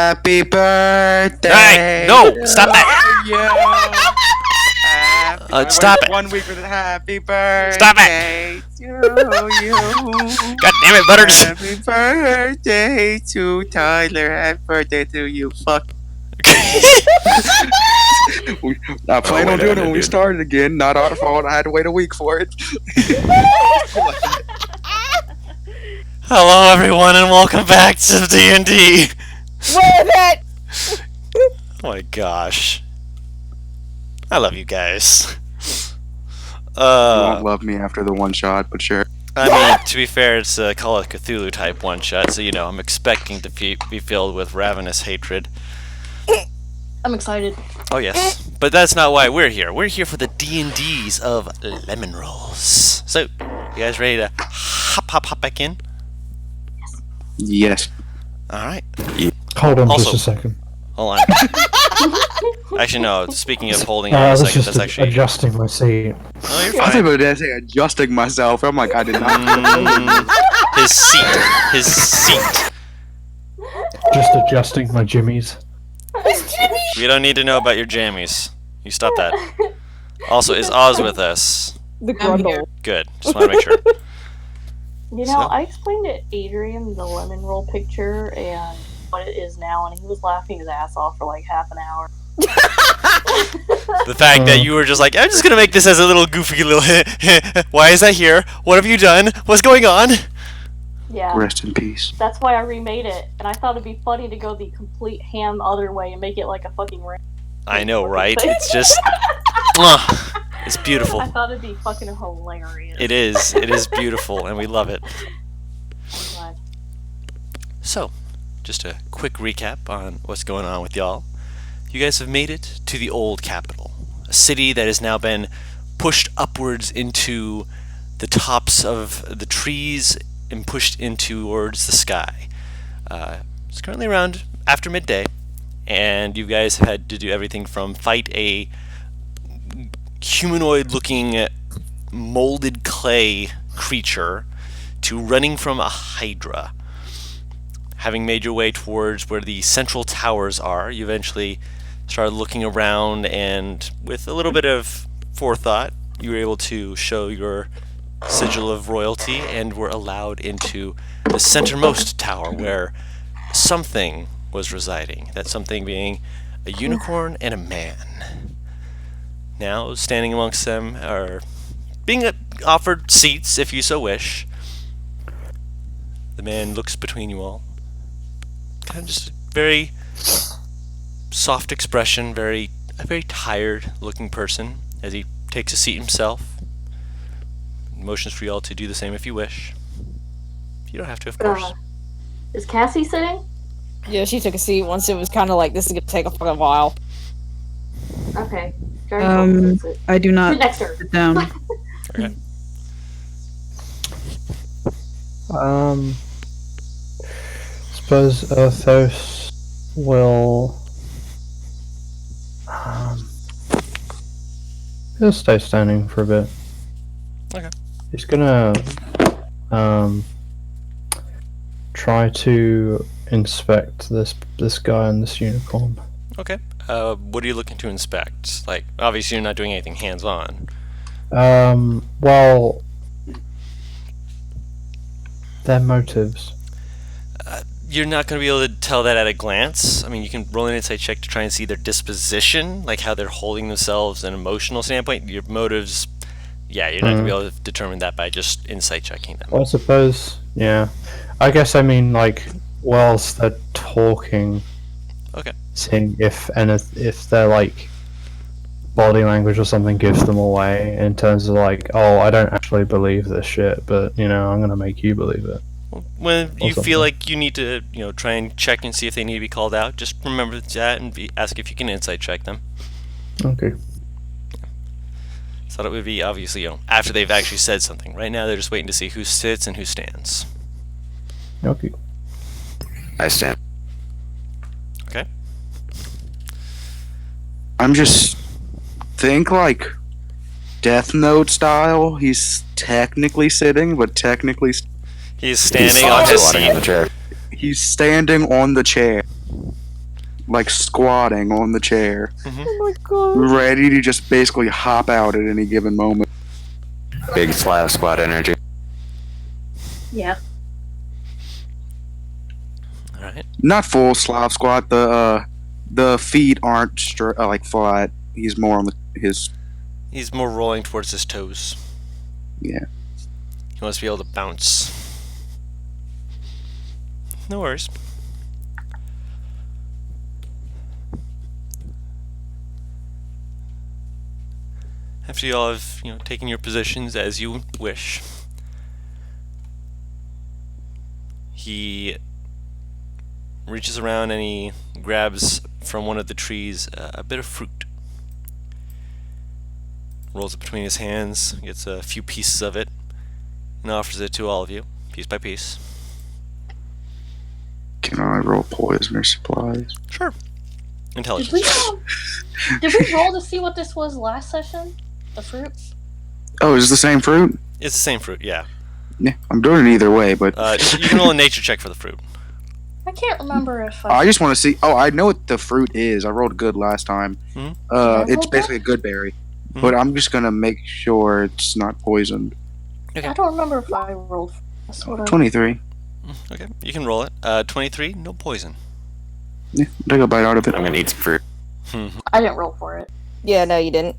Happy birthday! Hey, no! Stop that! Stop it! 1 week for the happy birthday! Stop it! To you! God damn it, Butters! Happy birthday to Tyler! Happy birthday to you! Fuck! I plan on doing it when we started again. Not our fault. I had to wait a week for it. Hello, everyone, and welcome back to D&D. Where that? Oh my gosh, I love you guys. You won't love me after the one shot, but sure. I mean, to be fair, it's a Call of Cthulhu type one shot, so I'm expecting to be filled with ravenous hatred. I'm excited. Oh yes, but that's not why we're here. We're here for the D&Ds of Lemon Rolls. So, you guys ready to hop back in? Yes. Alright. Hold on Also- just a second. Hold on. Actually, no. Speaking of holding on a I was second, just that's actually. adjusting my seat. Oh, you're I fine. thought about saying adjusting myself. I'm like, I did not. His seat. His seat. Just adjusting my jimmies. We don't need to know about your jammies. You stop that. Also, is Oz with us? The I'm here. grundle. Good. Just want to make sure. You know, So- I explained to Adrian the lemon roll picture and what it is now, and he was laughing his ass off for like half an hour. The fact that you were just like, I'm just gonna make this as a little goofy little. Why is that here? What have you done? What's going on? Yeah, Rest in peace. that's why I remade it, and I thought it'd be funny to go the complete ham other way and make it like a fucking ring. I know, right? It's just. It's beautiful. I thought it'd be fucking hilarious. It is. It is beautiful, and we love it. I'm glad. So, just a quick recap on what's going on with y'all. You guys have made it to the old capital, a city that has now been pushed upwards into the tops of the trees and pushed into towards the sky. It's currently around after midday, and you guys have had to do everything from fight a humanoid-looking molded clay creature to running from a hydra. Having made your way towards where the central towers are, you eventually started looking around, and with a little bit of forethought, you were able to show your sigil of royalty and were allowed into the centermost tower where something was residing. That something being a unicorn and a man. Now, standing amongst them are being offered seats if you so wish. The man looks between you all. Kind of just a very soft expression, a very tired looking person as he takes a seat himself. Motions for you all to do the same if you wish. You don't have to, of course. Is Cassie sitting? Yeah, she took a seat once it was kind of like, this is going to take a fucking while. Okay. Very sit I do not next to her. sit down. Okay. Suppose Earthos will. He'll stay standing for a bit. Okay. He's gonna try to inspect this guy and this unicorn. Okay. What are you looking to inspect? Like, obviously you're not doing anything hands-on. Well, their motives. You're not going to be able to tell that at a glance. I mean, you can roll an insight check to try and see their disposition, like how they're holding themselves in an emotional standpoint. Your motives, yeah, you're not going to be able to determine that by just insight checking them. Well, I suppose, yeah. I guess I mean, like, whilst they're talking, Okay. seeing if their, like, body language or something gives them away in terms of, like, oh, I don't actually believe this shit, but, I'm gonna make you believe it. When you something. feel like you need to, try and check and see if they need to be called out, just remember that and ask if you can insight check them. Okay. So that would be obviously, after they've actually said something. Right now, they're just waiting to see who sits and who stands. Okay. I stand. Okay. I'm just think like Death Note style. He's technically sitting, but technically He's standing on his seat. he's standing on the chair. like squatting on the chair, Oh my god. ready to just basically hop out at any given moment. Big Slav squad energy. Yeah. All right. Not full Slav squat. The feet aren't like flat. He's more on his. He's more rolling towards his toes. Yeah. He wants to be able to bounce. No worries. After you all have, taken your positions as you wish, he reaches around and he grabs from one of the trees a bit of fruit. Rolls it between his hands, gets a few pieces of it, and offers it to all of you, piece by piece. Can I roll poison or supplies? Sure. Did Intelligence. we roll to see what this was last session? The fruits? Oh, is it the same fruit? It's the same fruit, yeah. Yeah, I'm doing it either way, but You can roll a nature check for the fruit. I can't remember if I just want to see. Oh, I know what the fruit is. I rolled good last time. Mhm. It's basically a good berry, Mhm. but I'm just gonna make sure it's not poisoned. Okay. I don't remember if I rolled. That's what I 23. Okay, you can roll it. 23, no poison. Yeah, take a bite out of it. I'm gonna eat some fruit. I didn't roll for it. Yeah, no, you didn't.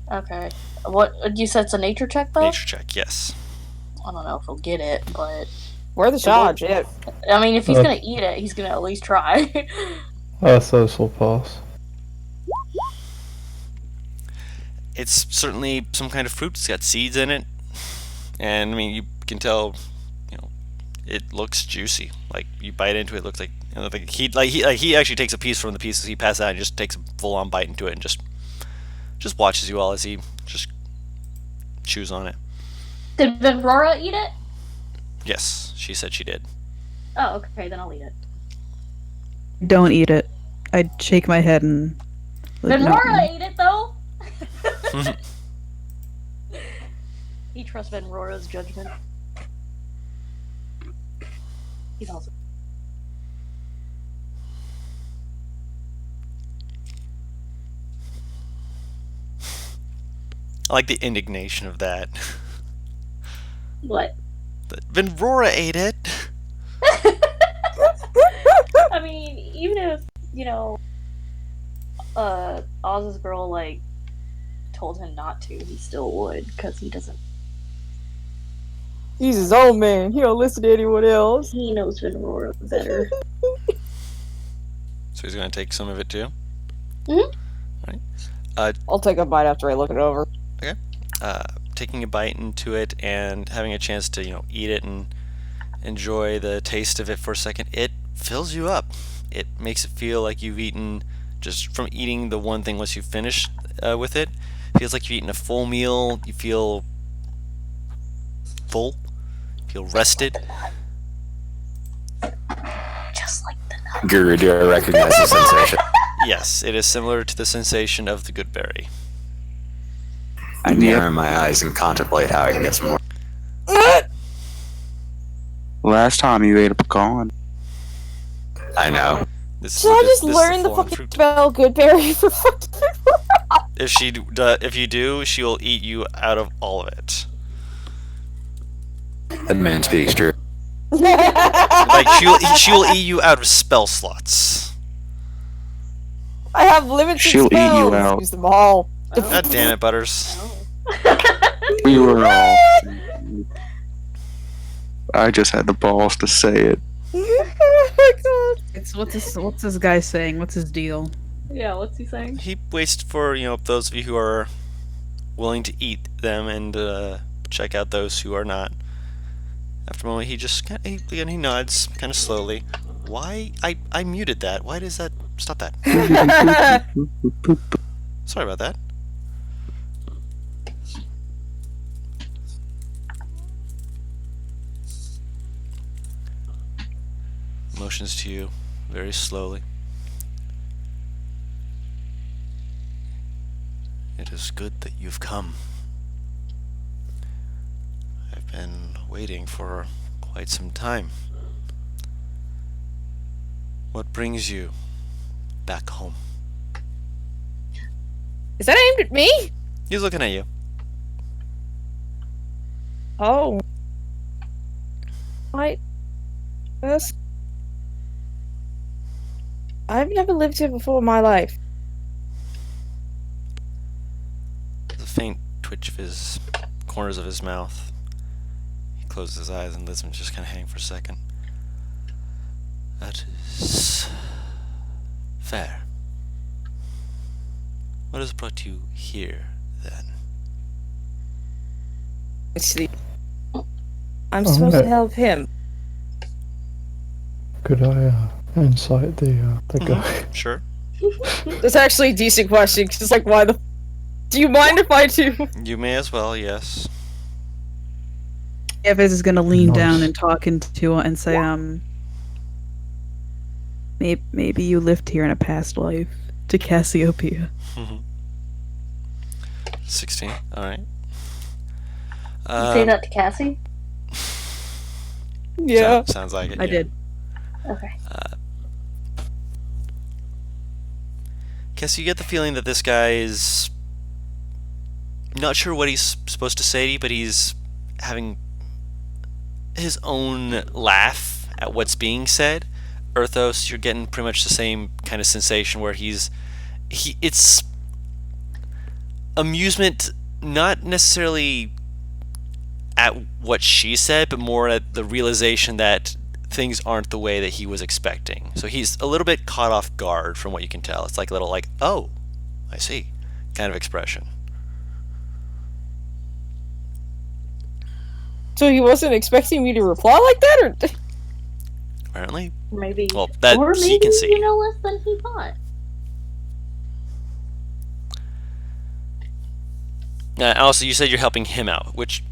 Okay. What you said? It's a nature check though. Nature check, yes. I don't know if he'll get it, but Where the charge? Yeah. I mean, if he's gonna eat it, he's gonna at least try. Those will pass. It's certainly some kind of fruit. It's got seeds in it, and I mean you can tell, it looks juicy. Like you bite into it, looks like he actually takes a piece from the pieces he passed out and just takes a full-on bite into it and just watches you all as he just chews on it. Did Venrora eat it? Yes, she said she did. Oh, okay, then I'll eat it. Don't eat it. I'd shake my head and. Venrora ate it though. He trusts Venrora's judgment. He's also. I like the indignation of that. What? Venrora ate it. I mean, even if Oz's girl told him not to, he still would because he doesn't. He's his own man. He don't listen to anyone else. He knows Venrora better. So he's going to take some of it too. I'll take a bite after I look it over. Taking a bite into it and having a chance to eat it and enjoy the taste of it for a second, it fills you up. It makes it feel like you've eaten, just from eating the one thing once you finish with it, feels like you've eaten a full meal. You feel full, feel rested. Just like the nut. Guru, do I recognize the sensation? Yes, it is similar to the sensation of the good berry. I narrow my eyes and contemplate how I can get some more. Last time you ate a pecan. I know. Should I just learn the fucking spell Goodberry for fucking If you do, she will eat you out of all of it. That man speaks true. Like she will eat you out of spell slots. I have limited She'll eat spells. you out. Use them all. God damn it, Butters. We were all. I just had the balls to say it. Oh my god. It's what's this guy saying? What's his deal? Yeah, what's he saying? He waits for those of you who are willing to eat them and check out those who are not. After a moment, he just he nods kind of slowly. Why I muted that? Why does that stop that? Sorry about that. Motions to you very slowly. It is good that you've come. I've been waiting for quite some time. What brings you? back home. Is that aimed at me? He's looking at you. Oh. Yes. I've never lived here before in my life. There's a faint twitch of his corners of his mouth. He closes his eyes and lets him just kind of hang for a second. That is fair. What has brought you here, then? See, I'm supposed to okay. help him. Could I incite the guy? Sure. That's actually a decent question. Cause like, why the? Do you mind if I do? You may as well, yes. Evans is gonna lean Nice. down and talk into and say, maybe you lived here in a past life to Cassiopeia. 16. All right. Say that to Cassie? Yeah. Sounds like it. I yeah. did. Okay. Guess you get the feeling that this guy is not sure what he's supposed to say to you, but he's having his own laugh at what's being said. Earthos, you're getting pretty much the same kind of sensation where it's amusement, not necessarily at what she said, but more at the realization that things aren't the way that he was expecting. So he's a little bit caught off guard from what you can tell. It's like a little like, oh, I see, kind of expression. So he wasn't expecting me to reply like that, or? Apparently. Maybe. Well, that or maybe he can see. you know less than he thought. Also, you said you're helping him out, which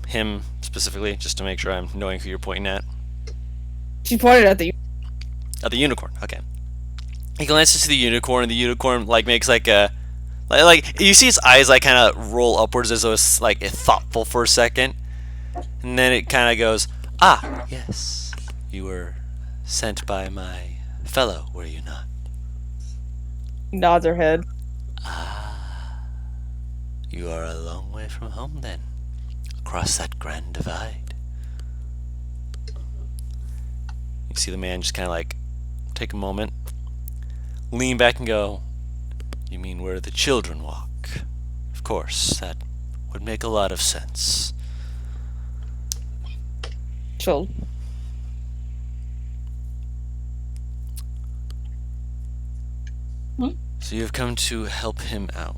him specifically, just to make sure I'm knowing who you're pointing at. She pointed at the. Oh, the unicorn. Okay. He glances to the unicorn, and the unicorn like makes like a like you see its eyes like kind of roll upwards as though it's like thoughtful for a second, and then it kind of goes, "Ah, yes, you were sent by my fellow, were you not?" Nods her head. Ah, you are a long way from home then, across that grand divide. You see the man just kind of like take a moment, lean back and go, "You mean where the children walk? Of course, that would make a lot of sense." Chill. So you've come to help him out.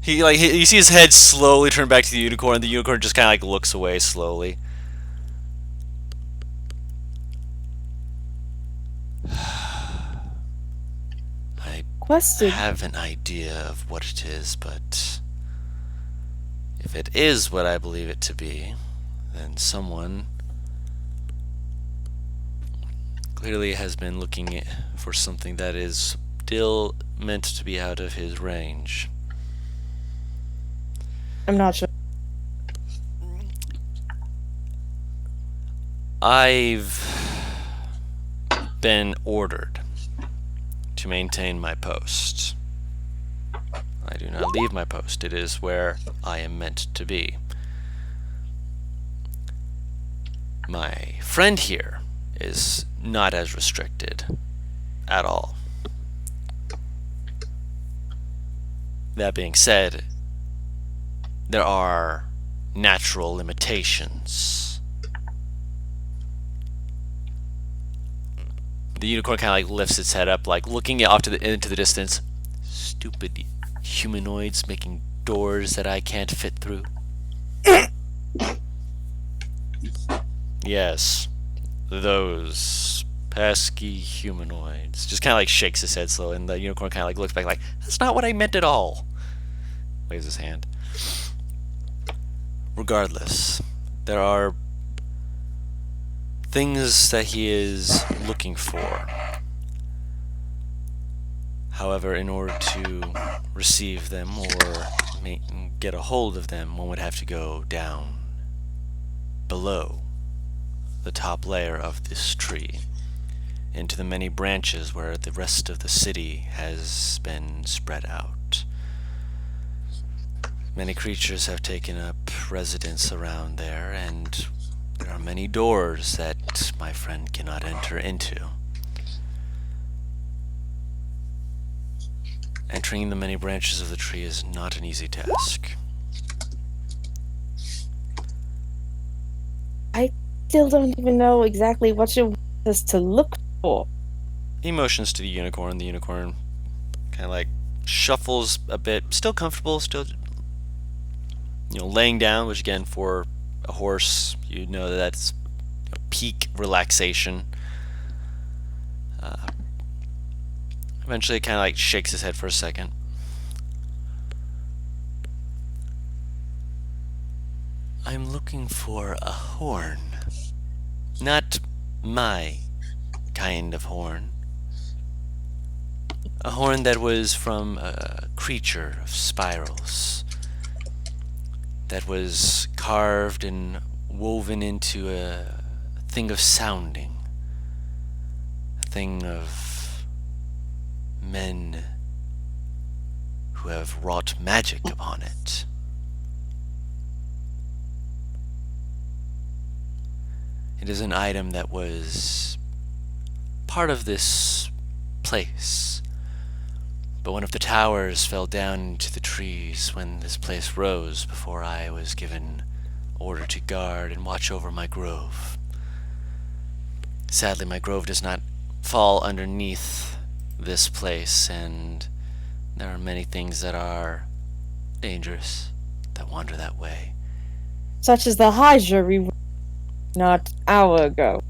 You see his head slowly turn back to the unicorn. The unicorn just kind of like looks away slowly. I Question. have an idea of what it is, but if it is what I believe it to be, then someone clearly has been looking for something that is still meant to be out of his range. I'm not sure. I've been ordered to maintain my post. I do not leave my post. It is where I am meant to be. My friend here is not as restricted at all. That being said, there are natural limitations. The unicorn kind of like lifts its head up, like looking off to into the distance. Stupid humanoids making doors that I can't fit through. Yes, those pesky humanoids. Just kind of like shakes his head slowly, and the unicorn kind of like looks back, like, that's not what I meant at all. Waves his hand. Regardless, there are things that he is looking for. However, in order to receive them or get a hold of them, one would have to go down below the top layer of this tree into the many branches where the rest of the city has been spread out. Many creatures have taken up residence around there, and there are many doors that my friend cannot enter into. Entering the many branches of the tree is not an easy task. Still don't even know exactly what you want us to look for. He motions to the unicorn. The unicorn kind of like shuffles a bit, still comfortable, still laying down, which again for a horse, you know that's peak relaxation. Eventually, it kind of like shakes his head for a second. I'm looking for a horn. Not my kind of horn. A horn that was from a creature of spirals. That was carved and woven into a thing of sounding. A thing of men who have wrought magic upon it. It is an item that was part of this place, but one of the towers fell down into the trees when this place rose before I was given order to guard and watch over my grove. Sadly, my grove does not fall underneath this place, and there are many things that are dangerous that wander that way. Such as the Hydra we not an hour ago.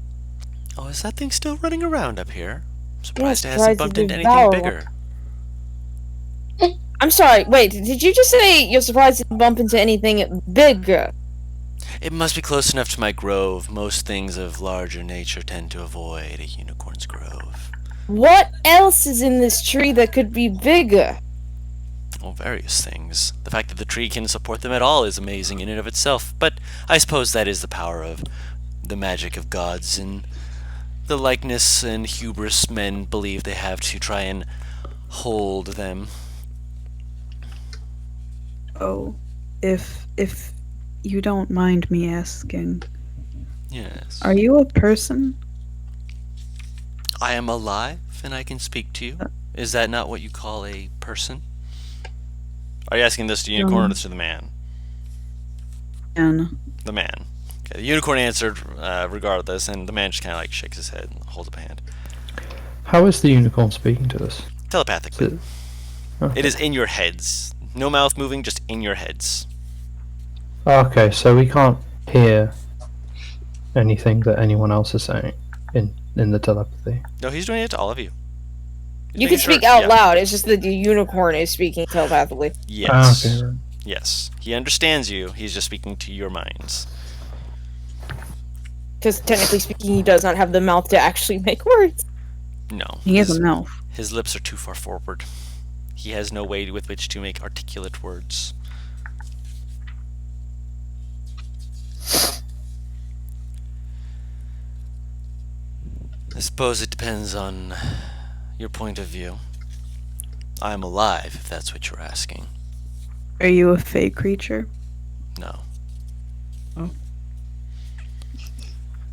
Oh, is that thing still running around up here? I'm surprised it Yes, hasn't tries to bumped into devour anything one. bigger. I'm sorry, wait, did you just say you're surprised to bump into anything bigger? It must be close enough to my grove. Most things of larger nature tend to avoid a unicorn's grove. What else is in this tree that could be bigger? Well, various things. The fact that the tree can support them at all is amazing in and of itself, but I suppose that is the power of the magic of gods and the likeness and hubris men believe they have to try and hold them. Oh, if you don't mind me asking, Yes. are you a person? I am alive and I can speak to you. Is that not what you call a person? Are you asking this to the unicorn or to the man? And The man. Okay, the unicorn answered regardless, and the man just kind of like shakes his head and holds up a hand. How is the unicorn speaking to us? Telepathically. Okay. It is in your heads. No mouth moving, just in your heads. Okay, so we can't hear anything that anyone else is saying in the telepathy. No, he's doing it to all of you. He's You making can speak sure- out yeah. loud, it's just that the unicorn is speaking telepathically. Yes. Okay, right. Yes. He understands you. He's just speaking to your minds. Because technically speaking, he does not have the mouth to actually make words. No. he has a mouth. His lips are too far forward. He has no way with which to make articulate words. I suppose it depends on your point of view. I am alive, if that's what you're asking. Are you a fey creature? No. Oh.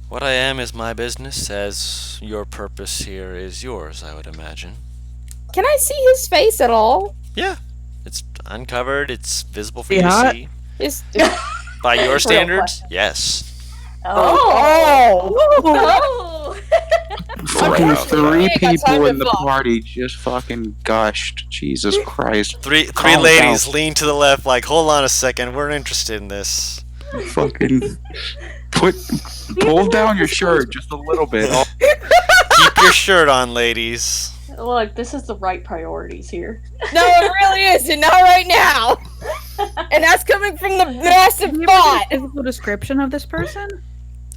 What I am is my business, as your purpose here is yours, I would imagine. Can I see his face at all? Yeah. It's uncovered, it's visible for Be you to hot? see. Is By your Real standards, question. yes. oh! Oh! Fucking Okay. three I got time people to in the fuck. party just fucking gushed. Jesus Christ. Three Calm ladies down. lean to the left like, hold on a second, we're interested in this. Fucking pull down your shirt just a little bit. Oh, Keep your shirt on, ladies. Look, this is the right priorities here. No, it really is, and not right now. And that's coming from the massive Can you thought. give a physical description of this person?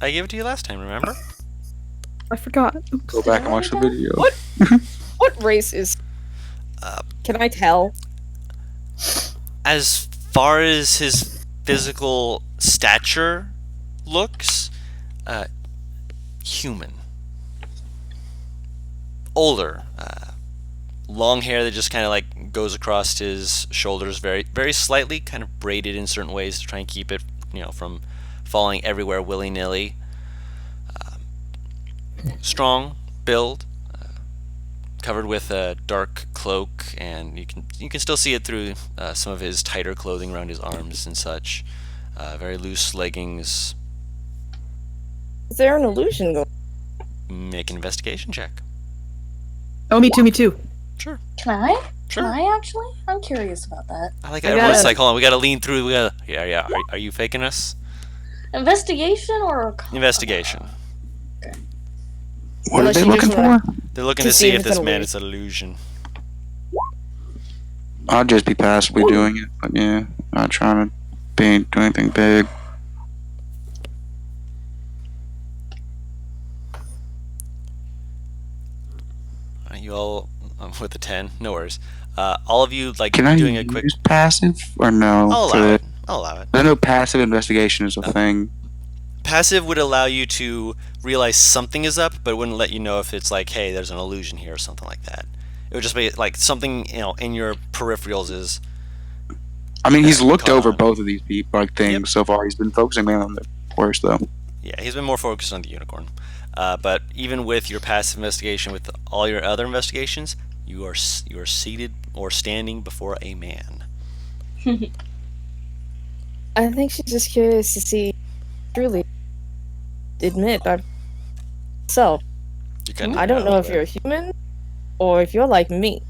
I gave it to you last time, remember? I forgot. Oops. go back and watch the video. What? What race is? Uh, Can I tell? As far as his physical stature looks, human. older. Long hair that just kind of like goes across his shoulders very, very slightly, kind of braided in certain ways to try and keep it, from falling everywhere willy-nilly. Strong build, covered with a dark cloak, and you can still see it through some of his tighter clothing around his arms and such. Very loose leggings. Is there an illusion going? Make an investigation check. Oh, me too. Sure. Can I? Sure. Can I actually? I'm curious about that. I like I everyone's gotta- like, hold on, we gotta lean through. We gotta, yeah. Are you faking us? Investigation or Investigation. What are Unless they you looking just wanna- for? They're looking To to see see if if it's this an man illusion. is an illusion. I'll just be passively doing it, but yeah, not trying to do anything big. You all with the 10, no worries. All of you like Can I doing use a quick. passive or no? I'll for allow the- it. I'll allow it. I know passive investigation is a thing. Passive would allow you to realize something is up, but it wouldn't let you know if it's like, hey, there's an illusion here or something like that. It would just be like something in your peripherals is. I mean, he's looked Caught over on. both of these people, like things Yep. so far. He's been focusing mainly on the worst, though. Yeah, he's been more focused on the unicorn. But even with your passive investigation, with all your other investigations, you are seated or standing before a man. I think she's just curious to see, truly admit myself. You can. I don't know if you're a human or if you're like me.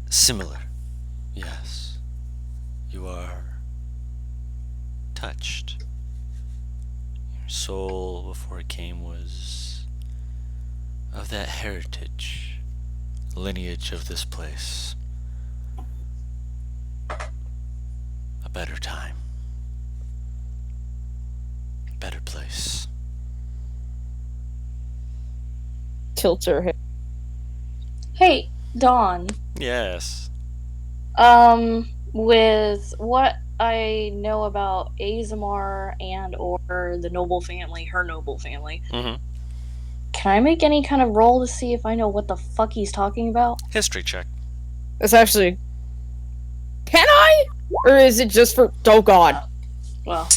Similar. Yes. You are touched. Your soul before it came was of that heritage, lineage of this place. A better time. Better place. Tilts her head. Hey, Dawn. Yes. With what I know about Azamar and or the noble family, her noble family, Mm-hmm. can I make any kind of roll to see if I know what the fuck he's talking about? History check. That's actually. Can I? Or is it just for. Oh god. Well,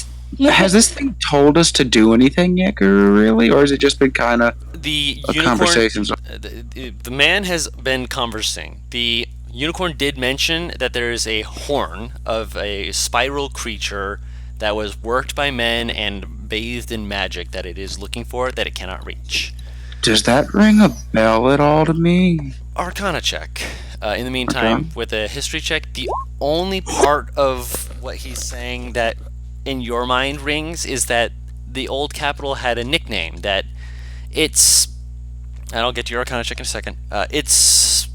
Has this thing told us to do anything yet, really? Or has it just been kind of The a unicorn. conversations? The man has been conversing. The unicorn did mention that there is a horn of a spiral creature that was worked by men and bathed in magic that it is looking for that it cannot reach. Does that ring a bell at all to me? Arcana check. In the meantime, Okay. with a history check, the only part of what he's saying that in your mind rings is that the old capital had a nickname that it's. And I'll get to your Arcana check in a second. It's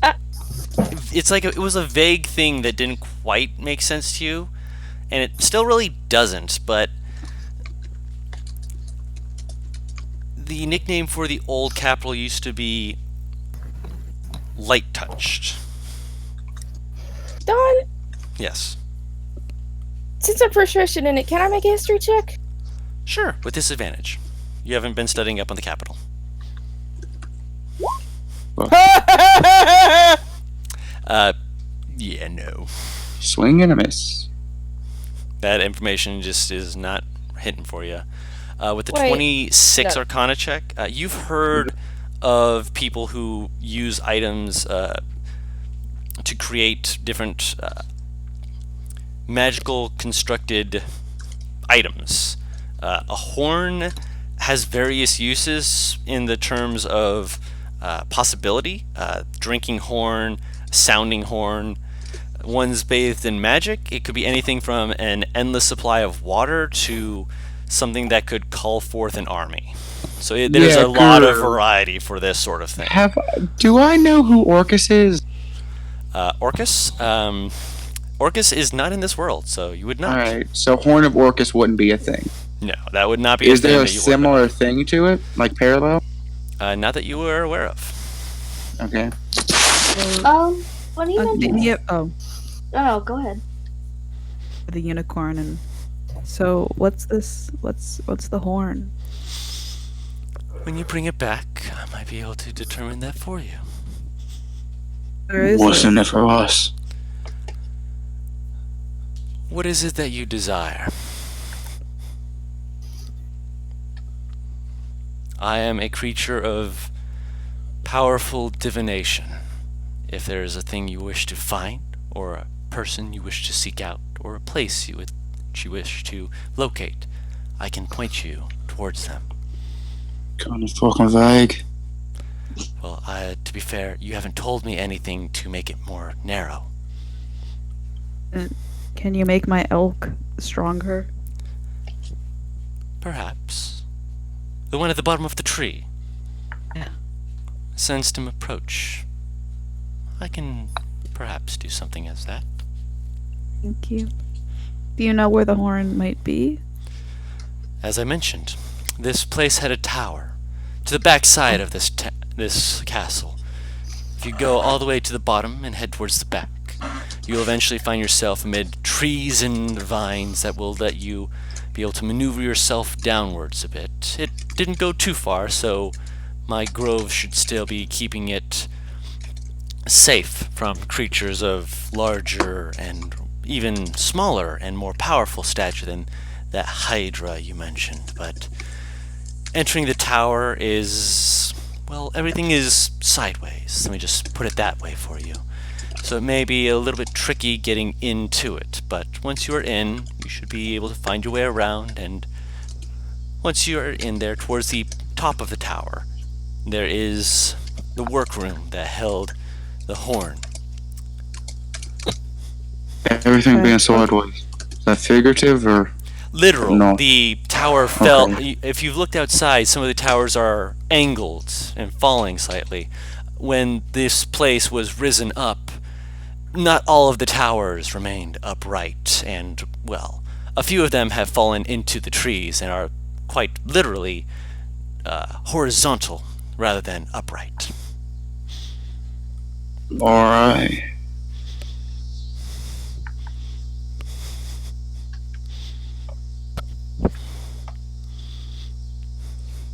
like it was a vague thing that didn't quite make sense to you, and it still really doesn't. But the nickname for the old capital used to be Light Touched. Dawn, Yes. since I'm proficient in it, can I make a history check? Sure, with disadvantage. You haven't been studying up on the capital. Yeah, no. Swing and a miss. That information just is not hitting for you. With the Wait, 26 no. Arcana check, you've heard of people who use items to create different magical constructed items. A horn has various uses in the terms of possibility. Drinking horn, sounding horn. One's bathed in magic. It could be anything from an endless supply of water to something that could call forth an army. So there's Yeah, a lot of grr. variety for this sort of thing. Do I know who Orcus is? Orcus? Orcus is not in this world, so you would not. All right, so Horn of Orcus wouldn't be a thing. No, that would not be Is a thing there a that you similar thing to it, like parallel? would. Not that you were aware of. Okay. When he mentioned, Yep. Oh, oh, go ahead. the unicorn and. So what's this? What's the horn? When you bring it back, I might be able to determine that for you. Where is What's it? in it for us? What is it that you desire? I am a creature of powerful divination. If there is a thing you wish to find, or a person you wish to seek out, or a place you wish to locate, I can point you towards them. Kind of fucking vague. Well, to be fair, you haven't told me anything to make it more narrow. Can you make my elk stronger? Perhaps. The one at the bottom of the tree. Yeah. Sensed him approach. I can perhaps do something as that. Thank you. Do you know where the horn might be? As I mentioned, this place had a tower to the back side of this castle. If you go all the way to the bottom and head towards the back, you'll eventually find yourself amid trees and vines that will let you be able to maneuver yourself downwards a bit. It didn't go too far, so my grove should still be keeping it safe from creatures of larger and even smaller and more powerful stature than that hydra you mentioned. But entering the tower is, well, everything is sideways. Let me just put it that way for you. So it may be a little bit tricky getting into it, but once you are in, you should be able to find your way around, and once you are in there towards the top of the tower, there is the workroom that held the horn. Everything being sideways. Is that figurative or? Literal. No. The tower fell. Okay. If you've looked outside, some of the towers are angled and falling slightly. When this place was risen up, not all of the towers remained upright, and, well, a few of them have fallen into the trees and are quite literally horizontal rather than upright. Alright.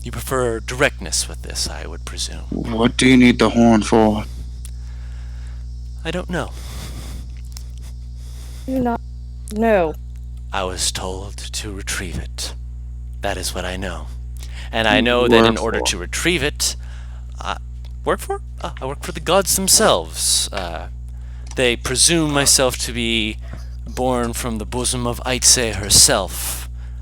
You prefer directness with this, I would presume. What do you need the horn for? I don't know. Do not. No. I was told to retrieve it. That is what I know. And I know that in Work order for? to retrieve it, I work for the gods themselves. They presume myself to be born from the bosom of ait'seh herself.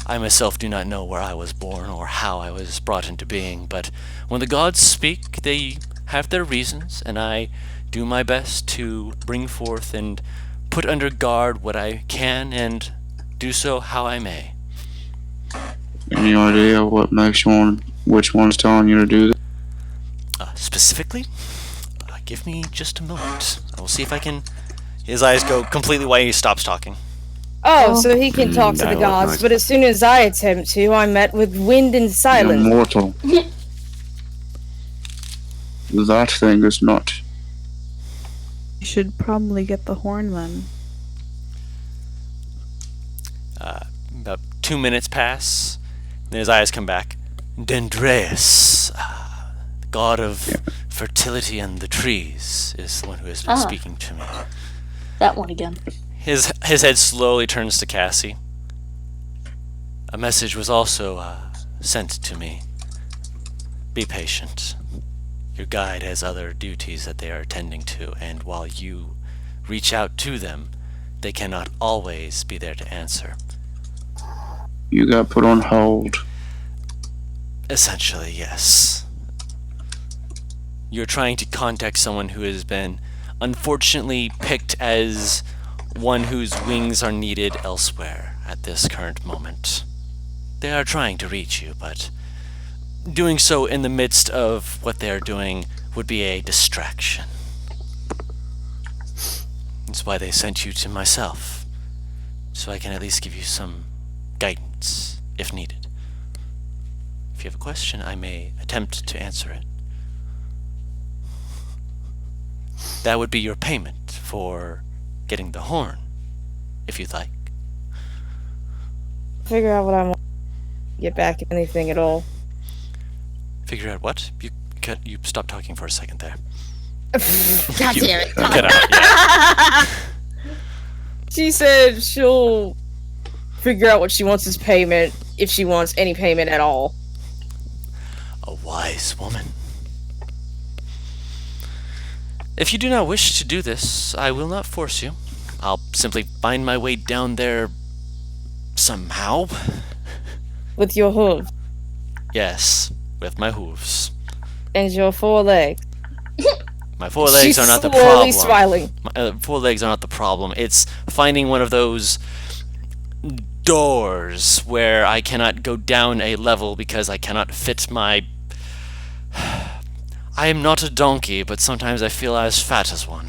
I myself do not know where I was born or how I was brought into being, but when the gods speak, they have their reasons, and I do my best to bring forth and put under guard what I can and do so how I may. Any idea what makes you want, which one's telling you to do this? Specifically, give me just a moment. I will see if I can. His eyes go completely white. He stops talking. Oh, so he can talk to I the like gods, noise. but as soon as I attempt to, I'm met with wind and silence. Immortal. That thing is not. You should probably get the horn then. About 2 minutes pass. Then his eyes come back. Dendreus, the god of fertility and the trees, is the one who has been speaking to me. That one again. His head slowly turns to Cassie. A message was also sent to me. Be patient. Your guide has other duties that they are attending to, and while you reach out to them, they cannot always be there to answer. You got put on hold. Essentially, yes. You're trying to contact someone who has been unfortunately picked as one whose wings are needed elsewhere at this current moment. They are trying to reach you, but doing so in the midst of what they are doing would be a distraction. That's why they sent you to myself, so I can at least give you some guidance if needed. If you have a question, I may attempt to answer it. That would be your payment for getting the horn, if you'd like. Figure out what I want. Get back anything at all. Figure out what? You stop talking for a second there. God damn it. Cut out, yeah. She said she'll figure out what she wants as payment, if she wants any payment at all. A wise woman. If you do not wish to do this, I will not force you. I'll simply find my way down there somehow. With your hooves Yes, with my hooves. and your 4 legs. My forelegs She's are not the slowly problem. smiling. My forelegs are not the problem. It's finding one of those doors where I cannot go down a level because I cannot fit my... I am not a donkey, but sometimes I feel as fat as one.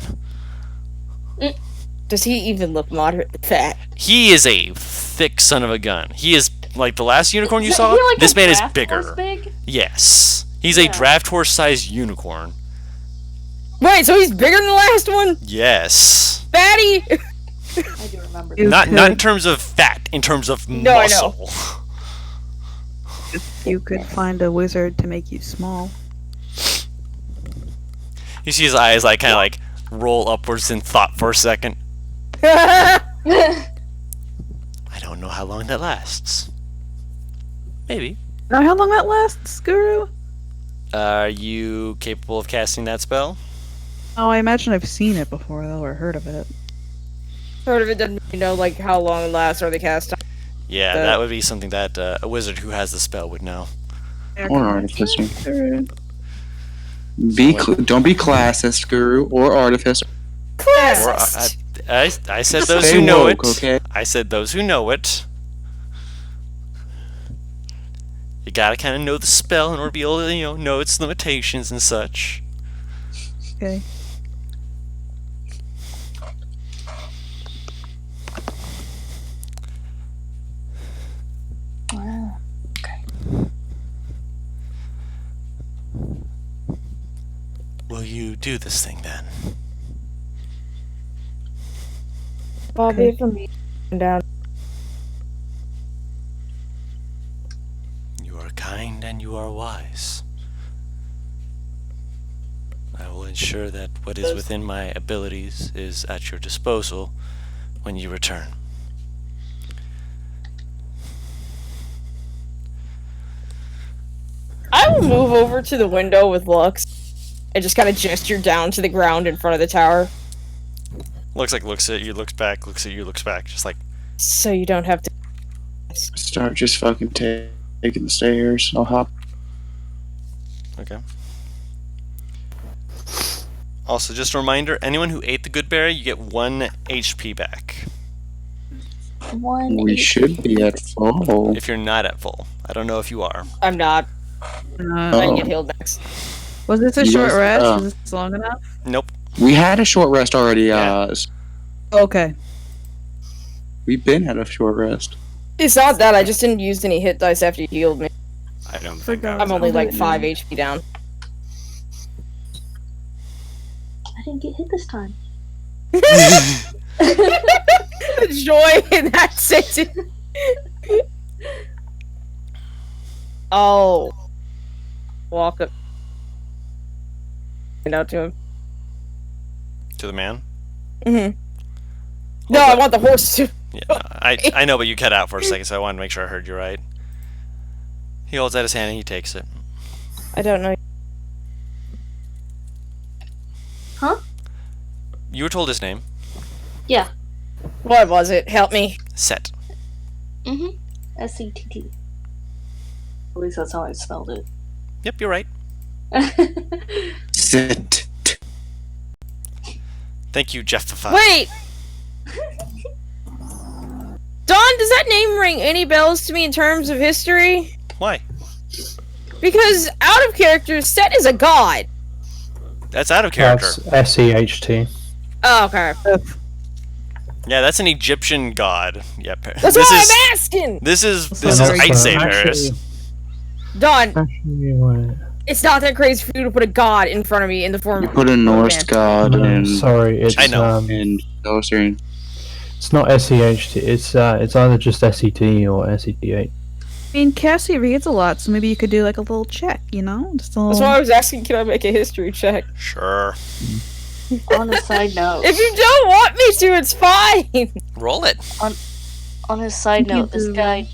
Does he even look moderately fat? He is a thick son of a gun. He is like the last unicorn you Is saw. he like This a man is draft bigger. horse big? Yes. He's a Yeah. draft horse sized unicorn. Wait, so he's bigger than the last one? Yes. Fatty? I do remember You that. Not in could- terms of fat, in terms of No, I know. muscle. You could find a wizard to make you small. You see his eyes like kind of like roll upwards in thought for a second. I I don't know how long that lasts. Maybe. Know how long that lasts, Guru? Are you capable of casting that spell? Oh, I imagine I've seen it before, though, or heard of it. Heard of it, doesn't know like how long it lasts or the cast time. Yeah, that would be something that a wizard who has the spell would know. Or artificer. Guru. Don't be classist, guru, or artificer. Or I said those Stay who know woke, it. okay? I said those who know it. You gotta kind of know the spell in order to be able to, know its limitations and such. Okay. Wow. Will you do this thing then? Bobby for me. Down. You are kind and you are wise. I will ensure that what is within my abilities is at your disposal when you return. I will move over to the window with Lux and just kind of gesture down to the ground in front of the tower. Looks at you, looks back, looks at you, looks back, just like, So you don't have to. Start just fucking taking the stairs. I'll hop. okay. Also, just a reminder, anyone who ate the good berry, you get 1 HP back. We should be at full. If you're not at full. I don't know if you are. I'm not. I Oh. can get healed next. Was this a You short guys- rest? Is this long enough? Nope. We had a short rest already. Yeah. Okay. We've been at a short rest. It's not that, I just didn't use any hit dice after you healed me. I don't think Forgot. I I'm was only on like it. 5 HP down. I didn't get hit this time. Joy in that sentence. Oh. Walk up. And out to him. To the man? Mm-hmm. No, I want the horse to. Yeah, I know, but you cut out for a second, so I wanted to make sure I heard you right. He holds out his hand and he takes it. I don't know. You were told his name. Yeah. What was it? Help me. Set. Mm-hmm. SCTT. At least that's how I spelled it. Yep, you're right. Sit. Thank you, Jeff. Wait! Dawn, does that name ring any bells to me in terms of history? Why? Because out of character, Set is a god. That's out of character. That's SEHT. Oh, okay. Yeah, that's an Egyptian god. Yep. That's this why is I'm asking! this is And ait'seh, also, Paris. Dawn, Actually, wait. it's not that crazy for you to put a god in front of me in the form You of. put a Norse man. god No, and sorry, it's I know. and it's not SEHT. It's either just SET or SETH. I mean, Cassie reads a lot, so maybe you could do like a little check, you know? Just a That's little... why I was asking, can I make a history check? Sure. On a side note, If you don't want me to, it's fine. Roll it. on a side You note, this do. guy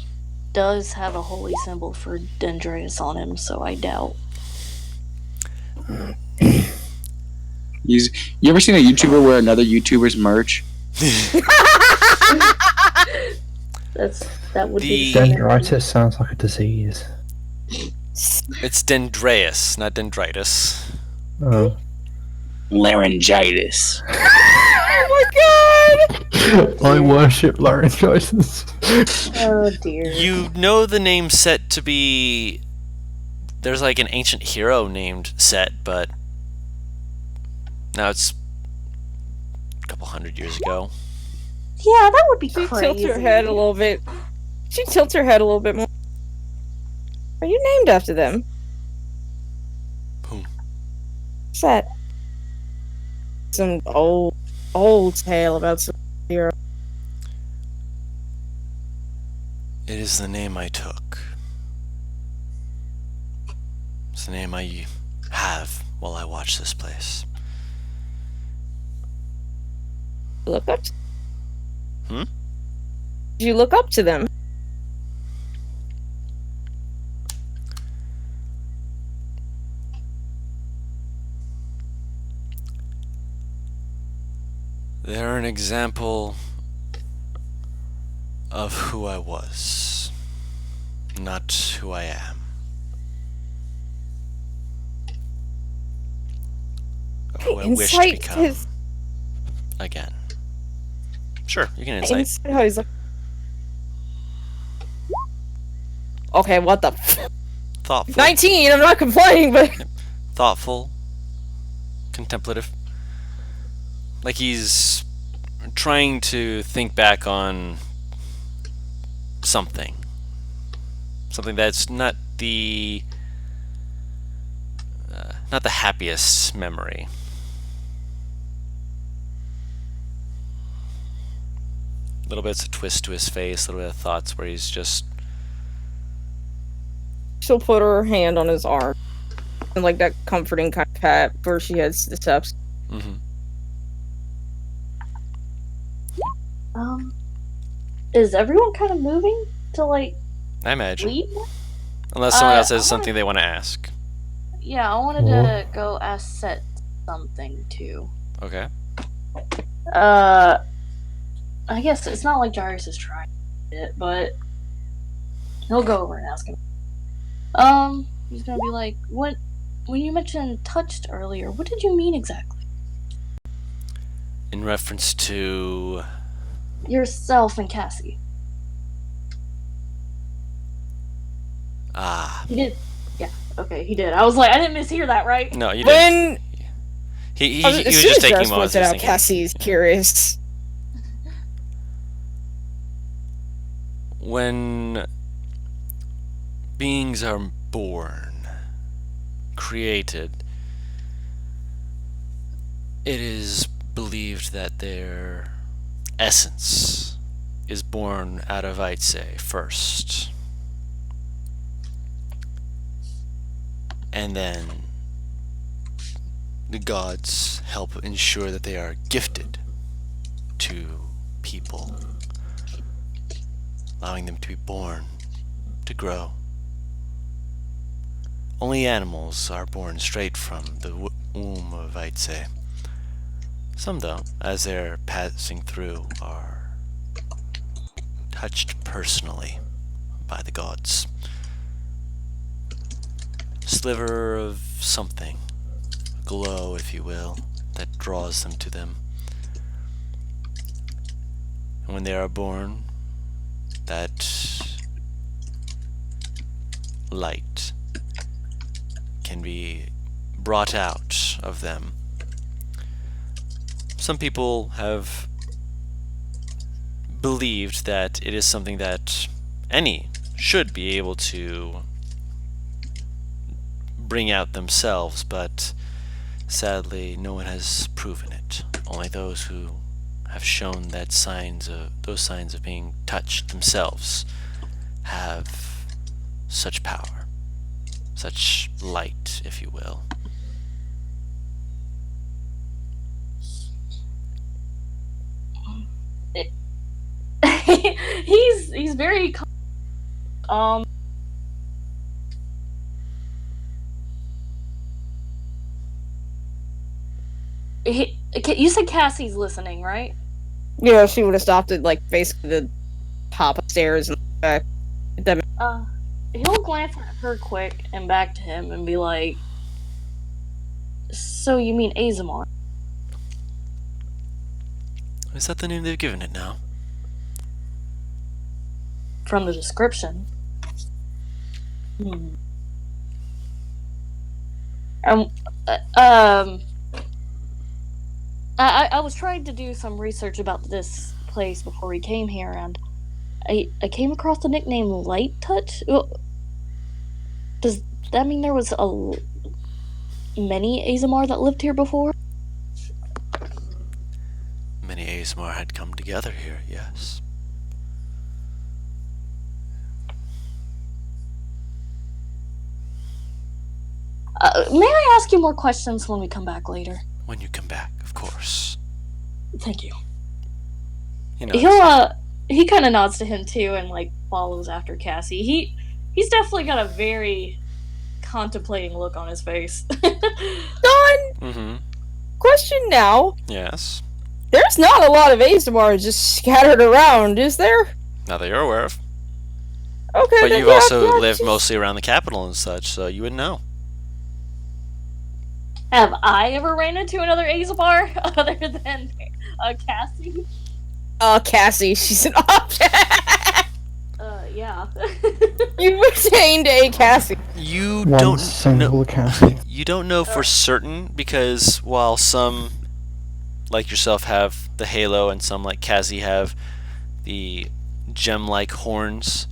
does have a holy symbol for Dendreus on him, so I doubt. You ever seen a YouTuber wear another YouTuber's merch? That would be The- Dendritis sounds like a disease. It's Dendreus, not dendritis. Oh. Laryngitis. Oh my god! I worship laryngitis. Oh dear. You know the name Set to be... There's like an ancient hero named Set, but now it's a couple hundred years ago. Yeah, that would be She crazy. tilts her head a little bit. She tilts her head a little bit more. Are you named after them? Who? Set. Some old tale about some hero. It is the name I took. It's the name I have while I watch this place. Look up. Hmm? Did you look up to them? They're an example of who I was, not who I am. Of who I wish to Insight become his again. Sure, you can insight. insight how he's like. Okay, what the Thoughtful. 19, I'm not complaining, but Thoughtful. Contemplative. Like he's trying to think back on something. Something that's not the happiest memory. Little bits of twist to his face, little bit of thoughts where he's just she'll put her hand on his arm. And like that comforting kind of pat where she heads to the steps. mhm. Is everyone kind of moving to like I imagine. leave? Unless someone else I has wanna- something they want to ask. Yeah, I wanted to go ask Set something too. Okay. I guess it's not like Jairus is trying it, but he'll go over and ask him. He's gonna be like, "What? When you mentioned touched earlier, what did you mean exactly?" In reference to Yourself and Cassie. He did. Yeah. Okay, he did. I was like, I didn't mishear that, right? no, you didn't. When He as was soon just as taking Jarvis moments. pointed out, thinking. Cassie's curious. When beings are born, created, it is believed that their essence is born out of ait'seh first. And then the gods help ensure that they are gifted to people, allowing them to be born, to grow. Only animals are born straight from the womb of ait'seh. Some, though, as they're passing through, are touched personally by the gods. Sliver of something, a glow, if you will, that draws them to them. And when they are born, that light can be brought out of them. Some people have believed that it is something that any should be able to bring out themselves, but sadly no one has proven it. Only those who have shown that those signs of being touched themselves have such power, such light, if you will? He's very you said Cassie's listening, right? Yeah, she would have stopped at like basically the top of stairs and back. He'll glance at her quick and back to him and be like, "So you mean Azamar?" Is that the name they've given it now? From the description. Um, I was trying to do some research about this place before we came here, and I came across the nickname Light Touch. Does that mean there was many Azamar that lived here before? Many Azamar had come together here, yes. May I ask you more questions when we come back later? When you come back, of course. Thank you. You know, He kind of nods to him too and like follows after Cassie. He's definitely got a very contemplating look on his face. Don, question now. Yes. There's not a lot of Azamar just scattered around, is there? Not that you're aware of. Okay, But then you've yeah, also yeah, lived just- mostly around the capital and such, so you would know. Have I ever ran into another Azamar other than Cassie? Cassie, she's an object. Yeah. You retained a Cassie. You One don't single know. Cassie. You don't know for certain because while some, like yourself, have the halo and some, like Kazi, have the gem-like horns,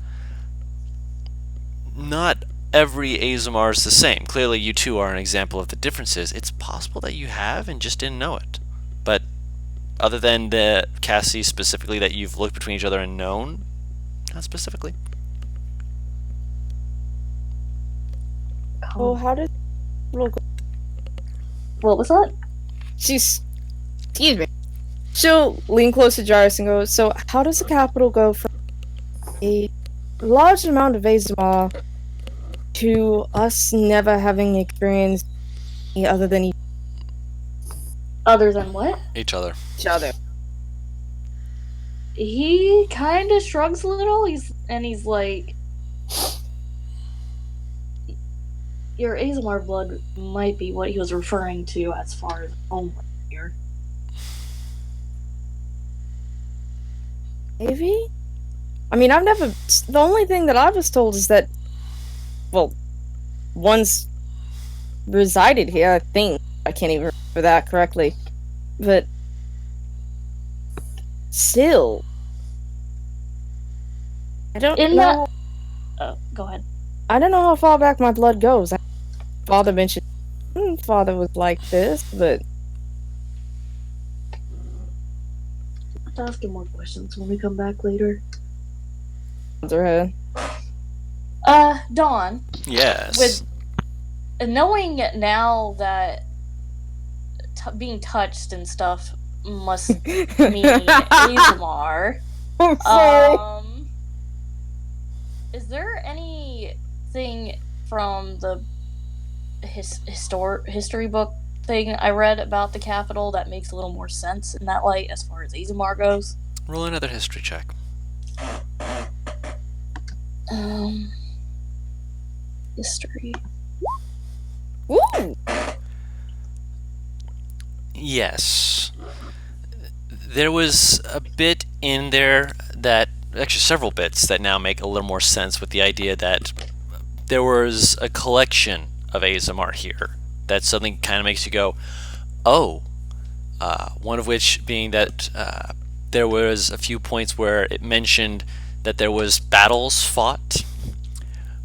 not every Azamar is the same. Clearly, you two are an example of the differences. It's possible that you have and just didn't know it. But other than the Cassie specifically that you've looked between each other and known, not specifically. Oh, how did look? What was that? Excuse me. She'll lean close to Jairus and go, so how does the capital go from a large amount of Azamar to us never having experienced any other than Other than what? Each other. each other? He kind of shrugs a little. He's like, your Azamar blood might be what he was referring to as far as homeland here. Maybe? I mean, I've never... The only thing that I was told is that... Well, one's resided here, I think. I can't even remember that correctly. But... Still... I don't In know... Go ahead. I don't know how far back my blood goes. Father mentioned... Father was like this, but... I'll ask you more questions when we come back later. Her head. Dawn, Yes. with knowing now that being touched and stuff must mean Azamar, I'm sorry. is there anything from the history book thing I read about the capital that makes a little more sense in that light as far as Azamar goes? Roll another history check. History. Ooh! Yes. There was a bit in there that, actually several bits that now make a little more sense with the idea that there was a collection of Azamar here that suddenly kind of makes you go, oh. One of which being that there was a few points where it mentioned that there was battles fought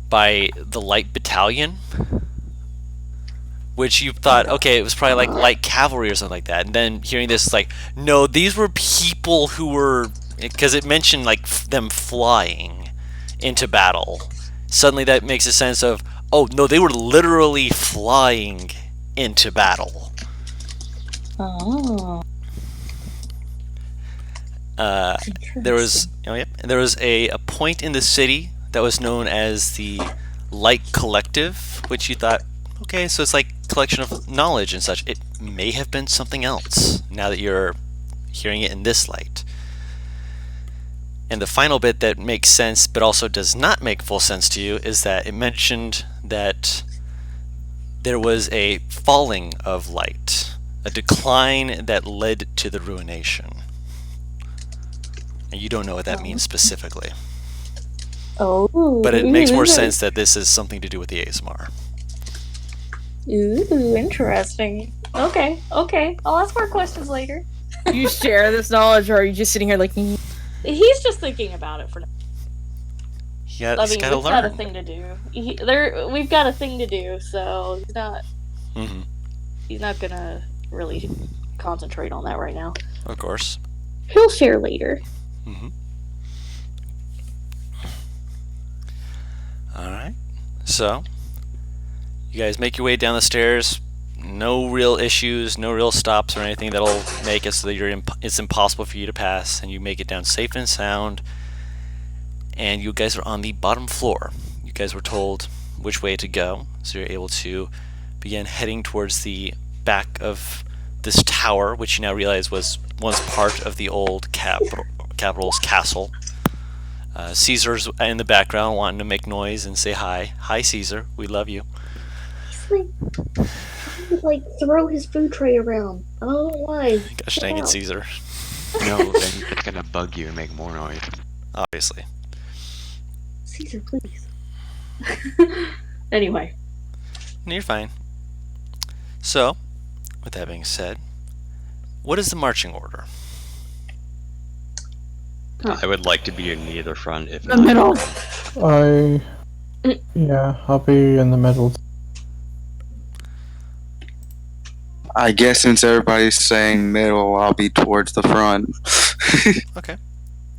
by the Light Battalion, which you thought, okay, it was probably like light cavalry or something like that. And then hearing this, like, no, these were people who were, because it mentioned like them flying into battle suddenly that makes a sense of, oh no, they were literally flying into battle. Oh. There was, there was a point in the city that was known as the Light Collective, which you thought, okay, so it's like collection of knowledge and such. It may have been something else now that you're hearing it in this light. And the final bit that makes sense but also does not make full sense to you is that it mentioned that there was a falling of light, a decline that led to the ruination. And you don't know what that means specifically. Oh. But it makes more sense that this is something to do with the ASMR. Ooh, interesting. Okay. I'll ask more questions later. You share this knowledge, or are you just sitting here like? He's just thinking about it for now. Yeah, I he's mean, got to we've got a learn. thing to do. We've got a thing to do, so he's not. Mm-hmm. He's not gonna really concentrate on that right now. Of course. He'll share later. Mm-hmm. All right. So, you guys make your way down the stairs. No real issues, no real stops or anything that'll make it so that it's impossible for you to pass, and you make it down safe and sound. And you guys are on the bottom floor. You guys were told which way to go, so you're able to begin heading towards the back of this tower, which you now realize was once part of the old capital's castle. Caesar's in the background wanting to make noise and say hi. Hi, Caesar. We love you. He's like throw his food tray around. I don't know why. Gosh dang it, Caesar. No, then it's gonna bug you and make more noise. Obviously. Caesar, please. Anyway. No, you're fine. So, with that being said, what is the marching order? I would like to be near the front if The middle. I'll be in the middle. I guess since everybody's saying middle, I'll be towards the front. Okay.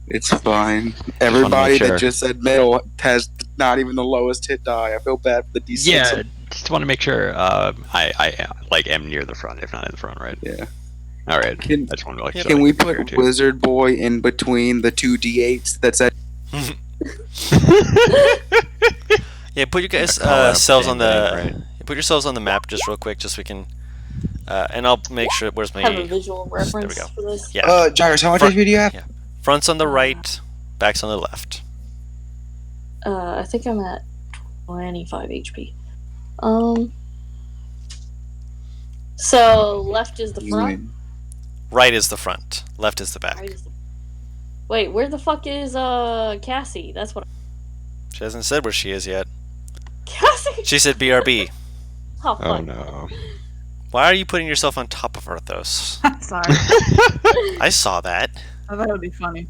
It's fine. Everybody sure. that just said middle has not even the lowest hit die. I feel bad for the D6. Yeah, just want to make sure I am near the front, if not in the front, right? Yeah. All right. Can- I just want to like. Can we put Wizard Boy in between the two D8s that said? Yeah, put your guys Call out selves the on name, the right? put yourselves on the map just real quick, just so we can. And I'll make sure. Where's my? Have a visual reference There we go. for this. Yeah. Gyrus, how much Front- HP do you have? yeah. Front's on the right, back's on the left. I think I'm at 25 HP. So left is the front. Right is the front, left is the back. Right is the... Wait, where the fuck is Cassie? That's what. She hasn't said where she is yet. Cassie. She said BRB. Oh, fuck. Oh no. Why are you putting yourself on top of Arthos? Sorry. I saw that. I thought it would be funny.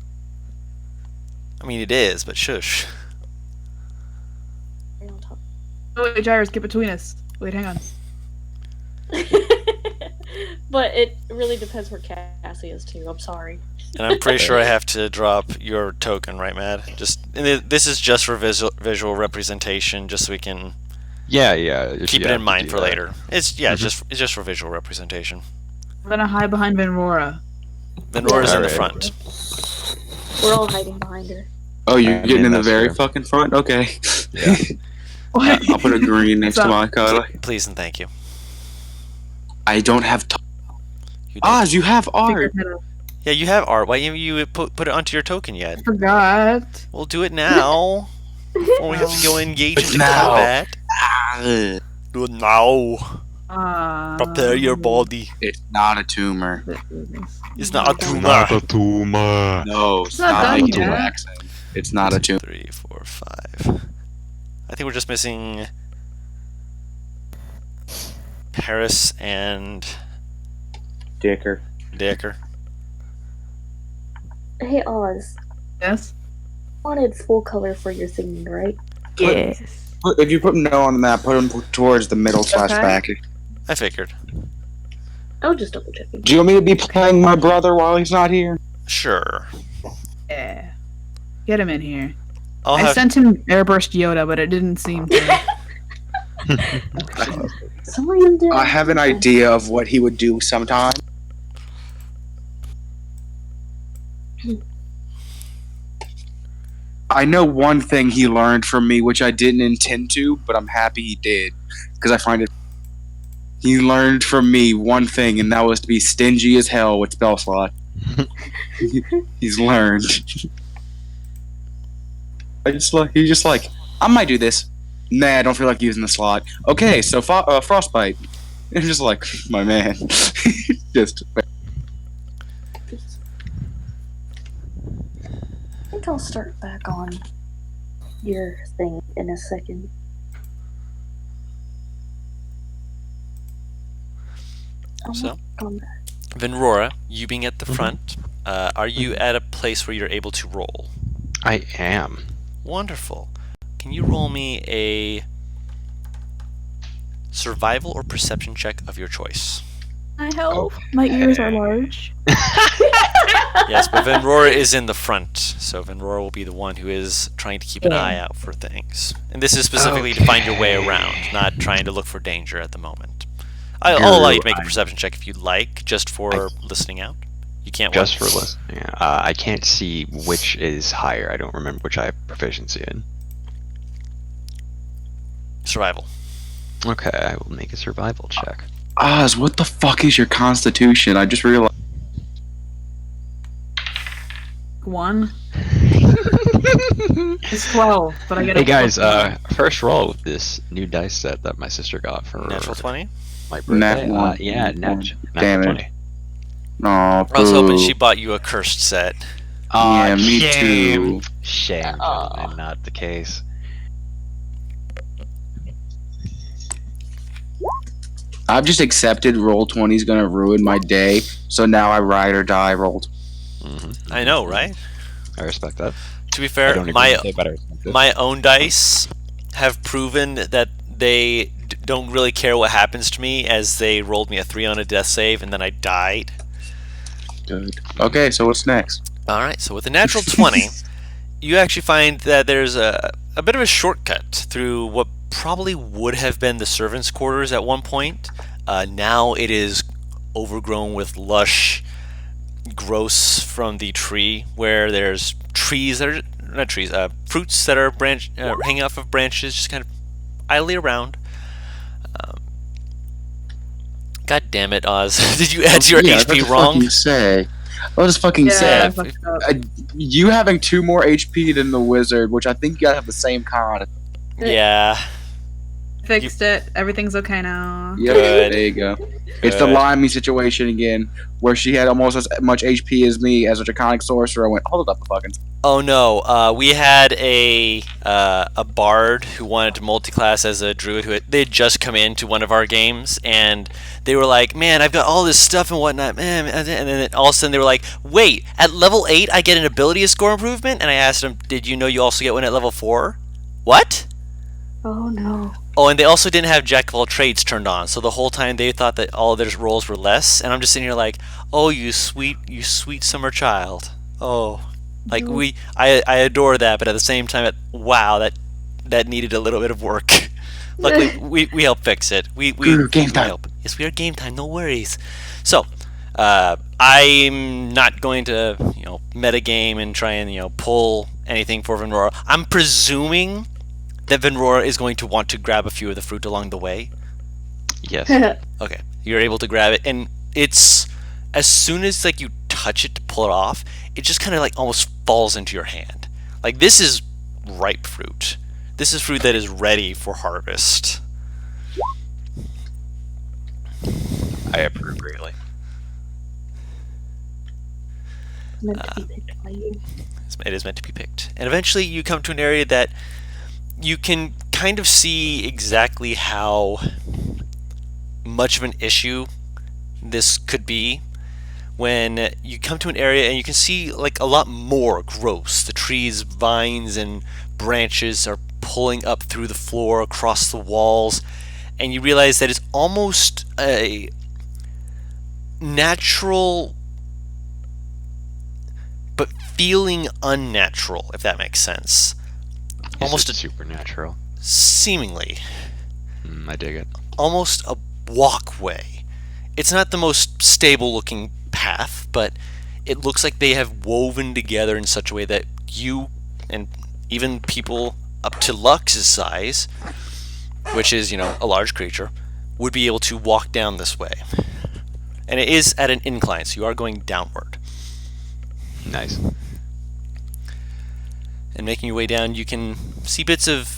I mean, it is, but shush. Right on top. Oh wait, Gyrus, get between us. Wait, hang on. But it really depends where Cassie is too. I'm sorry. And I'm pretty sure I have to drop your token, right, Mad? This is just for visual representation, just so we can Yeah. keep it in mind for later. It's just for visual representation. I'm gonna hide behind Venrora. Venora's in the Alright. front. We're all hiding behind her. Oh, you're getting in the that's very fair. fucking front? Okay. Yeah. I'll put a green next to my color. Please and thank you. I don't have. You do. Oz, you have art. Yeah, you have art. Why haven't you put it onto your token yet? Forgot. We'll do it now. Before we have to go engage into Now. combat. Ah, Do it now. Prepare your body. it's not a tumor. It's not a tumor. Not a tumor. No, it's not not done making yet. an accent. It's not a tumor. 3, 4, 5. I think we're just missing Paris and Dicker. Decker. Hey Oz, Yes. wanted full color for your singing, right? Yes. If you put no on the map, put them towards the middle slash Okay. back. I figured. I was just double checking. Do you want me to be playing my brother while he's not here? Sure. Yeah. Get him in here. I'll I have sent him Airburst Yoda, but it didn't seem to. Some of them did. I have an idea of what he would do sometime. I know one thing he learned from me, which I didn't intend to, but I'm happy he did, because I find it. He learned from me one thing, and that was to be stingy as hell with spell slot. He's learned. He's just like, I might do this. Nah, I don't feel like using the slot. Okay, so frostbite. And just like, my man. Just. I think I'll start back on your thing in a second. So? Come back. Venrora, you being at the front, are you at a place where you're able to roll? I am. Wonderful. Can you roll me a survival or perception check of your choice? I help. My ears are large. Yes, but Venrora is in the front, so Venrora will be the one who is trying to keep an eye out for things. And this is specifically to find your way around, not trying to look for danger at the moment. I'll allow you to make a perception check if you'd like, just for listening out. You can't Just for watch. listening. I can't see which is higher. I don't remember which I have proficiency in. Survival. Okay, I will make a survival check. Oz, what the fuck is your constitution? I just realized. 1. It's 12, but I get Hey a guys, plus 1. first roll with this new dice set that my sister got for Natural 20? my birthday. Nat one. Yeah, nat Damn it. 20. Aw, I was hoping boo. she bought you a cursed set. Yeah, me shame. too. Shame, Aw. gentlemen, not the case. I've just accepted roll 20 is gonna ruin my day, so now I ride or die rolled. I know, right? I respect that. To be I fair, don't agree my with it, but I respect it. my own dice have proven that they don't really care what happens to me, as they rolled me a 3 on a death save and then I died. Good. Okay, so what's next? Alright, so with a natural 20, you actually find that there's a bit of a shortcut through what probably would have been the servants' quarters at one point. Now it is overgrown with lush growth from the tree, where there's trees that are not trees, fruits that are hanging off of branches, just kind of idly around. God damn it, Oz! Did you add your HP wrong? I'll just fucking Yeah, say. I fucked up. You having 2 more HP than the wizard, which I think you guys have the same con. Yeah. Fixed it. Everything's okay now. Yep, Good. there you go. It's the Good. Limey situation again, where she had almost as much HP as me as a draconic sorcerer. I went, hold up a fucking. Oh no, we had a bard who wanted to multi-class as a druid they had just come into one of our games, and they were like, man, I've got all this stuff and whatnot, man, and then all of a sudden they were like, wait, at level 8 I get an ability score improvement? And I asked them, did you know you also get one at level 4? What? Oh no. Oh, and they also didn't have Jack of all trades turned on, so the whole time they thought that all of their rolls were less, and I'm just sitting here like, oh, you sweet summer child. Oh. Like I adore that, but at the same time, wow, that needed a little bit of work. Luckily, we helped fix it. We Game time. help. Yes, we are game time. No worries. So, I'm not going to metagame and try and pull anything for Venrora. I'm presuming that Venrora is going to want to grab a few of the fruit along the way. Yes. Okay, you're able to grab it, and it's as soon as you touch it to pull it off, it just kind of almost falls into your hand. This is ripe fruit. This is fruit that is ready for harvest. I approve greatly. Meant to be picked by you. It is meant to be picked. And eventually you come to an area that you can kind of see exactly how much of an issue this could be. When you come to an area and you can see a lot more growth. The trees, vines, and branches are pulling up through the floor, across the walls, and you realize that it's almost a natural but feeling unnatural, if that makes sense. almost Is it supernatural? seemingly I dig it. almost a walkway. It's not the most stable looking path, but it looks like they have woven together in such a way that you and even people up to Lux's size, which is, a large creature, would be able to walk down this way. And it is at an incline, so you are going downward. Nice. And making your way down, you can see bits of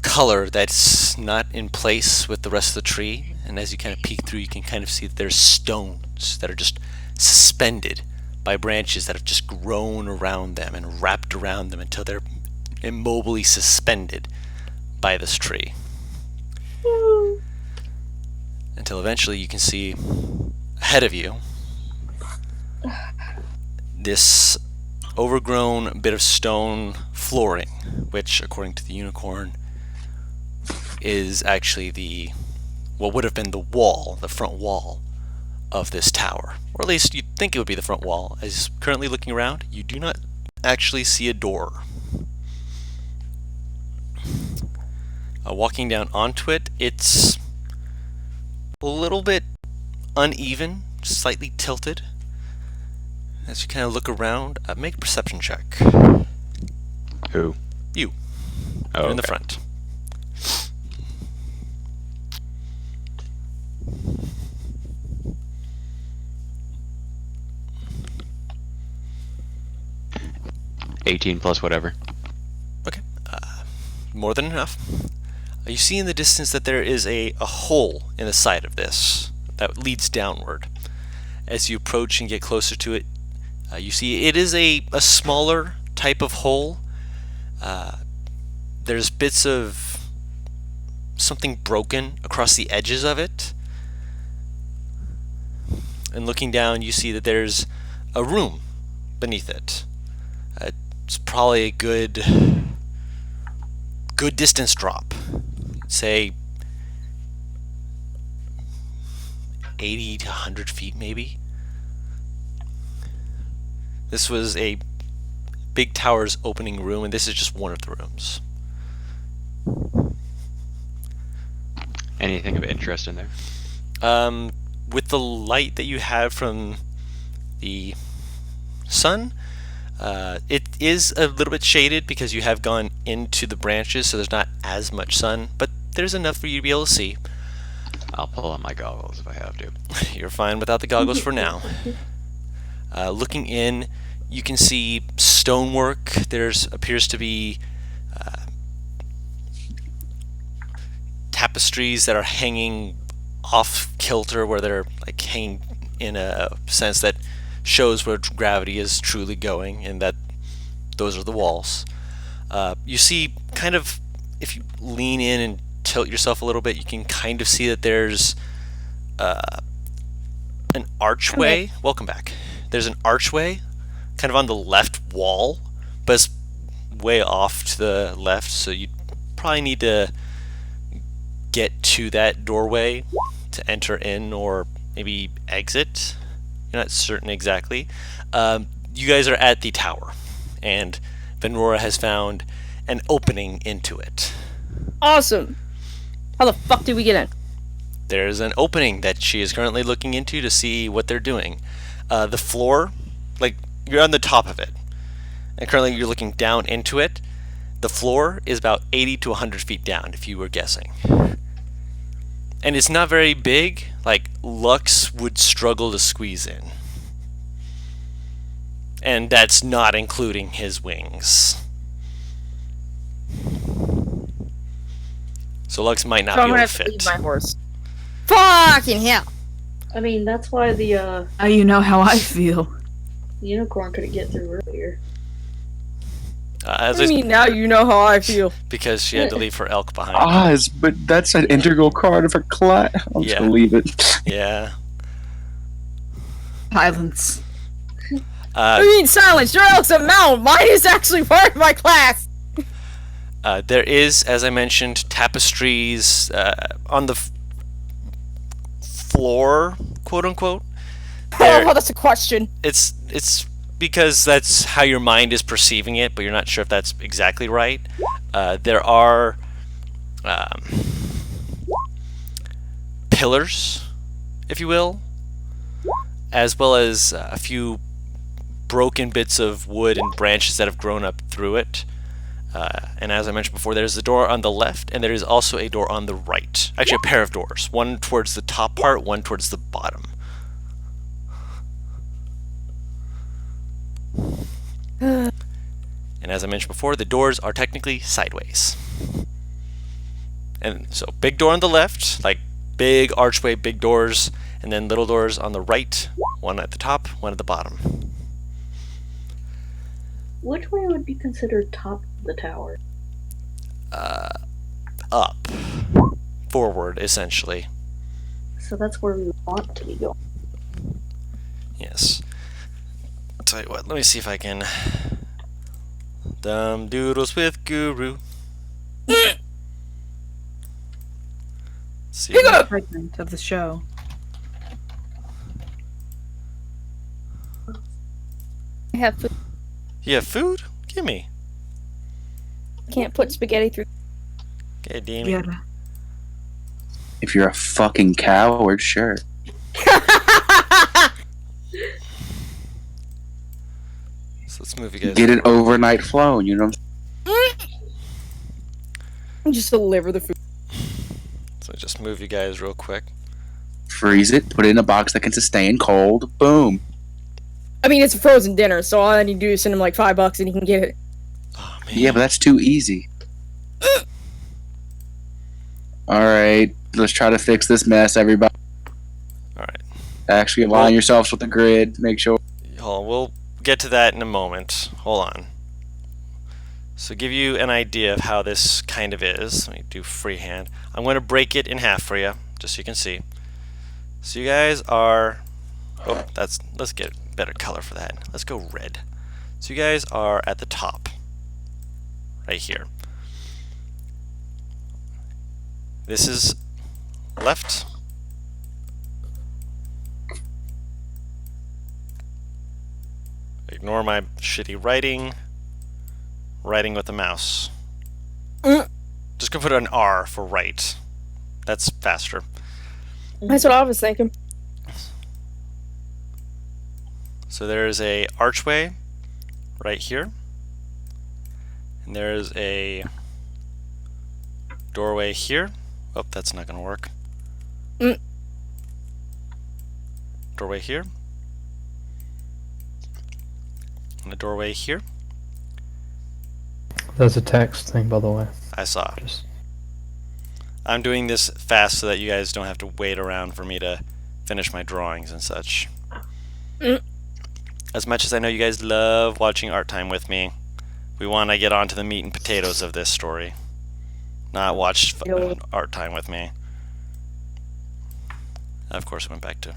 color that's not in place with the rest of the tree. And as you kind of peek through, you can kind of see that there's stones that are just suspended by branches that have just grown around them and wrapped around them until they're immobily suspended by this tree. Until eventually you can see ahead of you this overgrown bit of stone flooring, which, according to the unicorn, is actually what would have been the front wall of this tower. Or at least you'd think it would be the front wall. As currently looking around, you do not actually see a door. Walking down onto it, it's a little bit uneven, slightly tilted. As you kind of look around, make a perception check. Who? You. Oh, You're in the okay. front. $18 plus whatever. Okay. More than enough. You see in the distance that there is a hole in the side of this that leads downward. As you approach and get closer to it, you see it is a smaller type of hole. There's bits of something broken across the edges of it. And looking down, you see that there's a room beneath it. It's probably a good distance drop. Say 80 to 100 feet maybe. This was a big tower's opening room, and this is just one of the rooms. Anything of interest in there? With the light that you have from the sun, it is a little bit shaded because you have gone into the branches, so there's not as much sun, but there's enough for you to be able to see. I'll pull out my goggles if I have to. You're fine without the goggles for now. Looking in, you can see stonework. There's appears to be tapestries that are hanging off kilter, where they're like hanging in a sense that shows where gravity is truly going, and that those are the walls. You see, kind of, if you lean in and tilt yourself a little bit, you can kind of see that there's an archway. Welcome back. There's an archway kind of on the left wall, but it's way off to the left, so you probably need to get to that doorway to enter in or maybe exit. You're not certain exactly. You guys are at the tower, and Venrora has found an opening into it. Awesome. How the fuck did we get in? There's an opening that she is currently looking into to see what they're doing. The floor, like, you're on the top of it, and currently you're looking down into it. The floor is about 80 to 100 feet down, if you were guessing. And it's not very big. Like, Lux would struggle to squeeze in. And that's not including his wings. So Lux might not So I'm be gonna able have to to leave fit. my horse. Fucking hell. I mean, that's why the Now you know how I feel. unicorn couldn't get through earlier. As I mean, now you know how I feel. because she had to leave her elk behind. Oz, but that's an integral part of her class. I'm just Yeah. gonna leave it. Yeah. Silence. I mean, silence. Your elk's a mount. Mine is actually part of my class. There is, as I mentioned, tapestries on the floor, quote unquote. Oh, that's a question. It's because that's how your mind is perceiving it, but you're not sure if that's exactly right. There are pillars, if you will, as well as a few broken bits of wood and branches that have grown up through it. And as I mentioned before, there's a door on the left, and there is also a door on the right. Actually, a pair of doors. One towards the top part, one towards the bottom. And as I mentioned before, the doors are technically sideways. And so big door on the left, like big archway, big doors, and then little doors on the right, one at the top, one at the bottom. Which way would be considered top of the tower? Up. Forward, essentially. So that's where we want to be going. Yes. I'll tell you what, let me see if I can... Dumb doodles with Guru. See what- Segment of the show. I have food. You have food? Gimme. Can't put spaghetti through. Okay, damn it. Yeah. If you're a fucking coward, sure. So let's move you guys. Get an overnight flown, you know? Just deliver the food. So just move you guys real quick. Freeze it, put it in a box that can sustain cold. Boom. I mean, it's a frozen dinner, so all I need to do is send him like $5 and he can get it. Oh man. Yeah, but that's too easy. Alright, let's try to fix this mess, everybody. Alright. Actually align yourselves with the grid. Make sure. Hold on, we'll get to that in a moment. Hold on. So give you an idea of how this kind of is. Let me do freehand. I'm going to break it in half for you, just so you can see. So you guys are... Oh, let's get a better color for that. Let's go red. So you guys are at the top. Right here. This is left. Ignore my shitty writing. Writing with the mouse. Just gonna put an R for right. That's faster. That's what I was thinking. So there's a archway right here. And there's a doorway here. Oh, that's not gonna work. Doorway here. And a doorway here. There's a text thing, by the way. I saw. Just I'm doing this fast so that you guys don't have to wait around for me to finish my drawings and such. As much as I know you guys love watching art time with me, we want to get on to the meat and potatoes of this story. Not watch art time with me. Of course, I went back to...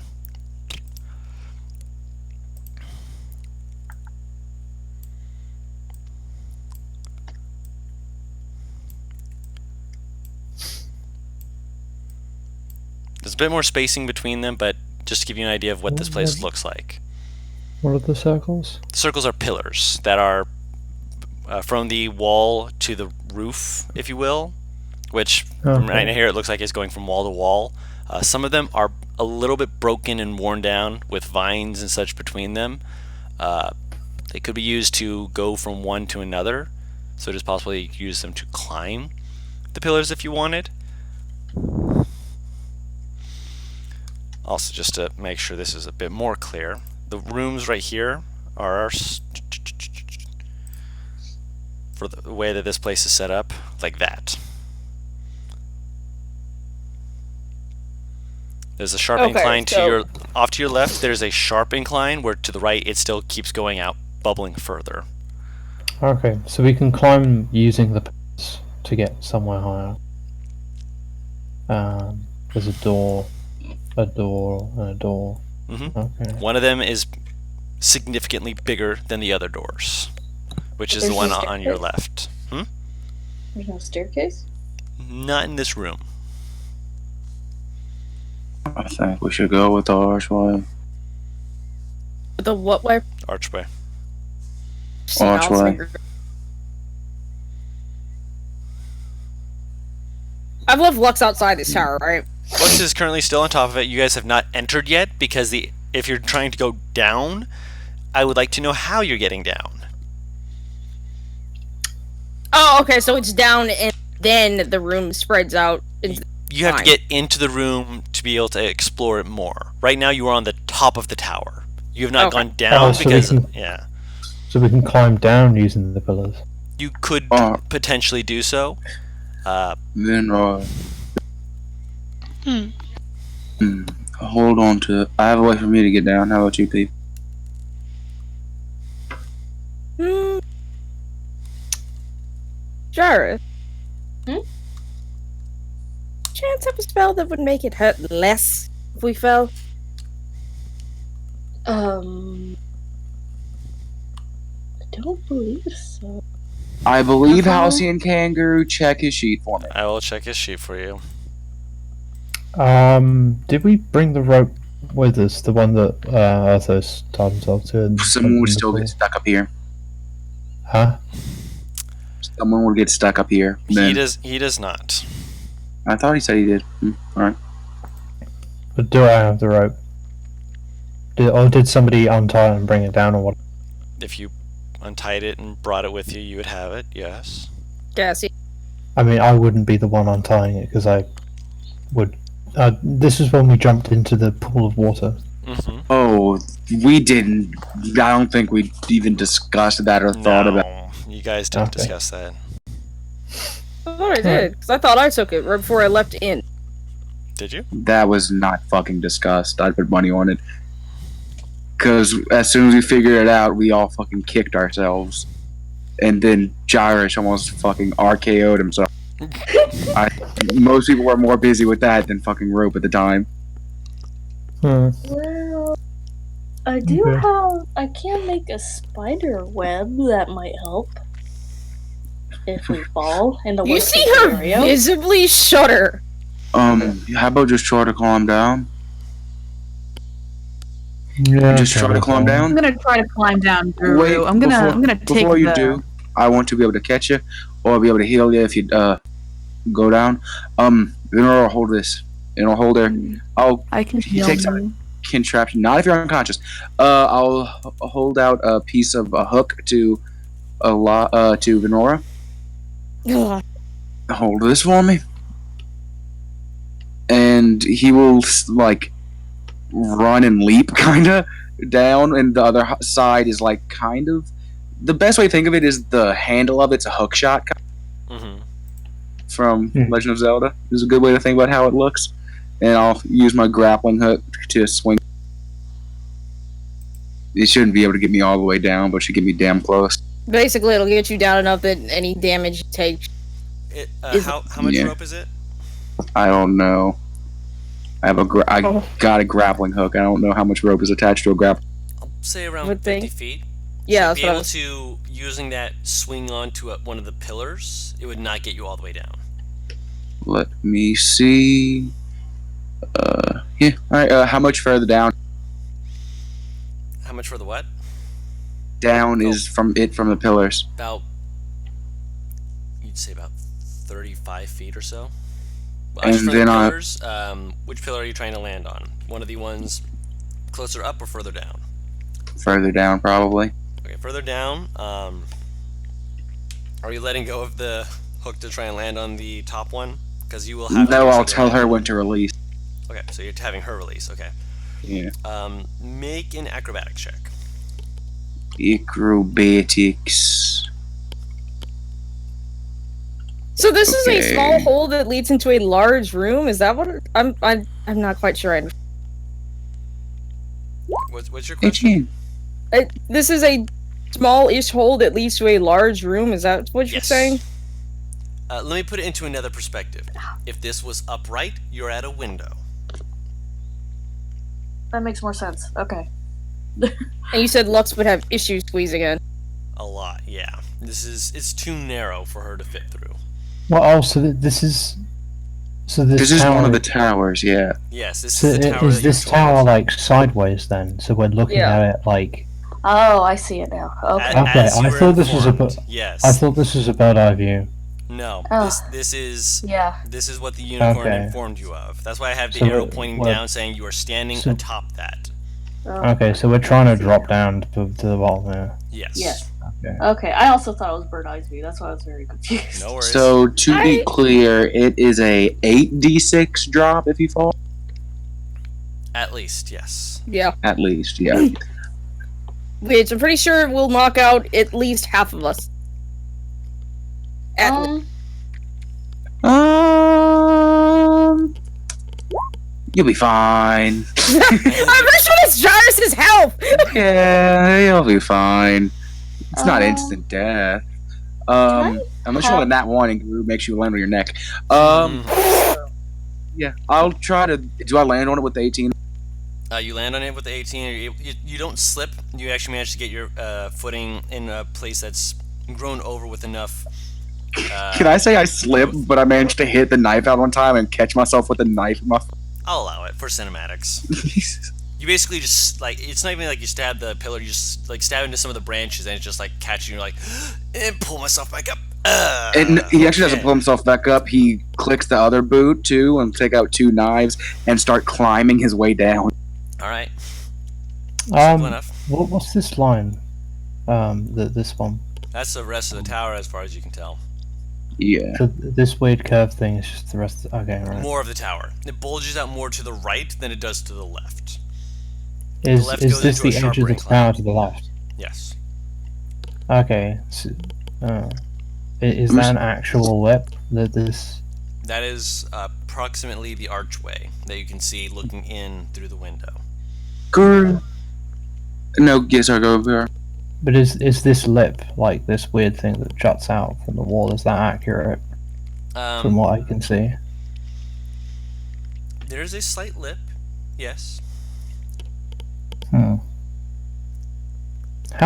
There's a bit more spacing between them, but just to give you an idea of what this place looks like. what are the circles? Circles are pillars that are from the wall to the roof, if you will, which from right here it looks like it's going from wall to wall. Some of them are a little bit broken and worn down with vines and such between them. They could be used to go from one to another, so it is possible you could use them to climb the pillars if you wanted. Also, just to make sure this is a bit more clear, the rooms right here are for the way that this place is set up, like that. There's a sharp incline to your off to your left. There's a sharp incline where to the right it still keeps going out, bubbling further. Okay, so we can climb using the pillars to get somewhere higher. There's a door, and a door. Okay. One of them is significantly bigger than the other doors, which is the one on your left. There's no staircase? Not in this room. I think we should go with the archway. The what way? Archway. Watch way. I've left Lux outside this tower, right? Lux is currently still on top of it. You guys have not entered yet because if you're trying to go down, I would like to know how you're getting down. Oh, okay, so it's down and then the room spreads out. You have to get into the room to be able to explore it more. Right now you are on the top of the tower. You have not gone down because... So we can climb down using the pillars. You could potentially do so. Then, hold on to it. I have a way for me to get down. How about you, Pete? Jareth. Chance have a spell that would make it hurt less if we fell? I don't believe so. I believe Halcyon Kangaroo. Check his sheet for me. I will check his sheet for you. Did we bring the rope with us? The one that Arthos tied himself to? Someone would still get stuck up here. Huh? Someone would get stuck up here. He does not. I thought he said he did. Alright. But do I have the rope? Did somebody untie it and bring it down, or what? If you untied it and brought it with you, you would have it, yes. Gassy. I mean, I wouldn't be the one untying it, because I would... this is when we jumped into the pool of water. Mm-hmm. Oh, we didn't... I don't think we even discussed that or thought about it. No, you guys didn't discuss that. I thought I did, because I thought I took it right before I left in. Did you? That was not fucking discussed. I'd put money on it. Because as soon as we figured it out, we all fucking kicked ourselves. And then Gyrish almost fucking RKO'd himself. Most people were more busy with that than fucking rope at the time. Well, I do have... I can make a spider web that might help. If we fall in the You worst see case her scenario. visibly shudder. How about just try to climb down? Yeah, Just try to climb down? I'm gonna try to climb down, Guru. Wait, I'm gonna take before you the... do, I want to be able to catch you, or be able to heal you if you go down. Then I'll hold this, and I'll hold her. I can He heal takes out you. contraption. Not if you're unconscious. I'll hold out a piece of a hook to Venora. Ugh. Hold this for me, and he will like run and leap kind of down, and the other side is like kind of the best way to think of it is the handle of it's a hook shot from Legend of Zelda. Is a good way to think about how it looks, and I'll use my grappling hook to swing. It shouldn't be able to get me all the way down, but it should get me damn close. Basically, it'll get you down enough that any damage you take... How much rope is it? I don't know. I got a grappling hook. I don't know how much rope is attached to a grapple. I'll say around 50 feet. Yeah, so be able to, using that, swing onto one of the pillars, it would not get you all the way down. Let me see. Yeah. Alright, how much further down? How much for the what? Down is from the pillars. About, you'd say about 35 feet or so. And then pillars, which pillar are you trying to land on? One of the ones closer up or further down? Further down, probably. Okay, further down. Are you letting go of the hook to try and land on the top one? Because you will have... No, I'll tell her when to release. Okay, so you're having her release, okay. Yeah. Make an acrobatics check. Acrobatics. So this is a small hole that leads into a large room? Is that what I'm not quite sure. What's your question? This is a small-ish hole that leads to a large room? Is that what you're saying? Let me put it into another perspective. If this was upright, you're at a window. That makes more sense. Okay. And you said Lux would have issues squeezing in. A lot, yeah. It's too narrow for her to fit through. Well, this is... So this is one of the towers, yeah. Yes, this is the tower. Is this tower like sideways then? So we're looking at it like Oh, I see it now. Okay. Okay, As you I were thought this was a informed, bu- yes. I thought this was a bird eye view. No, Oh. this is Yeah. this is what the unicorn Okay. informed you of. That's why I have the So arrow we're- pointing we're- down, saying you are standing so- atop that. Okay, so we're trying to drop down to the bottom there. Yes. Yes. Okay. Okay, I also thought it was Bird Eye's view. That's why I was very confused. No worries. So to be I- clear, it is a 8d6 drop if you fall. At least, yes. Yeah. At least, yeah. Which I'm pretty sure will knock out at least half of us. At least. You'll be fine. I'm pretty sure it's Jairus' health! Yeah, you'll be fine. It's not Um, instant death. I Unless you roll a nat one and Guru makes you land on your neck. Yeah, I'll try to. Do I land on it with the 18? You land on it with the 18. You don't slip. You actually manage to get your footing in a place that's grown over with enough. Can I say I slipped, but I managed to hit the knife out on time and catch myself with the knife in my. I'll allow it for cinematics. You basically just like it's not even like you stab the pillar. You just like stab into some of the branches and it's just like catching. You're like, and pull myself back up. And he actually doesn't okay. pull himself back up. He clicks the other boot too and take out 2 knives and start climbing his way down. All right. Simple enough. What's this line? This one. That's the rest of the tower, as far as you can tell. Yeah. So this weird curved thing is just the rest. Okay, right. More of the tower. It bulges out more to the right than it does to the left. Is left is goes this into a the edge of sharper the incline. tower to the left? Yes. Okay. So, is that an actual lip? That this? That is approximately the archway that you can see looking in through the window. Guru. No, yes, I'll go over here. But is this lip like this weird thing that juts out from the wall? Is that accurate from what I can see? There's a slight lip, yes. How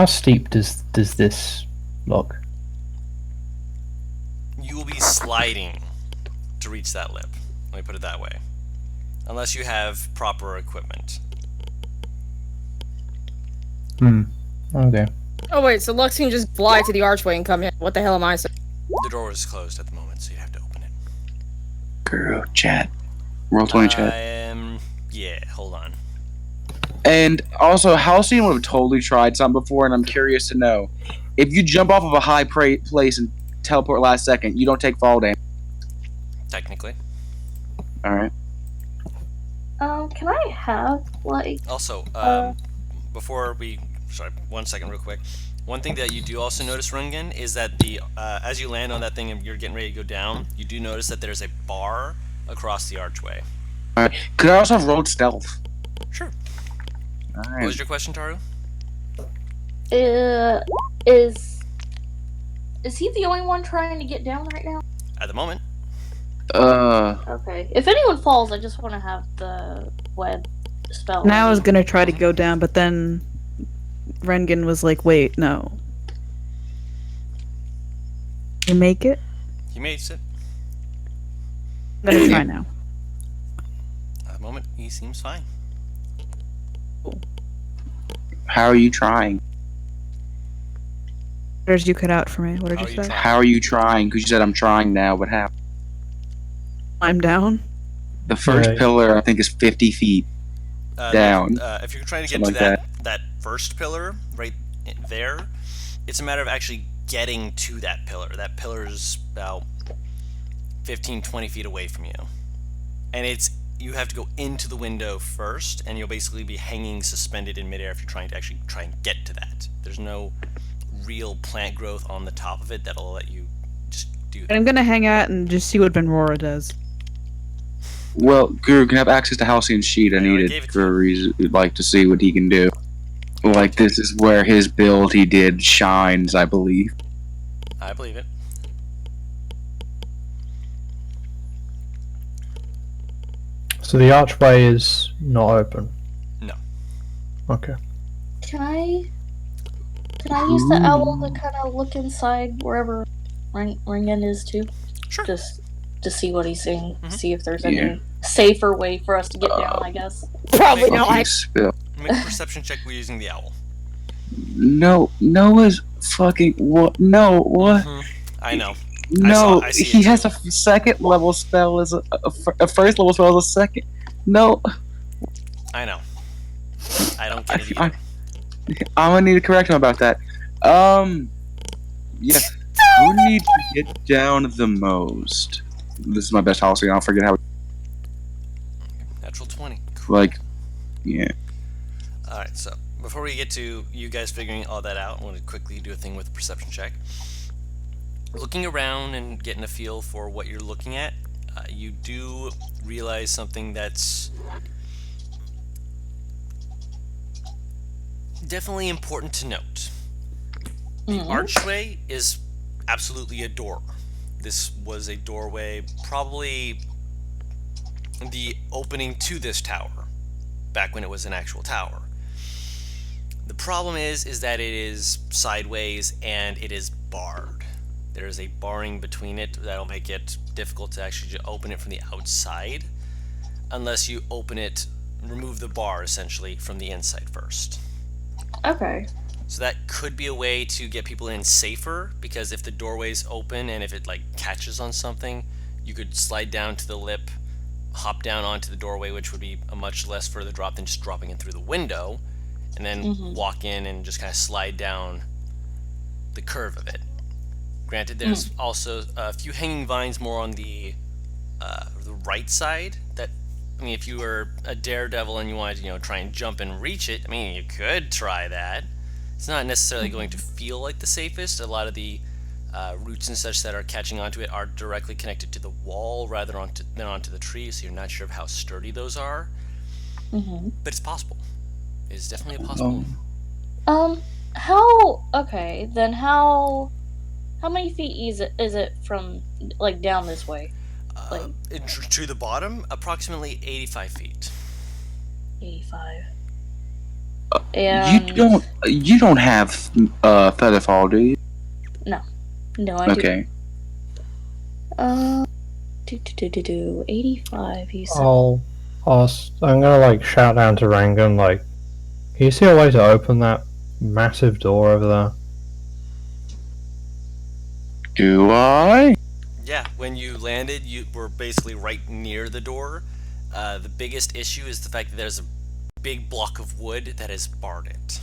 steep does this look? You will be sliding to reach that lip. Let me put it that way. Unless you have proper equipment. Okay. Oh wait, so Lux can just fly to the archway and come in. What the hell am I saying? The door is closed at the moment, so you have to open it. Guru, chat. Roll 20 chat. Yeah, hold on. And also, Halcyon would have totally tried something before, and I'm curious to know. If you jump off of a high place and teleport last second, you don't take fall damage. Technically. Alright. Can I have, like... Also, before we... Sorry, 1 second real quick. One thing that you do also notice, Rungan, is that as you land on that thing and you're getting ready to go down, you do notice that there's a bar across the archway. Alright. Could I also have rolled stealth? Sure. What Alright. was your question, Taru? Is he the only one trying to get down right now? At the moment. Okay. If anyone falls, I just want to have the web spell. Now I was gonna try to go down, but then Rengen was like, wait, no. You make it? He makes it. I'm gonna try now. At the moment, he seems fine. How are you trying? What did you cut out for me? What did How you are you say? trying? How are you trying? Because you said I'm trying now. What happened? I'm down. The first Right. pillar, I think, is 50 feet. Down. If you're trying to get Something to like that first pillar right there, it's a matter of actually getting to that pillar. That pillar is about 15, 20 feet away from you. And you have to go into the window first, and you'll basically be hanging suspended in midair if you're trying to actually try and get to that. There's no real plant growth on the top of it that'll let you just do And that. I'm gonna hang out and just see what Benrora does. Well, Guru can have access to Halcyon's sheet. I I need gave it it to for a reason, like to see what he can do. Like this is where his build he did shines, I believe. I believe it. So the archway is not open. No. Okay. Can I use the owl to kind of look inside wherever Ringen is too? Sure. Just to see what he's seeing, see if there's Yeah. any safer way for us to get down, I guess. Probably Fucking not. spill. Make a perception check using the owl. No, Noah's fucking what? No, what? I know. No, I see he it has too. a second level spell as a first level spell as a second. No, I know. I don't get it I, either. I'm gonna need to correct him about that. Yeah. Who needs to get down the most? This is my best policy. I'll forget how. Natural 20. Cool. Like, yeah. Alright, so before we get to you guys figuring all that out, I want to quickly do a thing with a perception check. Looking around and getting a feel for what you're looking at, you do realize something that's definitely important to note. The archway is absolutely a door. This was a doorway, probably the opening to this tower, back when it was an actual tower. The problem is that it is sideways and it is barred. There is a barring between it that'll make it difficult to actually open it from the outside, unless you open it, remove the bar essentially from the inside first. Okay. So that could be a way to get people in safer, because if the doorway's open and if it like catches on something, you could slide down to the lip, hop down onto the doorway, which would be a much less further drop than just dropping in through the window, and then walk in and just kind of slide down the curve of it. Granted, there's also a few hanging vines more on the right side. That, I mean, if you were a daredevil and you wanted to, try and jump and reach it, I mean, you could try that. It's not necessarily going to feel like the safest. A lot of the roots and such that are catching onto it are directly connected to the wall rather than onto the tree, so you're not sure of how sturdy those are. But it's possible. It's definitely a possibility. How many feet is it from, like, down this way? Like, To the bottom, approximately 85 feet. 85. And You don't have Featherfall, do you? No, I Okay. do 85. You said. I'm gonna like shout down to Rangan, like, can you see a way to open that massive door over there? Do I? Yeah, when you landed, you were basically right near the door. The biggest issue is the fact that there's a big block of wood that has barred it.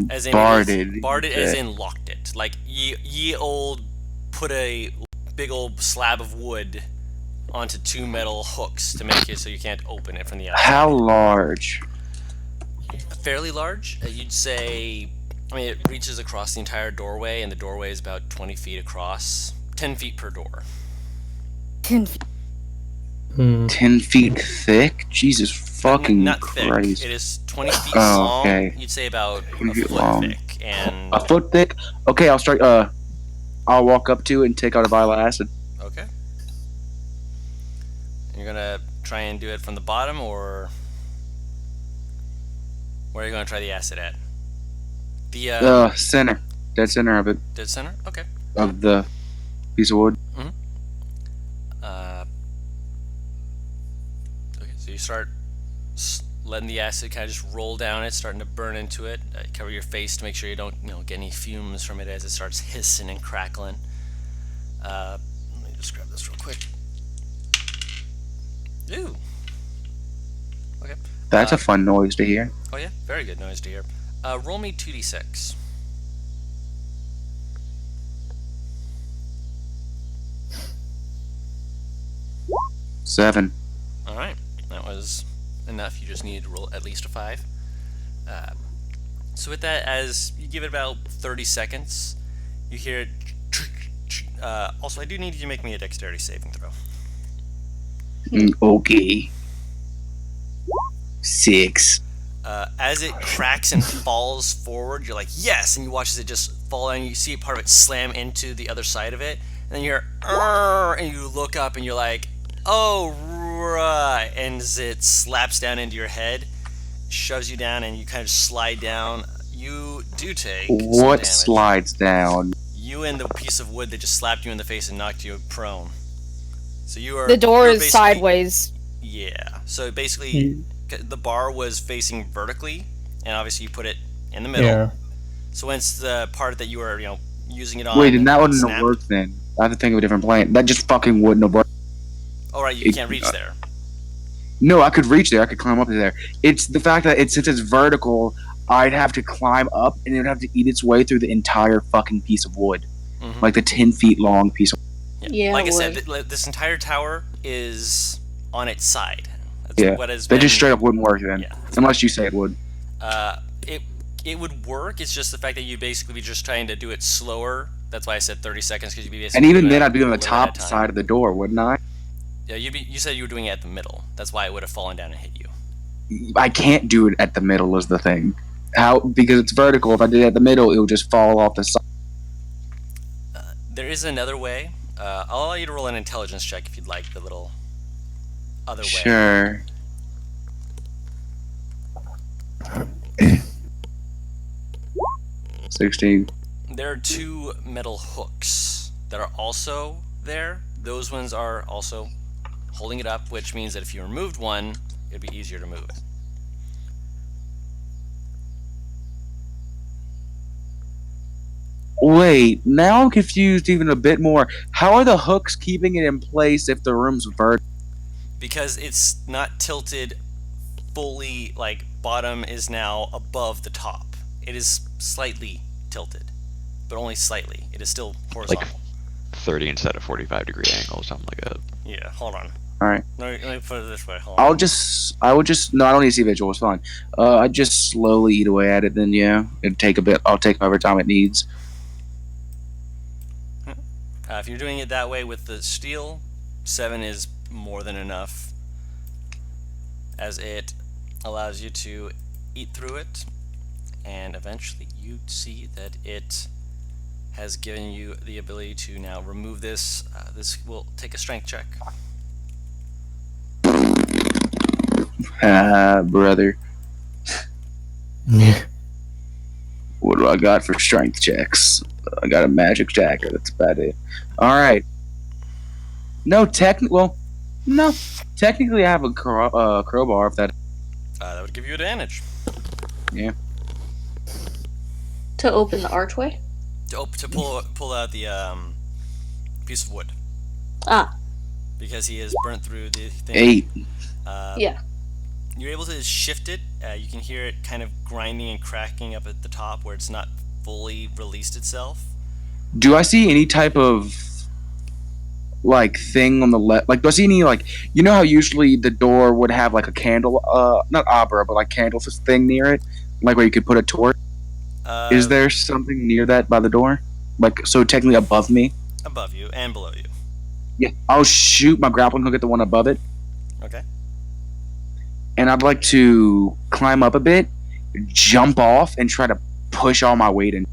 As in Barred barred it, it. as in locked it. Like ye old put a big old slab of wood onto two metal hooks to make it so you can't open it from the outside. How large? Fairly large. You'd say, I mean, it reaches across the entire doorway, and the doorway is about 20 feet across, 10 feet per door. 10 feet. 10 feet thick? Jesus fucking Not Christ. thick. It is 20 feet long. Okay. You'd say about 20 a feet foot long. thick. And A foot thick? Okay, I'll start. I'll walk up to it and take out a vial of acid. okay. You're gonna try and do it from the bottom, or where are you gonna try the acid at? The Center. Dead center of it. dead center. Okay. Of the piece of wood. Okay. So you start letting the acid kind of just roll down it, starting to burn into it. Cover your face to make sure you don't, get any fumes from it as it starts hissing and crackling. Let me just grab this real quick. Ooh. Okay. That's a fun noise to hear. Oh yeah, very good noise to hear. Roll me 2d6. Seven. All right, that was enough. You just needed to roll at least a 5. So with that, as you give it about 30 seconds, you hear it. Also, I do need you to make me a dexterity saving throw. Okay. 6. As it cracks and falls forward, you're like, yes, and you watch as it just fall, and you see part of it slam into the other side of it, and then you're, and you look up, and you're like, oh, right, and as it slaps down into your head, shoves you down, and you kind of slide down. You do take some What damage. slides down? You and the piece of wood that just slapped you in the face and knocked you prone. So you are. The door you're is basically- sideways. Yeah. So basically, the bar was facing vertically, and obviously you put it in the middle. Yeah. So once the part that you were, using it on. Wait, and that wouldn't have snapped. worked then. I have to think of a different plan. That just fucking wouldn't have worked. Oh right, you can't reach there. No, I could reach there. I could climb up to there. It's the fact that since it's vertical, I'd have to climb up, and it would have to eat its way through the entire fucking piece of wood, like the 10 feet long piece of. Yeah, Like I it said, would. this entire tower is on its side. That's Yeah, what has that been. just straight up wouldn't work then, Yeah. unless you say it would. It would work. It's just the fact that you'd basically be just trying to do it slower. That's why I said 30 seconds, because you'd be basically. And even doing then, it I'd be on the a little at a top time. side of the door, wouldn't I? Yeah, you said you were doing it at the middle. That's why it would have fallen down and hit you. I can't do it at the middle. Is the thing. How? Because it's vertical. If I did it at the middle, it would just fall off the side. There is another way. I'll allow you to roll an intelligence check if you'd like the little other way. Sure. $16. There are 2 metal hooks that are also there. Those ones are also holding it up, which means that if you removed one, it'd be easier to move it. Wait, now I'm confused even a bit more. How are the hooks keeping it in place if the room's vertical? Because it's not tilted fully, like bottom is now above the top. It is slightly tilted, but only slightly. It is still horizontal. Like 30 instead of 45-degree angle or something like that. Yeah, hold on. Alright. Let me put it this way. Hold I on. would just, no, I don't need to see visual, it's fine. I'd just slowly eat away at it then, yeah. It'd take a bit, I'll take however time it needs. If you're doing it that way with the steel, 7 is more than enough, as it allows you to eat through it, and eventually you see that it has given you the ability to now remove this. This will take a strength check. Brother. Yeah. What do I got for strength checks? I got a magic dagger, that's about it. Alright. No, no. Technically I have a crowbar if that. That would give you advantage. Yeah. To open the archway? To pull out the piece of wood. Ah, Because he has burnt through the thing. 8. yeah. You're able to shift it. You can hear it kind of grinding and cracking up at the top where it's not fully released itself. Do I see any type of like thing on the left? Like, do I see any like, you know how usually the door would have like a candle, not opera, but like candle thing near it, like where you could put a torch? Is there something near that by the door? Like, so technically above me? Above you and below you. Yeah, I'll shoot my grappling hook at the one above it, Okay. and I'd like to climb up a bit, jump off, and try to push all my weight in.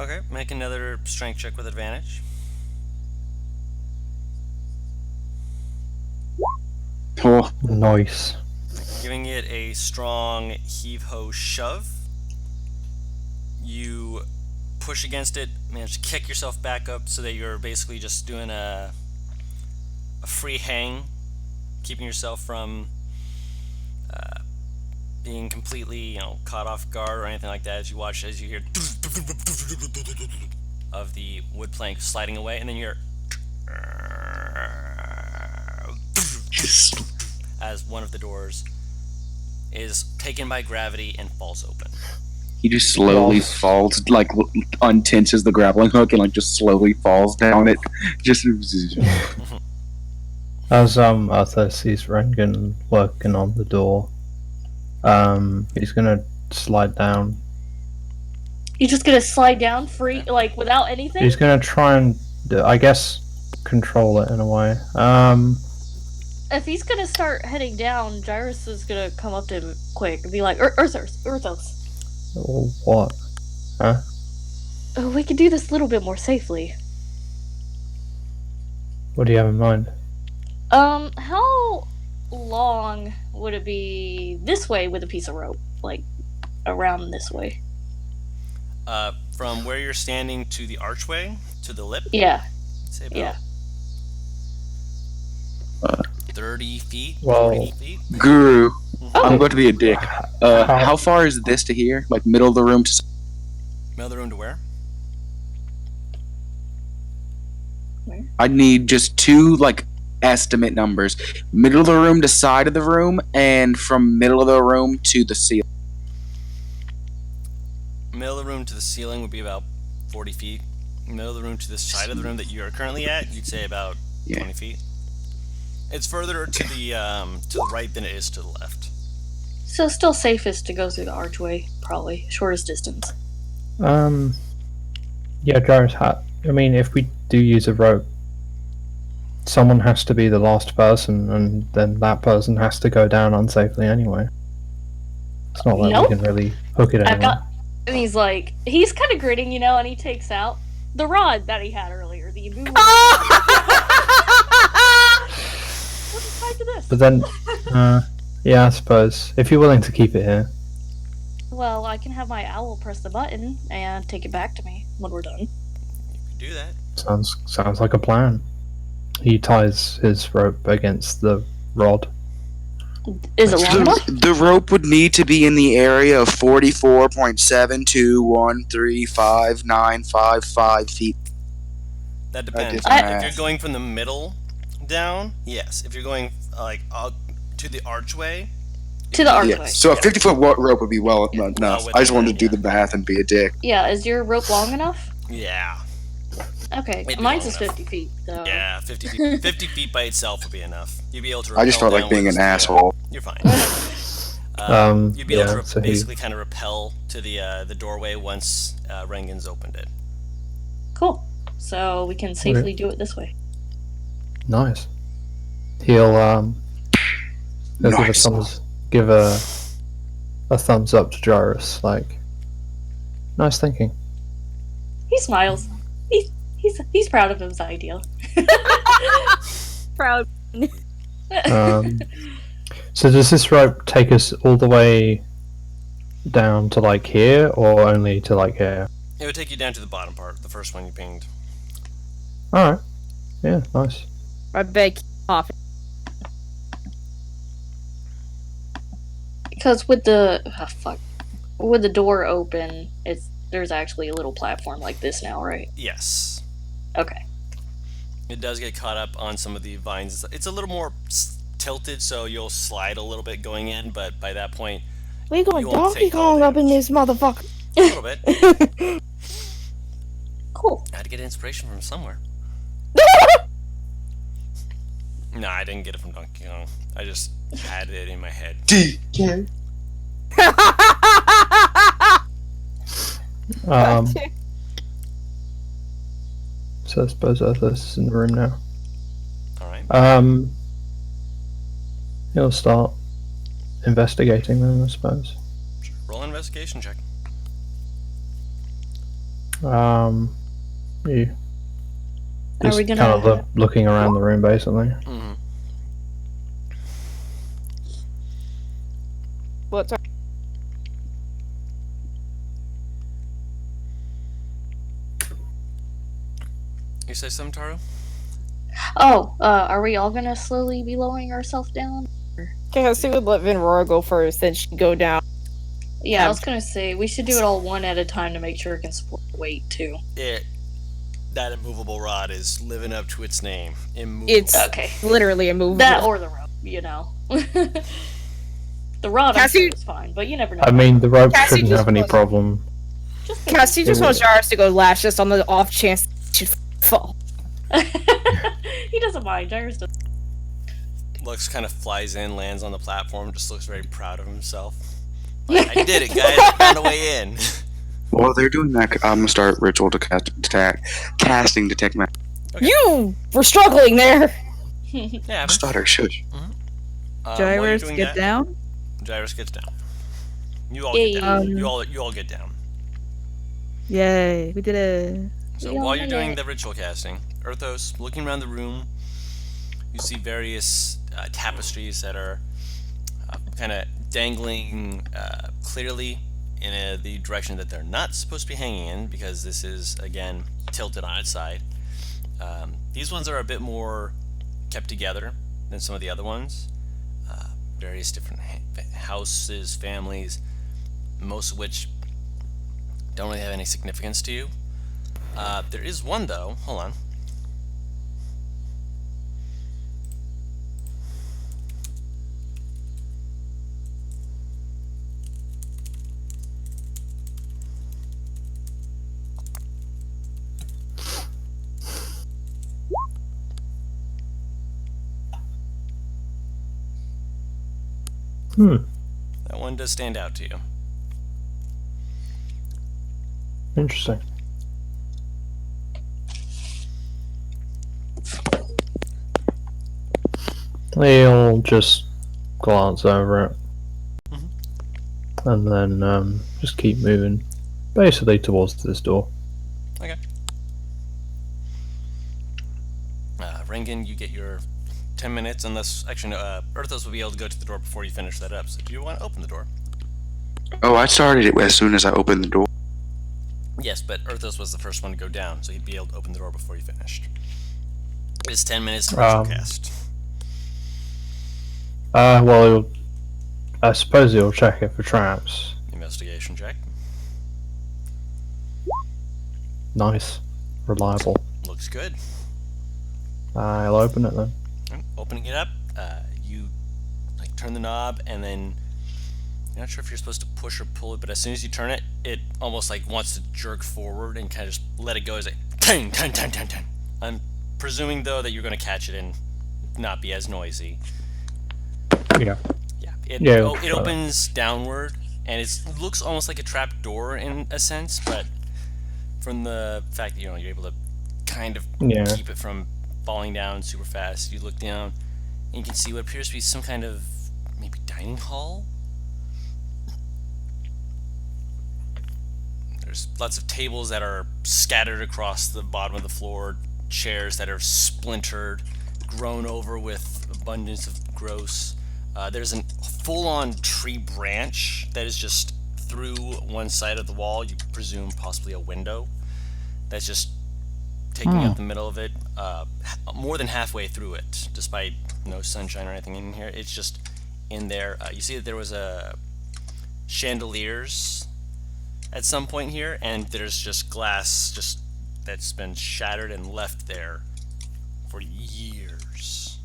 Okay. Make another strength check with advantage. Oh, Nice. Giving it a strong heave-ho shove. You push against it, manage to kick yourself back up so that you're basically just doing a free hang, keeping yourself from being completely, caught off guard or anything like that. As you hear of the wood plank sliding away, and then you hear as one of the doors is taken by gravity and falls open. he just slowly falls, like untenses the grappling hook and like just slowly falls down it. Just As Arthur sees Rengen working on the door, he's gonna slide down. You're just gonna slide down free, like without anything? He's gonna try and, I guess, control it in a way. If he's gonna start heading down, Gyrus is gonna come up to him quick and be like, Urthos. What? Huh? Oh, we can do this a little bit more safely. What do you have in mind? How long would it be this way with a piece of rope? Like, around this way? From where you're standing to the archway, to the lip? Yeah. Say about Yeah. 30 feet, Well- 40 feet. Guru, I'm going to be a dick. How far is this to here? Like middle of the room to... Middle of the room to where? I need just two, like, estimate numbers. Middle of the room to side of the room, and from middle of the room to the ceiling. Middle of the room to the ceiling would be about 40 feet. Middle of the room to the side of the room that you are currently at, you'd say about 20 feet. It's further to the right than it is to the left. So still safest to go through the archway, probably. Shortest distance. Yeah, Jarvis, I mean, if we do use a rope, someone has to be the last person, and then that person has to go down unsafely anyway. It's not like Nope. we can really hook it anywhere. And he's like, he's kind of gritting, and he takes out the rod that he had earlier, the immovable What's tied to this? But then, yeah, I suppose. If you're willing to keep it here. Well, I can have my owl press the button and take it back to me when we're done. You can do that. Sounds like a plan. He ties his rope against the rod. Is it long enough? The rope would need to be in the area of 44.721359555 feet. That depends. If you're going from the middle down, yes. If you're going to the archway. To the archway. Yeah. So a 50-foot rope would be well enough. I just wanted to do the math and be a dick. Yeah, is your rope long enough? Yeah. Okay, mine's is 50 feet, so... Yeah, 50 feet. 50 feet by itself would be enough. You'd be able to I just felt like being an asshole. You're fine. You'd be able to basically kind of rappel to the doorway once Rengen's opened it. Cool. So we can safely do it this way. Nice. He'll give a thumbs up to Jarvis, like, nice thinking. He smiles. He's proud of his idea. Proud. So does this rope take us all the way down to like here, or only to like here? It would take you down to the bottom part, the first one you pinged. Alright. Yeah, nice. I beg off. Because with the with the door open, there's actually a little platform like this now, right? Yes. Okay. It does get caught up on some of the vines. It's a little more tilted, so you'll slide a little bit going in, but by that point, We going Donkey Kong up in this motherfucker. a little bit. Cool. I had to get inspiration from somewhere. No, I didn't get it from Donkey Kong. I just had it in my head. DK. So I suppose Earthos is in the room now. Alright. He'll start investigating them, I suppose. Sure. Roll an investigation check. You Are just we kind gonna- of looking around the room, basically. Mm-hmm. What's You say something, Taro? Oh, are we all gonna slowly be lowering ourselves down? Okay, I see would let Vinrora go first, then she'd go down. Yeah, I was gonna say, we should do it all one at a time to make sure it can support the weight, too. That immovable rod is living up to its name. Immovable. It's Okay. literally immovable. That or the rope, The rod, I'm sure is fine, but you never know. I mean, the rope Cassie shouldn't just have any wasn't- problem. Cassie just wants Jarvis to go last, just on the off chance she'd fall. He doesn't mind. Jairus doesn't. Lux kind of flies in, lands on the platform, just looks very proud of himself. Like, I did it, guys. I found a way in. While they're doing that, I'm gonna start ritual casting detect magic. Okay. You were struggling there. Yeah, Stutter, shush. Gyrus, get down. Gyrus gets down. You all Yay. get down. You all get down. Yay, we did it. So We all while you're did doing it. the ritual casting, Earthos, looking around the room, you see various tapestries that are kind of dangling clearly in the direction that they're not supposed to be hanging in, because this is, again, tilted on its side. These ones are a bit more kept together than some of the other ones. various different houses, families, most of which don't really have any significance to you. There is one though. Hold on. That one does stand out to you. Interesting. He'll just glance over it. And then just keep moving. Basically towards this door. Okay. Rengen, you get your 10 minutes, unless, actually, no, Earthos will be able to go to the door before you finish that up, so do you want to open the door? Oh, I started it as soon as I opened the door. Yes, but Earthos was the first one to go down, so he'd be able to open the door before you finished. It's 10 minutes to cast. Well, I suppose he'll check it for traps. Investigation check. Nice. Reliable. Looks good. I'll open it then. Opening it up, you like turn the knob, and then you're not sure if you're supposed to push or pull it, but as soon as you turn it, it almost like wants to jerk forward and kind of just let it go as a tang, tang, tang, tang, tang. I'm presuming though that you're going to catch it and not be as noisy. Yeah. Yeah. It Yeah, opens downward, and it looks almost like a trap door in a sense, but from the fact that you're able to kind of keep it from falling down super fast, you look down and you can see what appears to be some kind of maybe dining hall. There's lots of tables that are scattered across the bottom of the floor, chairs that are splintered, grown over with abundance of gross. There's a full-on tree branch that is just through one side of the wall, you presume possibly a window, that's just taking up the middle of it, more than halfway through it, despite no sunshine or anything in here. It's just in there. You see that there was chandeliers at some point here, and there's just glass that's been shattered and left there for years.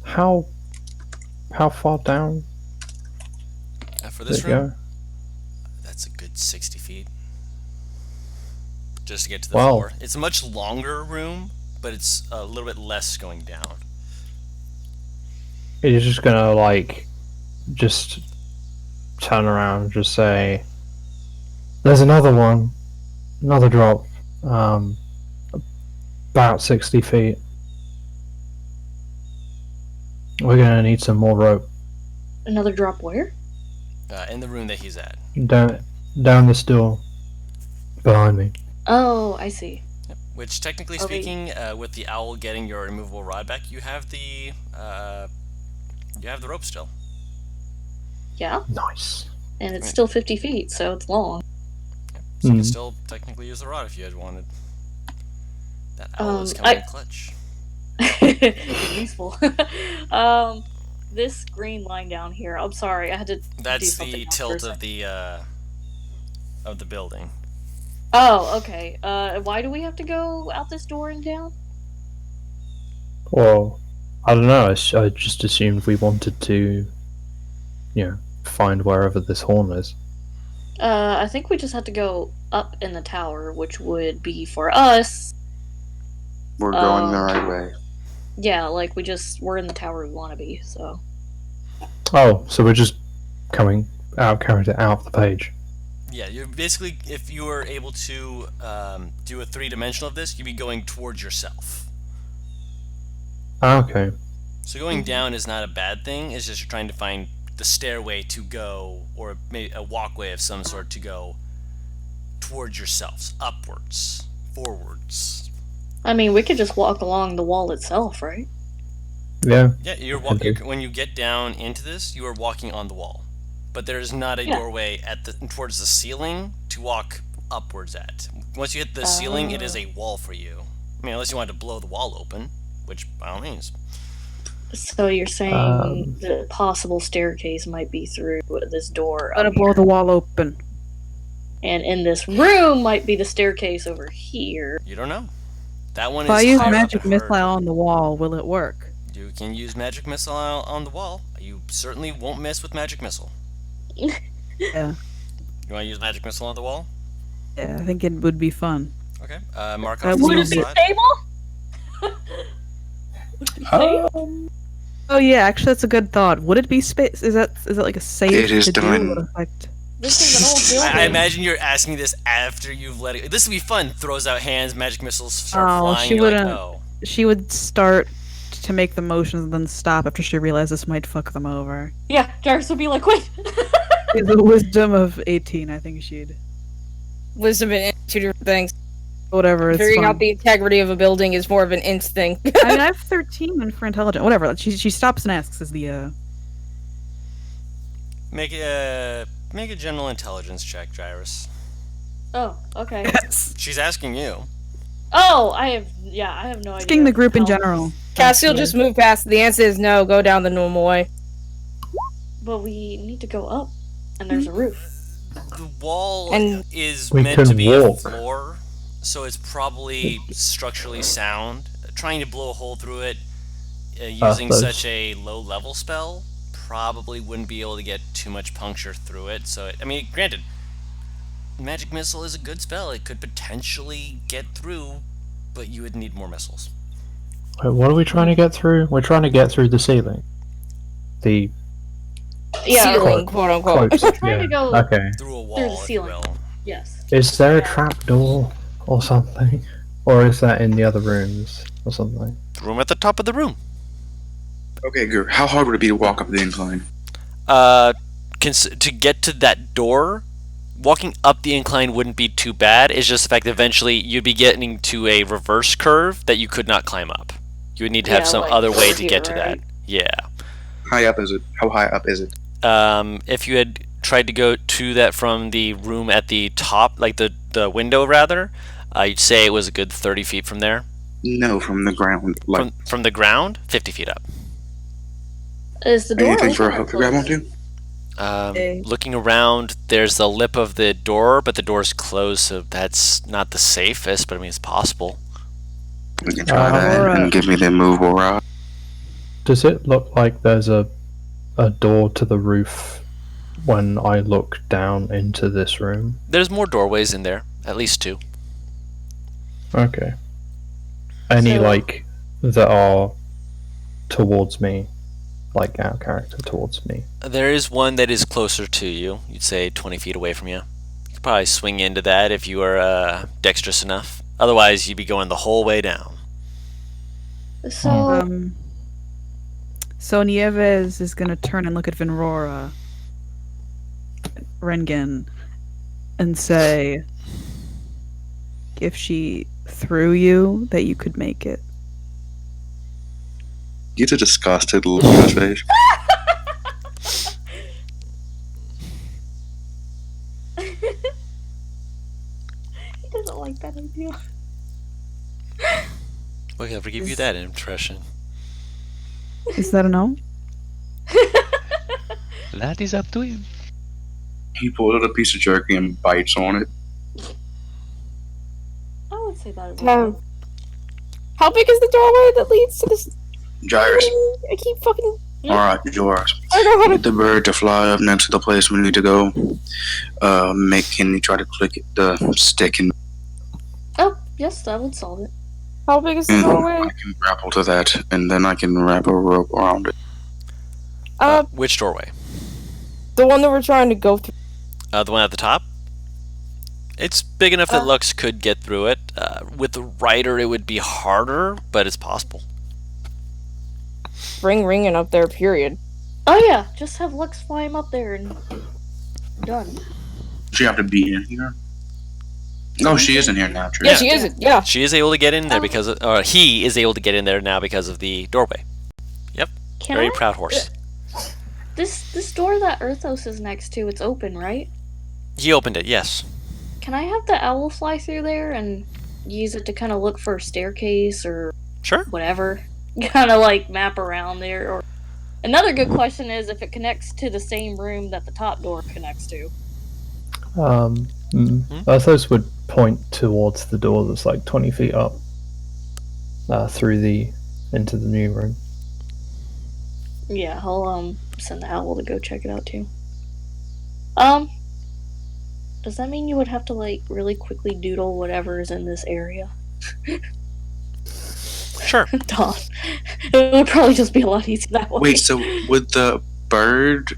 How far down? For this room, that's a good 60 feet. Just to get to the floor. It's a much longer room, but it's a little bit less going down. You're just gonna just turn around and just say, "There's another one, another drop, about 60 feet. We're gonna need some more rope." Another drop where? In the room that he's at. Down this door, behind me. Oh, I see. Yep. Which, technically speaking, with the owl getting your immovable rod back, you have the rope still. Yeah. Nice. And it's still 50 feet, so it's long. Yep. So you can still technically use the rod if you had wanted. That owl is coming in clutch. Useful. This green line down here. I'm sorry, I had to. That's the tilt of the building. Oh, okay. Why do we have to go out this door and down? Well, I don't know. I just assumed we wanted to, find wherever this horn is. I think we just had to go up in the tower, which would be for us. We're going the right way. Yeah, we're in the tower we want to be, so. Oh, so we're just carrying it out the page. Yeah, you're basically, if you were able to do a 3-dimensional of this, you'd be going towards yourself. Okay. So going down is not a bad thing, it's just you're trying to find the stairway to go, or maybe a walkway of some sort to go towards yourselves, upwards, forwards. I mean, we could just walk along the wall itself, right? Yeah. Yeah, when you get down into this, you are walking on the wall. But there is not a doorway towards the ceiling to walk upwards at. Once you hit the ceiling, it is a wall for you. I mean, unless you wanted to blow the wall open, which by all means. So you're saying the possible staircase might be through this door Gotta up blow here. the wall open. And in this room might be the staircase over here. You don't know. That one If I is use higher up magic and missile harder. on the wall, will it work? You can use magic missile on the wall. You certainly won't miss with magic missile. Yeah. You want to use magic missile on the wall? Yeah, I think it would be fun. Okay. Mark That off the would spell be slot. Oh yeah, actually that's a good thought. Would it be space? Is it like a safe It is to do? done. What effect? This is an old building. I imagine you're asking this after you've let it. This would be fun. Throws out hands, magic missiles start Oh, flying. she You're like, wouldn't- oh. She would start to make the motions and then stop after she realized this might fuck them over. Yeah, Jarvis would be like, wait. With the wisdom of 18, I think she'd. Wisdom and int, two different things. Whatever, it's Figuring fine. out the integrity of a building is more of an int thing. I mean, I have 13 for intelligence. Whatever. She stops and asks. Is the Make a general intelligence check, Gyrus. Oh, okay. She's asking you. Oh, I have no idea. asking the group in how- general. Cassie will just move past. The answer is no. Go down the normal way. But we need to go up, and there's a roof. The wall And- is We meant to can be walk. a floor, so it's probably structurally sound. Trying to blow a hole through it using those- such a low level spell probably wouldn't be able to get too much puncture through it. So, I mean, granted, magic missile is a good spell. It could potentially get through, but you would need more missiles. Wait, what are we trying to get through? We're trying to get through the ceiling. The Yeah, Ceiling, quote unquote. close. Trying to Yeah. go Okay. Through a wall, through the if you ceiling. will. Yes. Is there a trap door or something? Or is that in the other rooms or something? Room at the top of the room. Okay, good. How hard would it be to walk up the incline? To get to that door, walking up the incline wouldn't be too bad. It's just the fact that eventually you'd be getting to a reverse curve that you could not climb up. You would need to have Yeah, some like other way to here, get to right? that. Yeah. High up is it? How high up is it? If you had tried to go to that from the room at the top, like the window rather, you'd say it was a good 30 feet from there. No, from the ground. Like From the ground, 50 feet up. Is the door anything for a open or hook to grab closed? onto? Okay. Looking around, there's the lip of the door, but the door's closed, so that's not the safest, but I mean, it's possible. We can try that alright. and give me the movable rod. Does it look like there's a door to the roof when I look down into this room? There's more doorways in there, at least two. Okay. Any So- like that are towards me, like out of character towards me? There is one that is closer to you. You'd say 20 feet away from you. You could probably swing into that if you are dexterous enough. Otherwise, you'd be going the whole way down. So, So Nieves is gonna turn and look at Vinrora, Rengen, and say, if she threw you, that you could make it. Get a disgusted look on his face. he doesn't like that idea. Well, I'll give you that impression. Is that a no? That is up to him. He pulls out a piece of jerky and bites on it. I would say that. How big is the doorway that leads to this? Gyrus. I keep fucking. Alright, yours. I don't know how Get to. the bird to fly up next to the place we need to go. Can you try to click the stick and Oh, yes, that would solve it. How big is the I doorway? can grapple to that, and then I can wrap a rope around it. Which doorway? The one that we're trying to go through. The one at the top? It's big enough that Lux could get through it. With the rider, it would be harder, but it's possible. Bring ringing up there. Period. Oh yeah, just have Lux fly him up there and done. She have to be in here. No, she is in here now. True. Yeah, she is. Yeah. She is able to get in there because of, or he is able to get in there now because of the doorway. Can Very I? proud horse. This door that Earthos is next to, it's open, right? He opened it, yes. Can I have the owl fly through there and use it to kind of look for a staircase or Sure. whatever? kind of like map around there. Or another good question is if it connects to the same room that the top door connects to. Arthos would point towards the door that's like 20 feet up into the new room. Yeah, I'll send the owl to go check it out too. Does that mean you would have to like really quickly doodle whatever is in this area? Sure. Don. It would probably just be a lot easier that way. Wait, so would the bird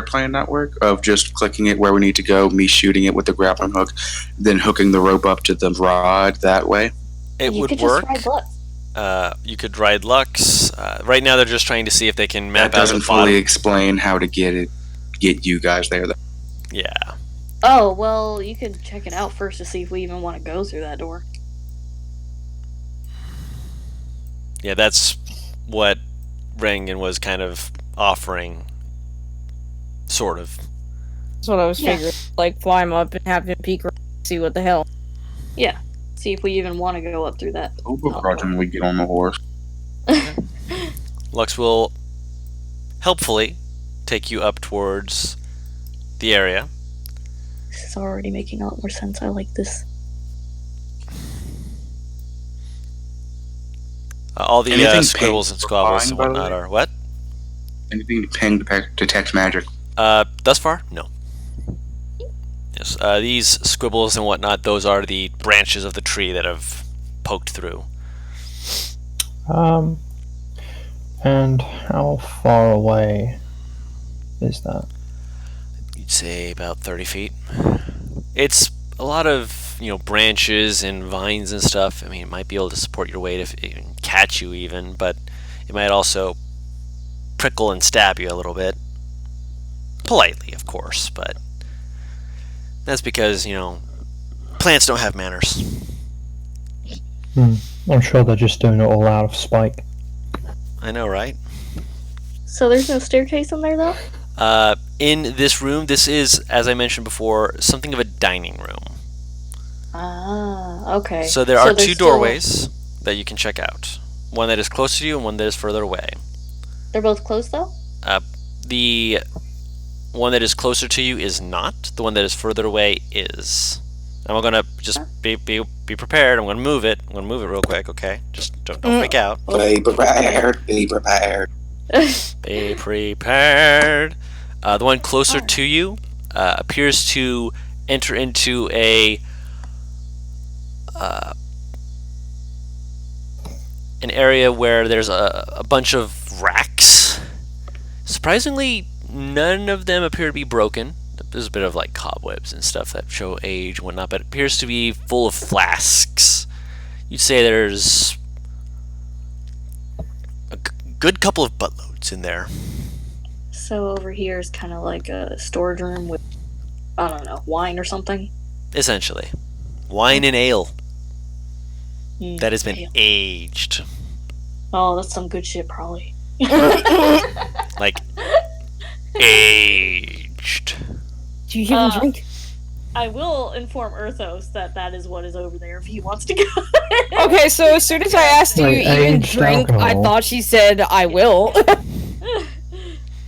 plan not work? Of just clicking it where we need to go, me shooting it with the grappling hook, then hooking the rope up to the rod that way? It you would could work. Just ride Lux. You could ride Lux. Right now, they're just trying to see if they can map That out doesn't the bottom. fully explain how to get you guys there, though. Yeah. Oh, well, you could check it out first to see if we even want to go through that door. Yeah, that's what Rengen was kind of offering. Sort of. That's what I was Yeah. figuring. Like, fly him up and have him peek around and see what the hell. Yeah. See if we even want to go up through that. I'll begrudgingly get on the horse. Lux will helpfully take you up towards the area. This is already making a lot more sense. I like this. All the Anything scribbles and pink squabbles fine, and by the whatnot way? are what? Anything to ping detect magic? Thus far, no. Yes, these scribbles and whatnot, those are the branches of the tree that have poked through. And how far away is that? You'd say about 30 feet. It's a lot of, branches and vines and stuff. I mean, it might be able to support your weight if it can catch you even, but it might also prickle and stab you a little bit. Politely, of course, but that's because, plants don't have manners. I'm sure they're just doing it all out of spite. I know, right? So there's no staircase in there, though? In this room, this is, as I mentioned before, something of a dining room. Ah, okay. So there are there's two doorways that you can check out. One that is close to you and one that is further away. They're both closed, though? The one that is closer to you is not. The one that is further away is. And we're gonna just be prepared. I'm gonna move it. I'm gonna move it real quick, okay? Just don't freak out. Be prepared. Be prepared. Be prepared. The one closer to you appears to enter into an area where there's a bunch of racks. Surprisingly, none of them appear to be broken. There's a bit of like cobwebs and stuff that show age and whatnot, but it appears to be full of flasks. You'd say there's a good couple of buttloads in there. So over here is kind of like a storage room with, I don't know, wine or something? Essentially. Wine and ale that has been Ale. aged. Oh, that's some good shit, probably. Like, aged. Do you even drink? I will inform Erthos that is what is over there if he wants to go. Okay, so as soon as I asked you Like even aged drink, I alcohol. thought she said I will.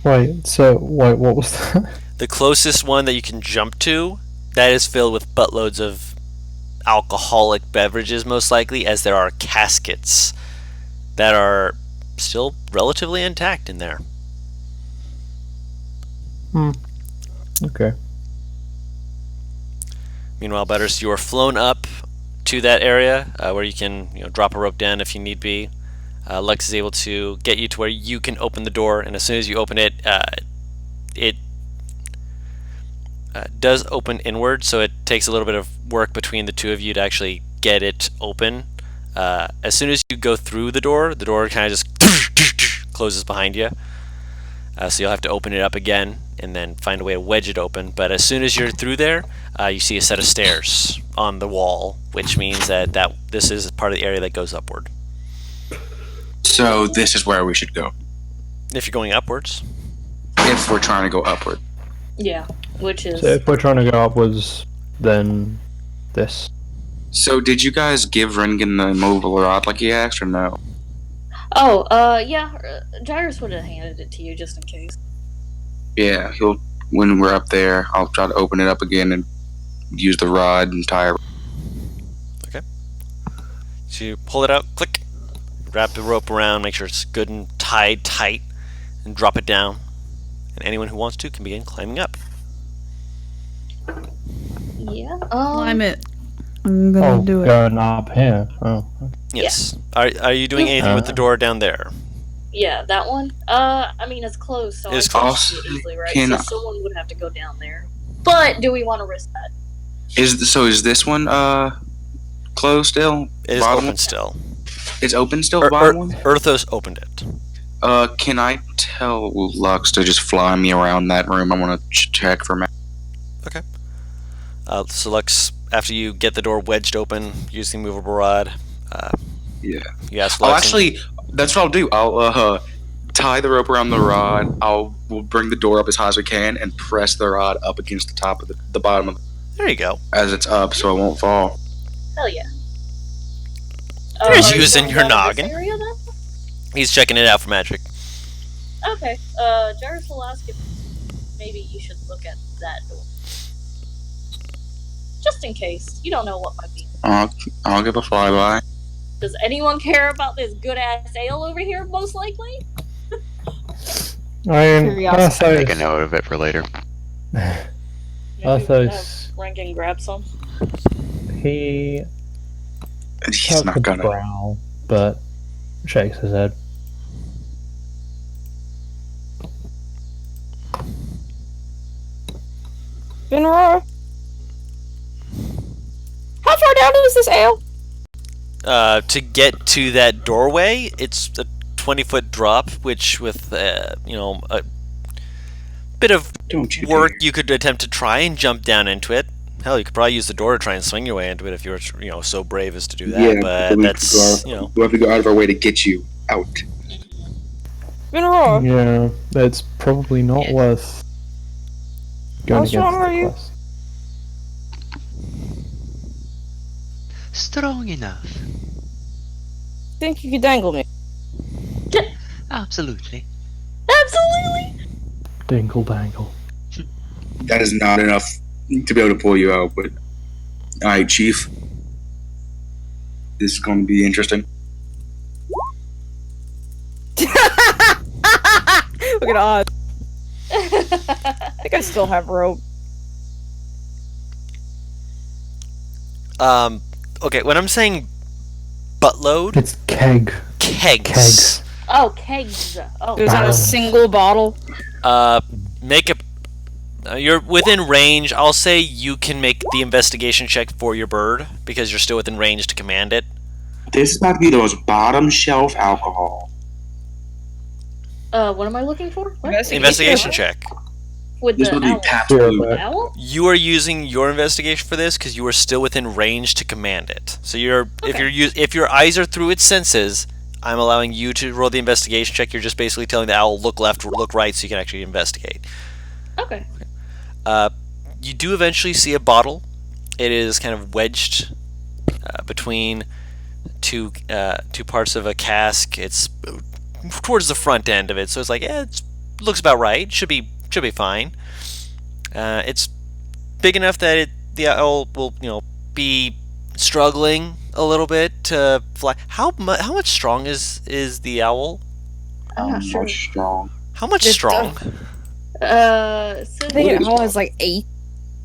Wait, what was that? The closest one that you can jump to, that is filled with buttloads of alcoholic beverages, most likely, as there are caskets that are still relatively intact in there. Okay. Meanwhile, Butters, you are flown up to that area where you can drop a rope down if you need be. Lux is able to get you to where you can open the door, and as soon as you open it, it does open inward, so it takes a little bit of work between the two of you to actually get it open. As soon as you go through the door kind of just closes behind you. So you'll have to open it up again and then find a way to wedge it open. But as soon as you're through there, you see a set of stairs on the wall, which means that this is part of the area that goes upward. So this is where we should go If you're going upwards. if we're trying to go upward. Yeah, which is... So if we're trying to go upwards, then this. So did you guys give Rengen the immovable rod like he asked, or no? Oh, yeah, Gyrus would have handed it to you just in case. Yeah, he'll. When we're up there, I'll try to open it up again and use the rod and tie it. So you pull it out, click, wrap the rope around, make sure it's good and tied tight, and drop it down. And anyone who wants to can begin climbing up. Yeah. Climb it. I'm gonna do it. Going up here. Oh. Yes. Are you doing anything with the door down there? Yeah, that one. I mean, it's closed, so It's I can closed. see it easily, right? Can- So someone would have to go down there. But do we want to risk that? Is this one closed still? It is Bottom open one? still. It's open still. The bottom one. Earthos opened it. Can I tell Lux to just fly me around that room? I want to check for. So Lux, after you get the door wedged open using the movable rod, Yeah. you ask Oh, Lux. actually, that's what I'll do. I'll tie the rope around the rod. We'll bring the door up as high as we can and press the rod up against the top of the bottom of There you go. as it's up, so it won't fall. Hell yeah. There's are you using going your down to this noggin. area, then? He's checking it out for magic. Okay. Jarvis will ask if maybe you should look at that door. Just in case. You don't know what might be. I'll give a flyby. Does anyone care about this good-ass ale over here, most likely? I mean, Curiosity. Make a note of it for later. Maybe Arthos, Rankin grab some. he He's has not a gonna. growl, but shakes his head. Finra? How far down is this ale? To get to that doorway, it's a 20-foot drop, which with a bit of Don't you work, dare. you could attempt to try and jump down into it. Hell, you could probably use the door to try and swing your way into it if you were, so brave as to do that. Yeah, but we that's, we'll have to go out of our way to get you out. Finra? Yeah, it's probably not worth going How against strong are the you? quest. Strong enough. Think you could dangle me? Absolutely. Absolutely! Dingle dangle. That is not enough to be able to pull you out, but alright, Chief. This is going to be interesting. Look at Oz. I think I still have rope. Okay, when I'm saying buttload, It's keg. kegs. Kegs. Oh, kegs. Oh, Is that a single bottle? Make a. You're within range. I'll say you can make the investigation check for your bird because you're still within range to command it. This might be the most bottom shelf alcohol. what am I looking for? What? Investigation check. With This the would be owl. Pabst Sure, Blue. but- Owl? You are using your investigation for this because you are still within range to command it. So if your eyes are through its senses, I'm allowing you to roll the investigation check. You're just basically telling the owl look left, look right, so you can actually investigate. Okay. You do eventually see a bottle. It is kind of wedged between two parts of a cask. It's towards the front end of it, so it's like it looks about right. Should be fine. It's big enough that the owl will be struggling a little bit to fly. How much strong is the owl? I'm not sure. Much strong. How much Just, strong? I think it was like 8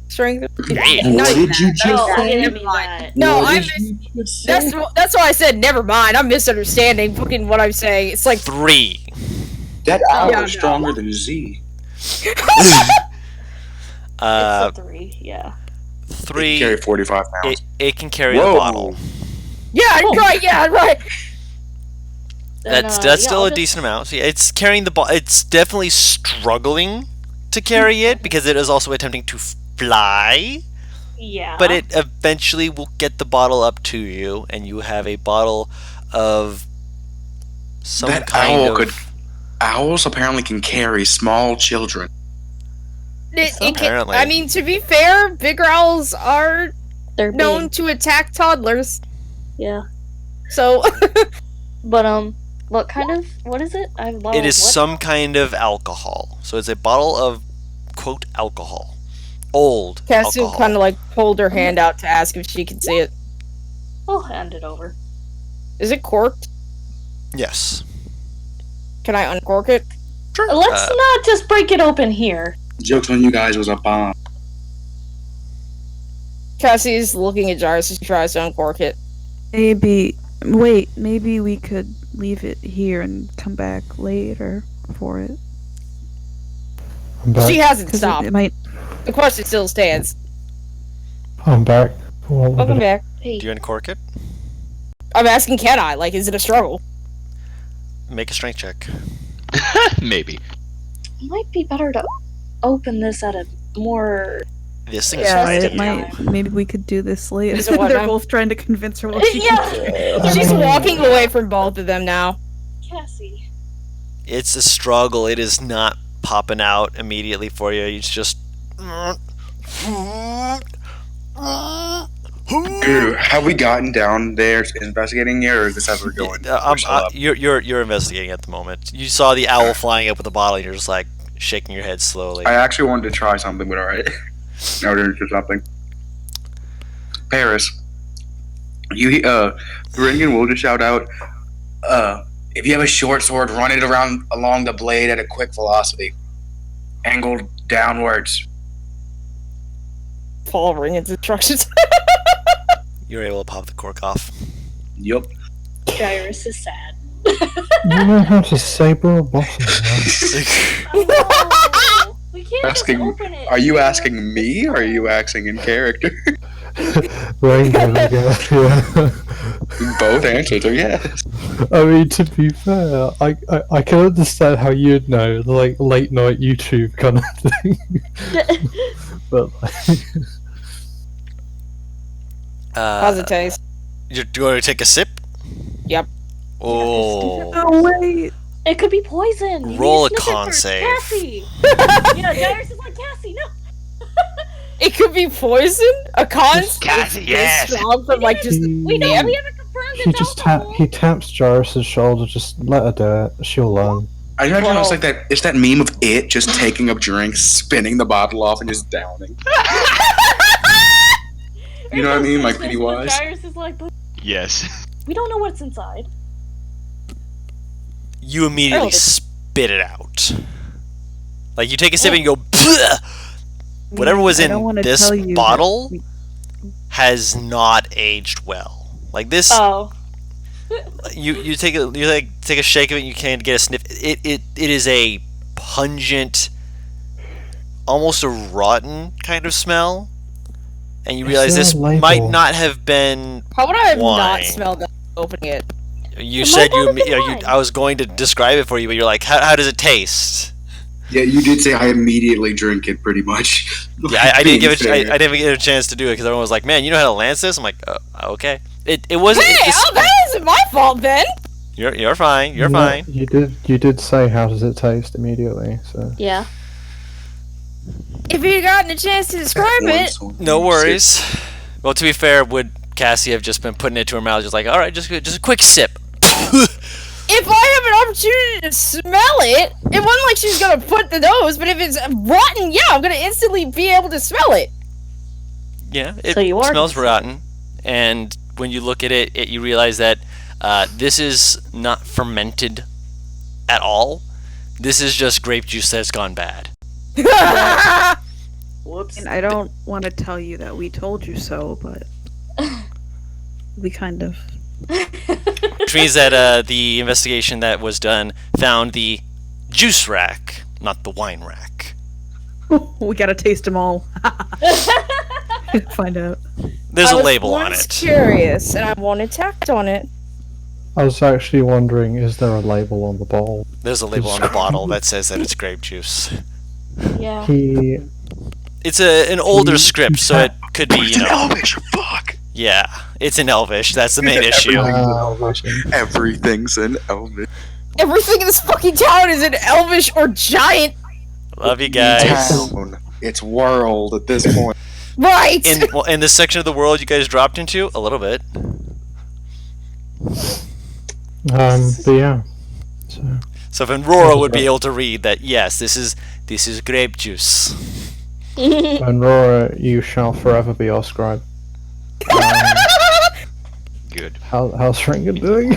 strength. Damn. Not What even did you that. just No, say? never Never mind. mind. No, What I did you just that's say? that's why I said never mind. I'm misunderstanding fucking what I'm saying. It's like 3. That owl Yeah, is no. stronger than Z. It's a 3, yeah. 3. Carry 45 pounds. It can carry Whoa. the bottle. yeah, right, yeah, right. Then, That's yeah, still I'll a just- decent amount. So yeah, it's carrying the bottle. It's definitely struggling to carry it because it is also attempting to fly. Yeah. But it eventually will get the bottle up to you, and you have a bottle of some That kind owl of. could. Owls apparently can carry small children. Apparently. I mean, to be fair, bigger owls are They're known big. to attack toddlers. Yeah. So, But What kind of? What is it? I have a bottle It is of what? some kind of alcohol. So it's a bottle of, quote, alcohol. Old Cassie alcohol. kind of like pulled her hand out to ask if she could see it. I'll hand it over. Is it corked? Yes. Can I uncork it? Sure. Let's not just break it open here. Joke's on you guys was a bomb. Cassie's looking at Jarvis as she tries to uncork it. Maybe we could leave it here and come back later for it. I'm back. She hasn't 'Cause stopped. it might. The question still stands. I'm back. What would Welcome it- back. Hey, Do you uncork it? I'm asking, can I? Like, is it a struggle? Make a strength check. Maybe. it might be better to open this at a more. This thing Yeah, is It fine. might. Maybe we could do this later. Is it what They're now? both trying to convince her what she Yeah, She's walking away from both of them now. Cassie. It's a struggle. It is not popping out immediately for you. It's just. Dude, have we gotten down there investigating yet, or is this as we're going? We're still up. You're investigating at the moment. You saw the owl flying up with the bottle, and you're just like shaking your head slowly. I actually wanted to try something, but alright. Now we're into something. Paris, you Ring and will just shout out, if you have a short sword, run it around along the blade at a quick velocity. Angled downwards. Following its instructions. You're able to pop the cork off. Yup. Gyrus is sad. You know how to saber a bottle, man. Oh, we can't Asking- just open it. Are you asking me, or are you asking in character? Rain I guess, yeah. Both answers are yes. I mean, to be fair, I can understand how you'd know, like, late night YouTube kind of thing. But, like, How's it taste? You're going to take a sip? Yep. Oh. Oh wait! It could be poison. You Roll need to a sniff it con first. save. Cassie. Yeah, Gyrus is like Cassie. No. It could be poison? A con? Cassie, It's yes! strong from like just We know. Yeah. We haven't confirmed he it's just alcohol. he taps Jarvis's shoulder, just let her do it, she'll learn. I imagine Well- it's like that. It's that meme of it just taking a drink, spinning the bottle off, and just downing. You know what I mean, like Pennywise? Gyrus is like, but Yes. we don't know what's inside. You immediately Oh. spit it out. Like you take a sip and you go. "Bleh!" Whatever was I don't in wanna this tell you that bottle we- has not aged well. Like this, Oh. you take a shake of it. And you can't get a sniff. It is a pungent, almost a rotten kind of smell, and you Is realize there this a label? might not have been. How would I have not Wine. smelled that opening it? You It said might you, not have been you wine. I was going to describe it for you, but you're like, how does it taste? Yeah, you did say I immediately drink it, pretty much. Yeah, I didn't give it. Being fair. I didn't get a chance to do it because everyone was like, "Man, you know how to lance this?" I'm like, "Okay." It wasn't. Hey, that isn't my fault then. You're fine. You're No, fine. You did say how does it taste immediately, so. Yeah. If you'd gotten a chance to describe it, No worries. Well, to be fair, would Cassie have just been putting it to her mouth, just like, "All right, just a quick sip." if I have an opportunity to smell it, it wasn't like she was gonna put the nose, but if it's rotten, yeah, I'm gonna instantly be able to smell it. Yeah, it So you are smells consistent. rotten, and when you look at it, you realize that this is not fermented at all. This is just grape juice that's gone bad. Whoops. And I don't want to tell you that we told you so, but we kind of. Which means that the investigation that was done found the juice rack, not the wine rack. We gotta taste them all. Find out. There's I a was label on once it. Curious, and I wanted tact on it. I was actually wondering, is there a label on the bowl? There's a label on the bottle that says that it's grape juice. Yeah. He It's an older He- script, so it could be, you know. Elvish, fuck. Yeah, it's in Elvish. That's the main issue. Everything's in Elvish. Everything in this fucking town is in Elvish or Giant. Love you guys. Town. It's world at this point. Right. In this section of the world you guys dropped into, a little bit. but yeah, So Venrora would be able to read that. Yes, this is grape juice. And Rora, you shall forever be our scribe. Good. How's Shrinkin doing?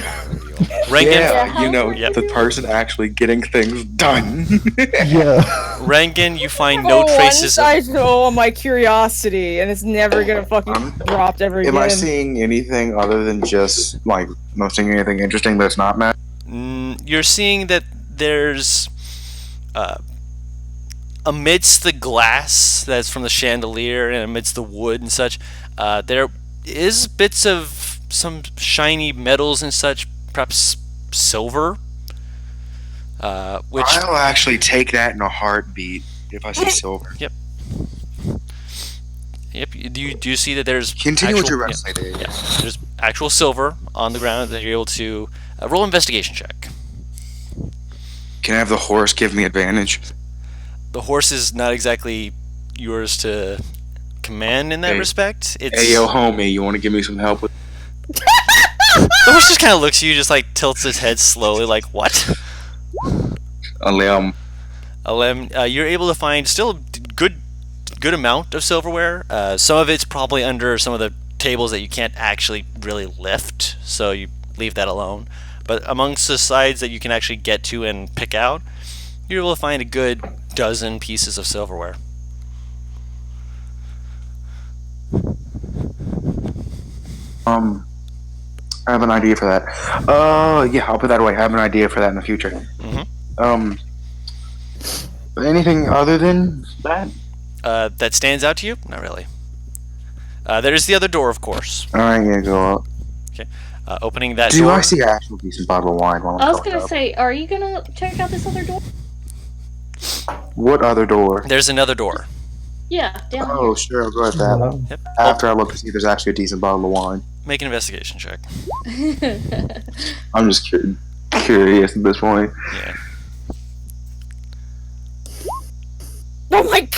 Rengen, Yeah, you know, Yep. the person actually getting things done. Yeah. Rengen, you find no traces of. I know on my curiosity, and it's never gonna fucking dropped ever again. Am I seeing anything other than just, like, not seeing anything interesting that's not Matt? You're seeing that there's amidst the glass that's from the chandelier and amidst the wood and such, there is bits of some shiny metals and such, perhaps silver. Which I'll actually take that in a heartbeat if I see silver. Yep. Do you see that there's Continue actual, with your rest, lady. Yeah, there's actual silver on the ground that you're able to roll an investigation check. Can I have the horse give me advantage? The horse is not exactly yours to command in that Hey. respect. It's Hey, yo, homie, you want to give me some help with? the horse just kind of looks at you, just like tilts its head slowly, like what? Alem. You're able to find still a good amount of silverware. Some of it's probably under some of the tables that you can't actually really lift, so you leave that alone. But amongst the sides that you can actually get to and pick out, you're able to find a good dozen pieces of silverware. I have an idea for that. Yeah, I'll put that away. I have an idea for that in the future. Anything other than that? That stands out to you? Not really. There's the other door, of course. Alright, yeah, go up. Opening that Do door. I see actual decent bottle of wine while I'm I was going gonna up? say, are you gonna check out this other door? What other door? There's another door. Yeah, down Oh, sure, I'll go at that. Yep. After I look to see if there's actually a decent bottle of wine. Make an investigation check. here. I'm just curious at this point. Yeah. Oh my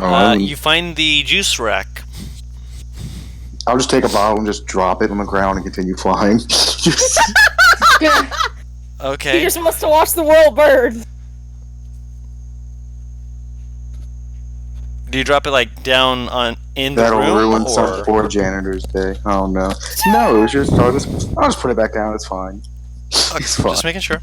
god! You find the juice rack. I'll just take a bottle and just drop it on the ground and continue flying. Okay. He just wants to watch the world burn. Do you drop it like down in the That'll room, ruin some or poor janitor's day. I don't know. No, it was just I'll just put it back down. It's fine. It's fine. just making sure?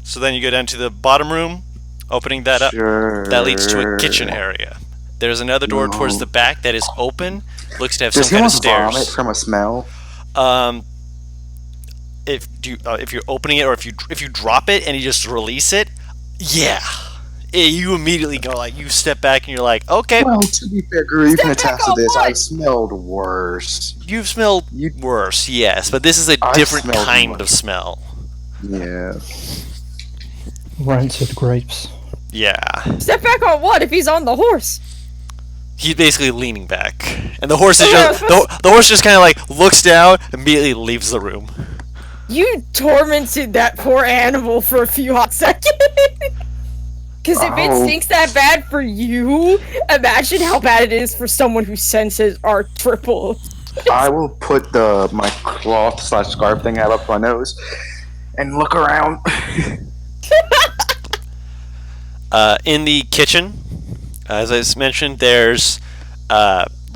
So then you go down to the bottom room, opening that up. Sure. That leads to a kitchen area. There's another door No. towards the back that is open. Looks to have Does some he kind of almost vomit stairs. from a smell? If you're opening it or if you drop it and you just release it, yeah. You immediately go like you step back and you're like, okay, Well, to be fair, Guru, you can Step attest back to on this. what? I smelled worse. you've smelled worse, yes, but this is a I different smelled kind much. of smell. Yeah. Rancid grapes. Yeah. Step back on what if he's on the horse? He's basically leaning back, and the horse is just the horse just kind of like looks down, immediately leaves the room. You tormented that poor animal for a few hot seconds. Because if it Oh. stinks that bad for you, imagine how bad it is for someone whose senses are triple. I will put my cloth/scarf thing I have up my nose and look around. In the kitchen, as I mentioned, there's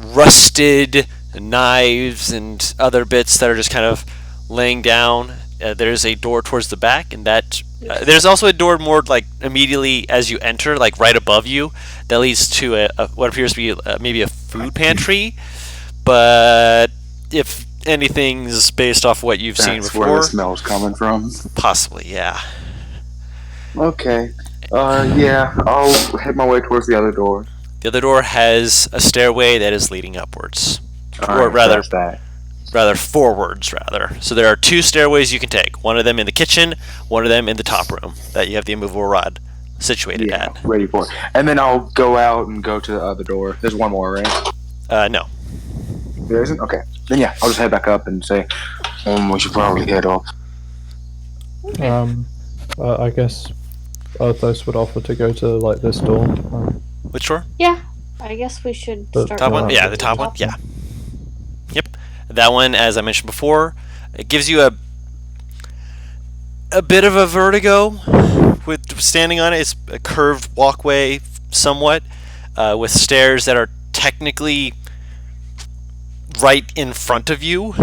rusted knives and other bits that are just kind of laying down. There's a door towards the back, and there's also a door more like immediately as you enter, like right above you, that leads to what appears to be maybe a food pantry. But if anything's based off what you've seen That's where before, the smell's coming from. possibly, yeah. Okay. Yeah, I'll head my way towards the other door. The other door has a stairway that is leading upwards, or Alright, rather that's that. forwards, rather. So there are two stairways you can take. One of them in the kitchen, one of them in the top room that you have the immovable rod situated Yeah, ready for it. And then I'll go out and go to the other door. There's one more, right? at. No. There isn't? Okay. Then yeah, I'll just head back up and say, we should probably head off. I guess Arthos would offer to go to like this door. Which door? Yeah, I guess we should The start. Top one? Uh, Yeah, the top one? Yeah. Yep. That one, as I mentioned before, it gives you a bit of a vertigo with standing on it. It's a curved walkway, somewhat, with stairs that are technically right in front of you.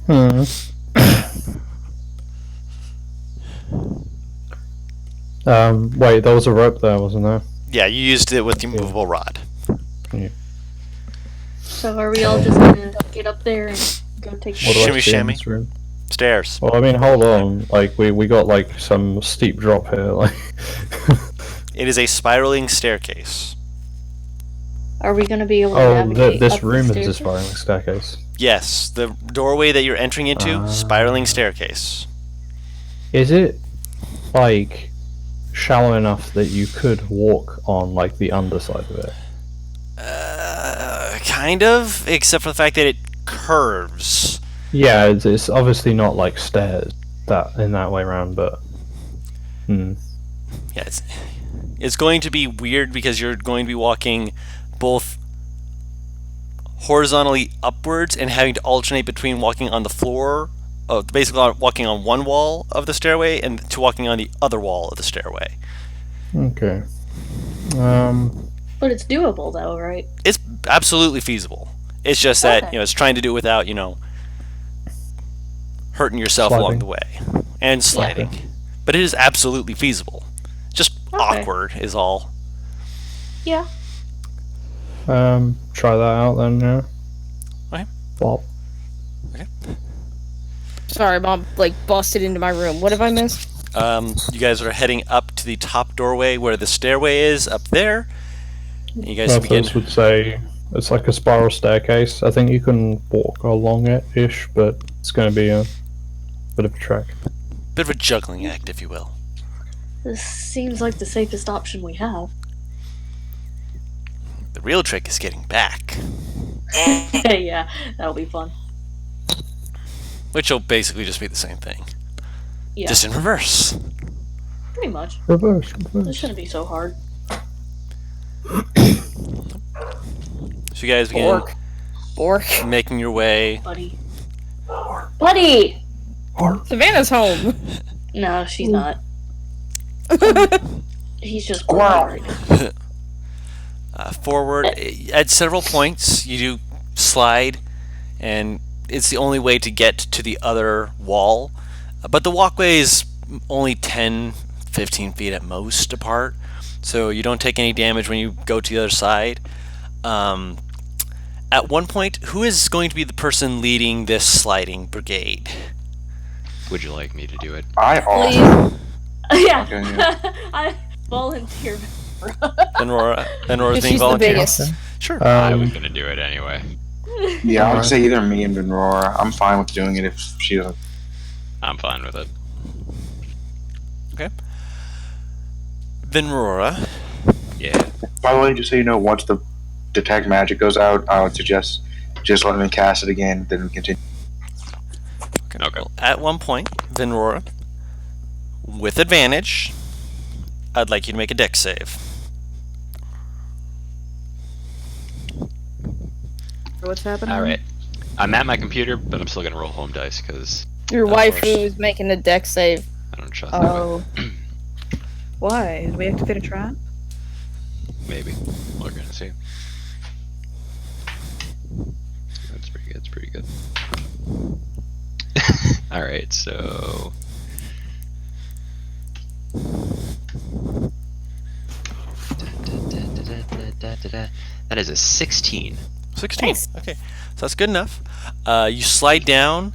Hmm. Wait, there was a rope there, wasn't there? Yeah, you used it with the movable rod. So are we all just gonna get up there and go take What do I Shimmy, see in shimmy. this room? Stairs. Well, I mean, hold on. Like, we got like some steep drop here. Like, It is a spiraling staircase. Are we gonna be able to oh, navigate this up the room is a stairs? spiraling staircase. Yes, the doorway that you're entering into, spiraling staircase. Is it like shallow enough that you could walk on like the underside of it? Kind of, except for the fact that it curves. Yeah, it's obviously not like stairs that in that way around, but Yeah, it's going to be weird because you're going to be walking both horizontally upwards and having to alternate between walking on the floor, basically walking on one wall of the stairway and to walking on the other wall of the stairway. okay. But it's doable though, right? It's absolutely feasible. It's just that Okay. it's trying to do it without hurting yourself along Sliding. the way and sliding. But it is absolutely feasible. Just awkward is all. Yeah. Try that out then. Yeah. Okay. Well, Sorry, Mom, like, busted into my room. What have I missed? You guys are heading up to the top doorway where the stairway is up there. And you guys begin. Buffers would say it's like a spiral staircase. I think you can walk along it-ish, but it's going to be a bit of a trek. Bit of a juggling act, if you will. This seems like the safest option we have. The real trick is getting back, Yeah, that'll be fun. which will basically just be the same thing, Yeah, just in reverse. pretty much. Reverse. This shouldn't be so hard. So you guys begin Bork. making your way. Buddy. Buddy! Savannah's home. No, she's not. He's just Squirrel. bored right now. Forward. At several points, you do slide, and it's the only way to get to the other wall. But the walkway is only 10, 15 feet at most apart, so you don't take any damage when you go to the other side. At one point, who is going to be the person leading this sliding brigade? Would you like me to do it? I also. Yeah. Okay, yeah. I volunteer. Venrora's being She's the volunteer. biggest. Sure. I was gonna do it anyway. Yeah, I would say either me and Benrora. I'm fine with doing it if she doesn't. I'm fine with it. Okay. Venrora. Yeah. By the way, just so you know, once the detect magic goes out, I would suggest just letting me cast it again, then we continue. Okay. Well, at one point, Venrora, with advantage, I'd like you to make a dex save. What's happening? All right. I'm at my computer, but I'm still gonna roll home dice because Your Of wife course. who's making a deck save. I don't trust Oh. Why? Did we activate a trap? that. Maybe. We're gonna see. That's pretty good. That's pretty good. All right. So. That is a 16. 16. Nice. Okay. So that's good enough. You slide down,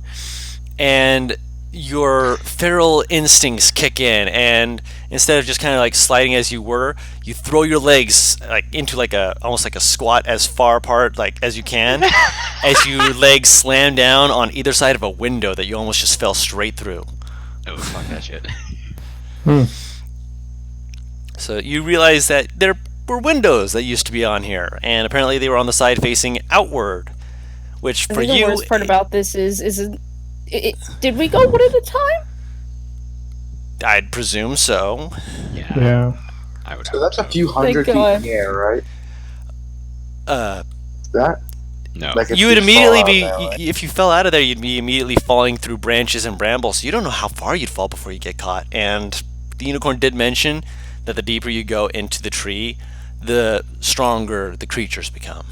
and your feral instincts kick in, and instead of just kind of like sliding as you were, you throw your legs like into like a almost like a squat as far apart like as you can, as your legs slam down on either side of a window that you almost just fell straight through. Oh, fuck that shit. So you realize that there were windows that used to be on here, and apparently they were on the side facing outward, which I for think the you, worst part about this is did we go one at a time? I'd presume so. Yeah. Yeah. I would. So that's a few hundred Thank feet God. in the air, right? Uh, That? No. Like if You would fall immediately out be, that way. if you fell out of there, you'd be immediately falling through branches and brambles. You don't know how far you'd fall before you get caught. And the unicorn did mention that the deeper you go into the tree, the stronger the creatures become.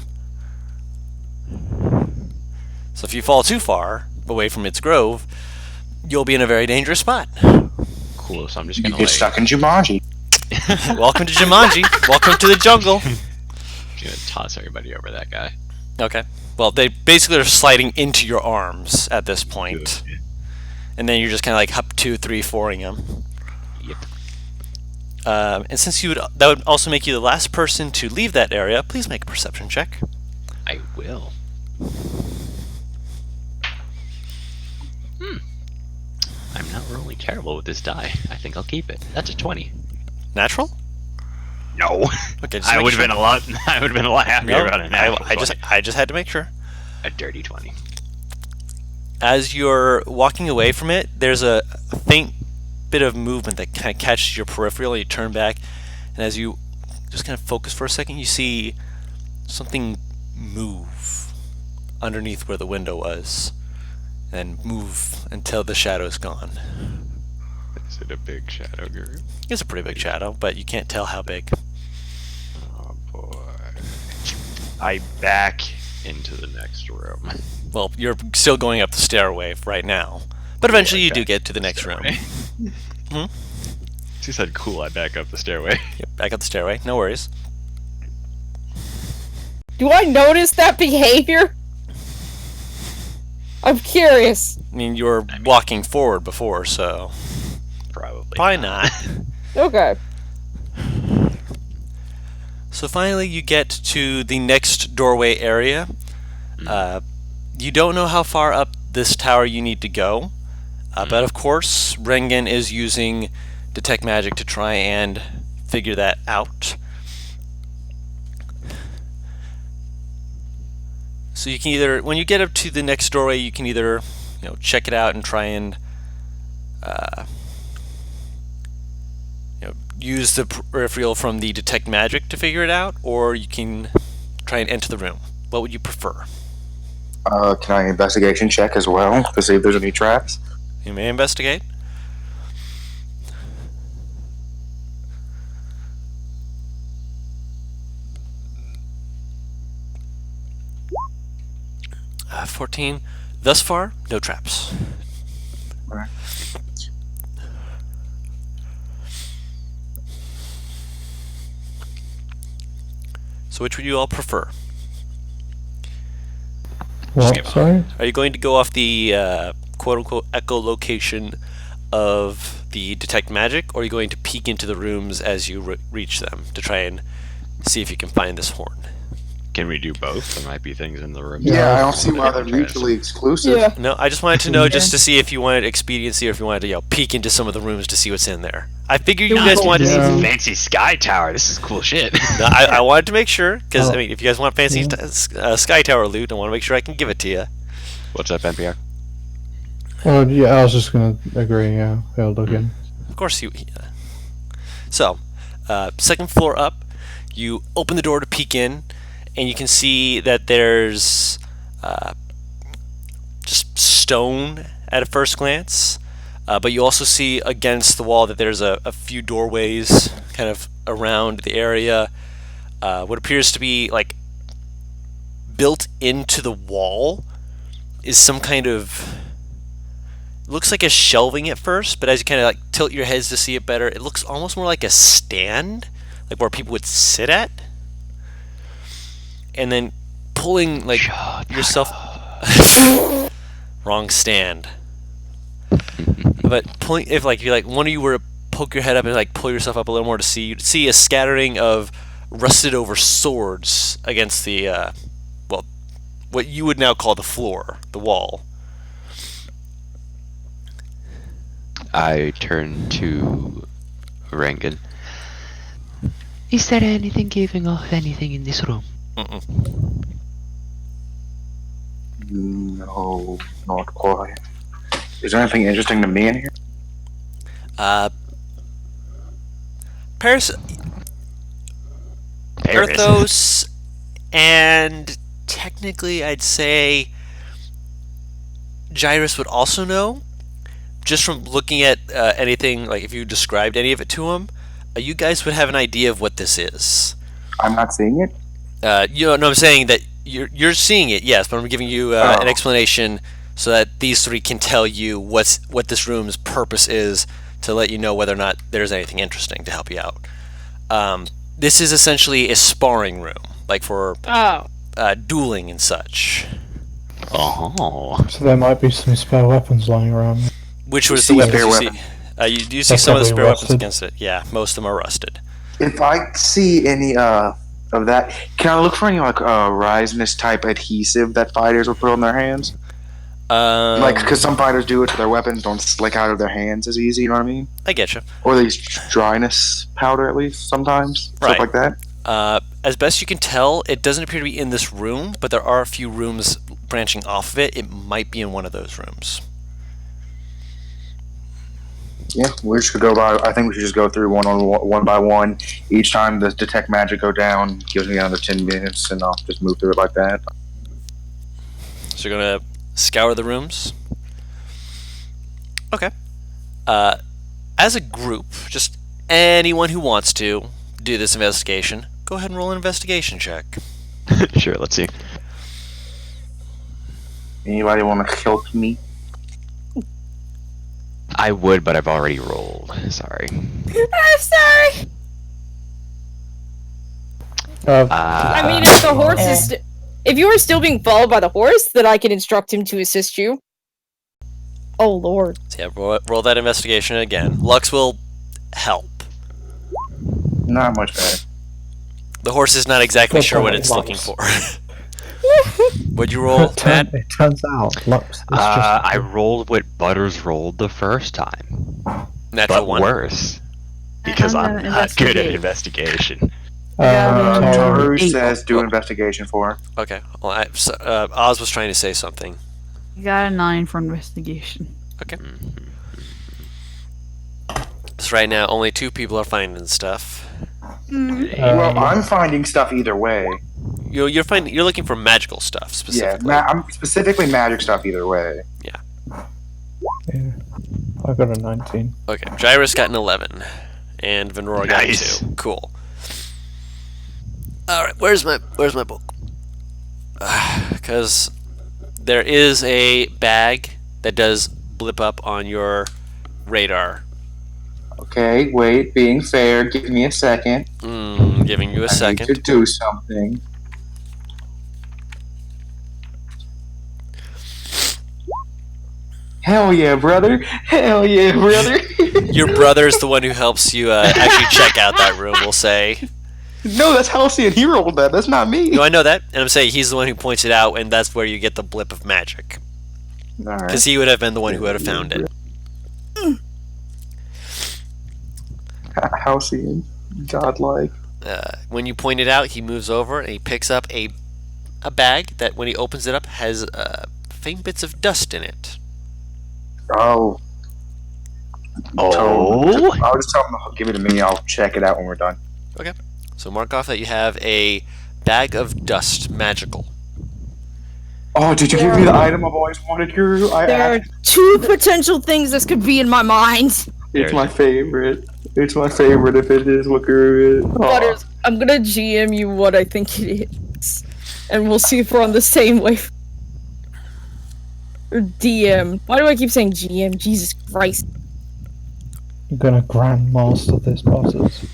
So if you fall too far away from its grove, you'll be in a very dangerous spot. Cool. So I'm just You gonna get like stuck in Jumanji. Welcome to Jumanji. Welcome to the jungle. gonna toss everybody over that guy. Okay. Well, they basically are sliding into your arms at this point. Good. And then you're just kind of like up 2, 3, 4ing them. Yep. And since that would also make you the last person to leave that area, please make a perception check. I will. I'm not rolling terrible with this die. I think I'll keep it. That's a 20. Natural? No. Okay, just I make would have sure. been a lot. I would have been a lot happier No, about it now. I just had to make sure. A dirty 20. As you're walking away from it, there's a faint bit of movement that kind of catches your peripheral. You turn back, and as you just kind of focus for a second, you see something move underneath where the window was, and move until the shadow's gone. Is it a big shadow guru? It's a pretty big shadow, but you can't tell how big. Oh boy. I back into the next room. Well, you're still going up the stairway right now, but eventually you do back get to the next room. Hmm? She said, "Cool." I back up the stairway. Yep, back up the stairway. No worries. Do I notice that behavior? I'm curious. I mean, you were walking forward before, so Probably not. Okay. So finally, you get to the next doorway area. You don't know how far up this tower you need to go, but of course, Rengen is using Detect Magic to try and figure that out. So you can either, when you get up to the next doorway, you can either, check it out and try and, use the peripheral from the Detect Magic to figure it out, or you can try and enter the room. What would you prefer? Can I investigation check as well to see if there's any traps? You may investigate. Uh, 14. Thus far, no traps. Alright. So which would you all prefer? What? give up. Sorry? Are you going to go off the quote-unquote echolocation of the Detect Magic, or are you going to peek into the rooms as you reach them to try and see if you can find this horn? Can we do both? There might be things in the room. Yeah, I don't see why they're mutually exclusive. Yeah. No, I just wanted to know just to see if you wanted expediency or if you wanted to peek into some of the rooms to see what's in there. I figured you guys wanted Yeah. to... Fancy sky tower. This is cool shit. No, I wanted to make sure, because, Oh. I mean, if you guys want fancy Sky Tower loot, I want to make sure I can give it to you. What's up, NPR? Well, yeah, I was just gonna agree, yeah. They'll look in. Of course you... So, second floor up, you open the door to peek in, and you can see that there's just stone at a first glance, but you also see against the wall that there's a few doorways kind of around the area. What appears to be like built into the wall is some kind of... looks like a shelving at first, but as you kind of like tilt your heads to see it better, it looks almost more like a stand, like where people would sit at. And then pulling like yourself wrong stand. But pulling, if like you're like one of you were to poke your head up and like pull yourself up a little more to see, you'd see a scattering of rusted over swords against the well, what you would now call the floor, the wall. I turn to Rengen. Is there anything giving off anything in this room? No, not quite. Is there anything interesting to me in here? Earthos and technically, I'd say Gyrus would also know, just from looking at anything, like if you described any of it to him, you guys would have an idea of what this is. I'm not seeing it. No, I'm saying that you're seeing it, yes, but I'm giving you an explanation so that these three can tell you what this room's purpose is, to let you know whether or not there's anything interesting to help you out. This is essentially a sparring room, like for dueling and such. Oh. So there might be some spare weapons lying around. Which was see the weapons spare you see? weapon. You do see They're some of the probably spare weapons rusted. against it. Yeah, most of them are rusted. If I see any of that, can I look for any like resinous type adhesive that fighters will put on their hands? Like, because some fighters do it to their weapons, don't slick out of their hands as easy. You know what I mean? I get you. Or they use dryness powder at least sometimes, Right. stuff like that. As best you can tell, it doesn't appear to be in this room, but there are a few rooms branching off of it. It might be in one of those rooms. Yeah, we should go by. I think we should just go through one by one. Each time the detect magic go down gives me another 10 minutes, and I'll just move through it like that. So you're gonna scour the rooms. Okay. As a group, just anyone who wants to do this investigation, go ahead and roll an investigation check. Sure, let's see. Anybody want to help me? I would, but I've already rolled. Sorry. I'm sorry. I mean, if the horse is... if you are still being followed by the horse, then I can instruct him to assist you. Oh, Lord. So yeah, roll that investigation again. Lux will help. Not much better. The horse is not exactly Good sure what point, it's Lux. looking for. What'd you roll, Matt? It turns out Lux is I rolled what Butters rolled the first time, Natural but one. worse because I'm I'm gonna not good at investigate. investigation. Taru Eight. says do investigation for her. Okay. Well, Oz was trying to say something. You got a 9 for investigation. Okay. So right now, only 2 people are finding stuff. Well, I'm finding stuff either way. You're looking for magical stuff Yeah, specifically. I'm specifically magic stuff either way. yeah, I got a 19. Okay. Gyrus got an 11, and Venrora got a Nice. 2. Cool. All right. Where's my book? Because there is a bag that does blip up on your radar. Okay, wait, being fair, give me a second. Giving you a I need to second. do something. Hell yeah, brother! Hell yeah, brother! Your brother's the one who helps you actually check out that room, we'll say. No, that's Halcyon. He rolled that. That's not me. No, I know that, and I'm saying he's the one who points it out, and that's where you get the blip of magic. All right. Because he would have been the one who would have found it. Halcyon, godlike. When you point it out, he moves over and he picks up a bag that, when he opens it up, has faint bits of dust in it. Oh. Oh. I'll just tell him to give it to me. I'll check it out when we're done. Okay. So mark off that you have a bag of dust, magical. Oh, did you give me the item I've always wanted, Guru? There are 2 potential things this could be in my mind. It's my favorite. It's my favorite if it is what Guru is. Aw. Butters, I'm gonna GM you what I think it is. And we'll see if we're on the same wave. Or DM. Why do I keep saying GM? Jesus Christ. I'm gonna grandmaster this Butters.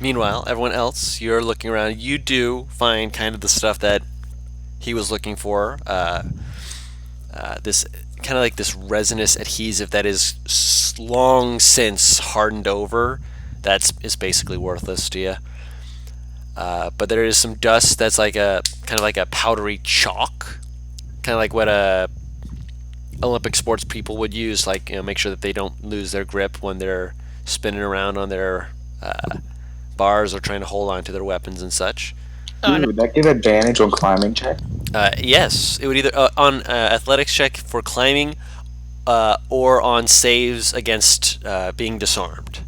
Meanwhile, everyone else, you're looking around. You do find kind of the stuff that he was looking for. This kind of like this resinous adhesive that is long since hardened over. That is basically worthless to you. But there is some dust that's like a kind of like a powdery chalk, kind of like what Olympic sports people would use, like, you know, make sure that they don't lose their grip when they're spinning around on their bars or trying to hold on to their weapons and such. Would that give advantage on climbing check? Yes, it would either on athletics check for climbing or on saves against being disarmed.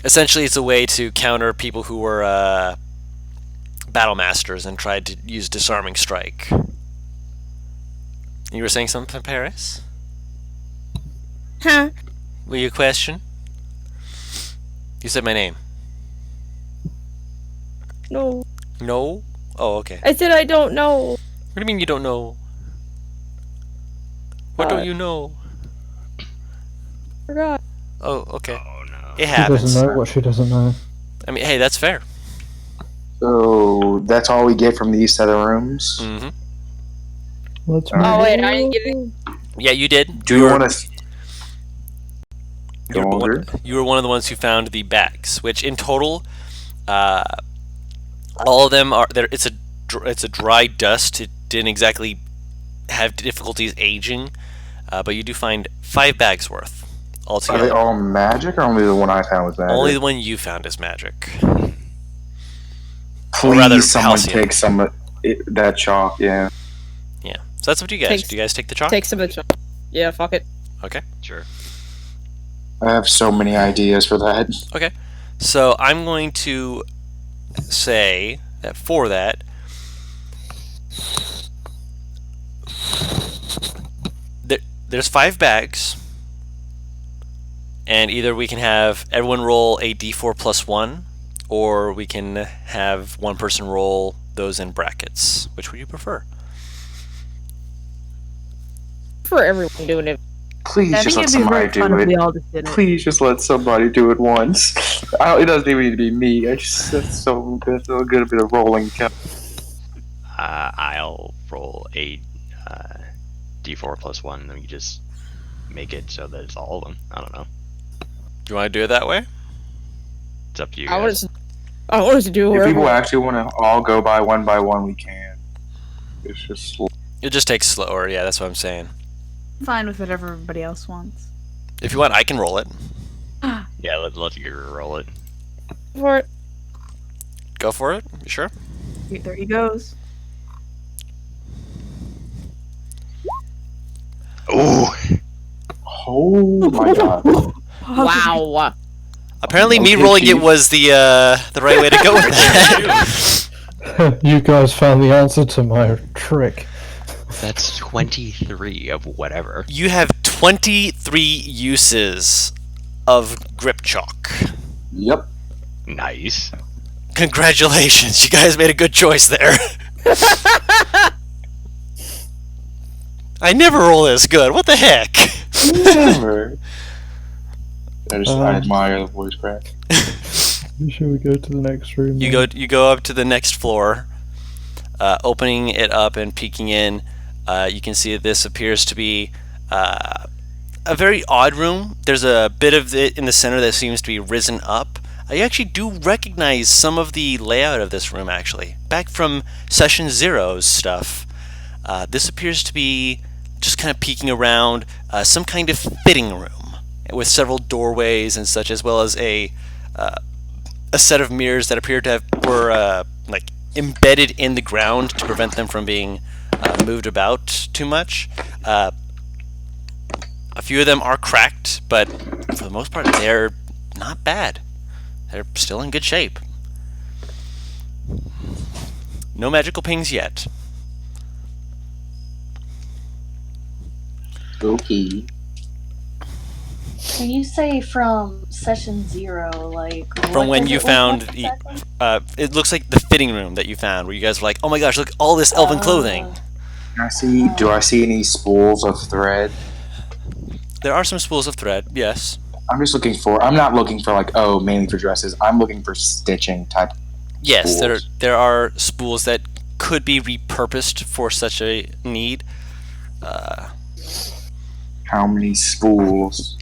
Essentially, it's a way to counter people who were battle masters and tried to use disarming strike. You were saying something, Paris? Huh? Will you question? You said my name. No. No? Oh, okay. I said I don't know. What do you mean you don't know? What don't you know? Forgot. Oh, okay. Oh no. It She happens. doesn't know what she doesn't know. I mean, hey, that's fair. So that's all we get from these set of rooms. Mm-hmm. Let's Oh, wait, I didn't get it. Yeah, you did. Do you want to? You Go were, on, one, Drew. you were one of the ones who found the bags, which in total, all of them are there. It's a dry dust. It didn't exactly have difficulties aging, but you do find 5 bags worth Are they altogether. all magic, or only the one I found was magic? Only the one you found is magic. Please, rather, someone halcyon. take some of that chalk. Yeah. Yeah. So that's up to you guys. Do you guys take the chalk? Take some of the chalk. Yeah, fuck it. Okay. Sure. I have so many ideas for that. Okay. So I'm going to say that for that, there's 5 bags, and either we can have everyone roll a d4 plus 1, or we can have one person roll those in brackets. Which would you prefer? For everyone doing it. Please I just think let it'd be somebody very fun do if we it. all just did it. Please just let somebody do it once. It doesn't even need to be me. That's so good. So good a bit of rolling. I'll roll a d4 plus 1, then we just make it so that it's all of them. I don't know. Do you want to do it that way? It's up to you I guys. want us to do If whatever. people actually want to all go by one, we can. It's just It just takes slower. Yeah, that's what I'm saying. Fine with whatever everybody else wants. If you want, I can roll it. Yeah, let you roll it. For it. Go for it. You sure? There he goes. Oh, oh my god. Wow. Apparently, me Okay, rolling it Chief. was the right way to go with that. You guys found the answer to my trick. That's 23 of whatever. You have 23 uses of grip chalk. Yep. nice. Congratulations, you guys made a good choice there. I never roll this good. What the heck? Never. I Um, admire the voice crack. Should we go to the next room? You go up to the next floor, opening it up and peeking in. You can see that this appears to be a very odd room. There's a bit of it in the center that seems to be risen up. You actually do recognize some of the layout of this room, actually. Back from Session Zero's stuff. This appears to be just kind of peeking around some kind of fitting room with several doorways and such, as well as a set of mirrors that appear to were like embedded in the ground to prevent them from being moved about too much. A few of them are cracked, but for the most part, they're not bad. They're still in good shape. No magical pings yet. Okay. Can you say from session 0, like From what when does you it look found like the, exactly? it looks like the fitting room that you found, where you guys were like, "Oh my gosh, look all this elven clothing." Do I see any spools of thread? There are some spools of thread, yes. I'm not looking for like, mainly for dresses. I'm looking for stitching type. Yes, Spools. there are spools that could be repurposed for such a need. How many spools?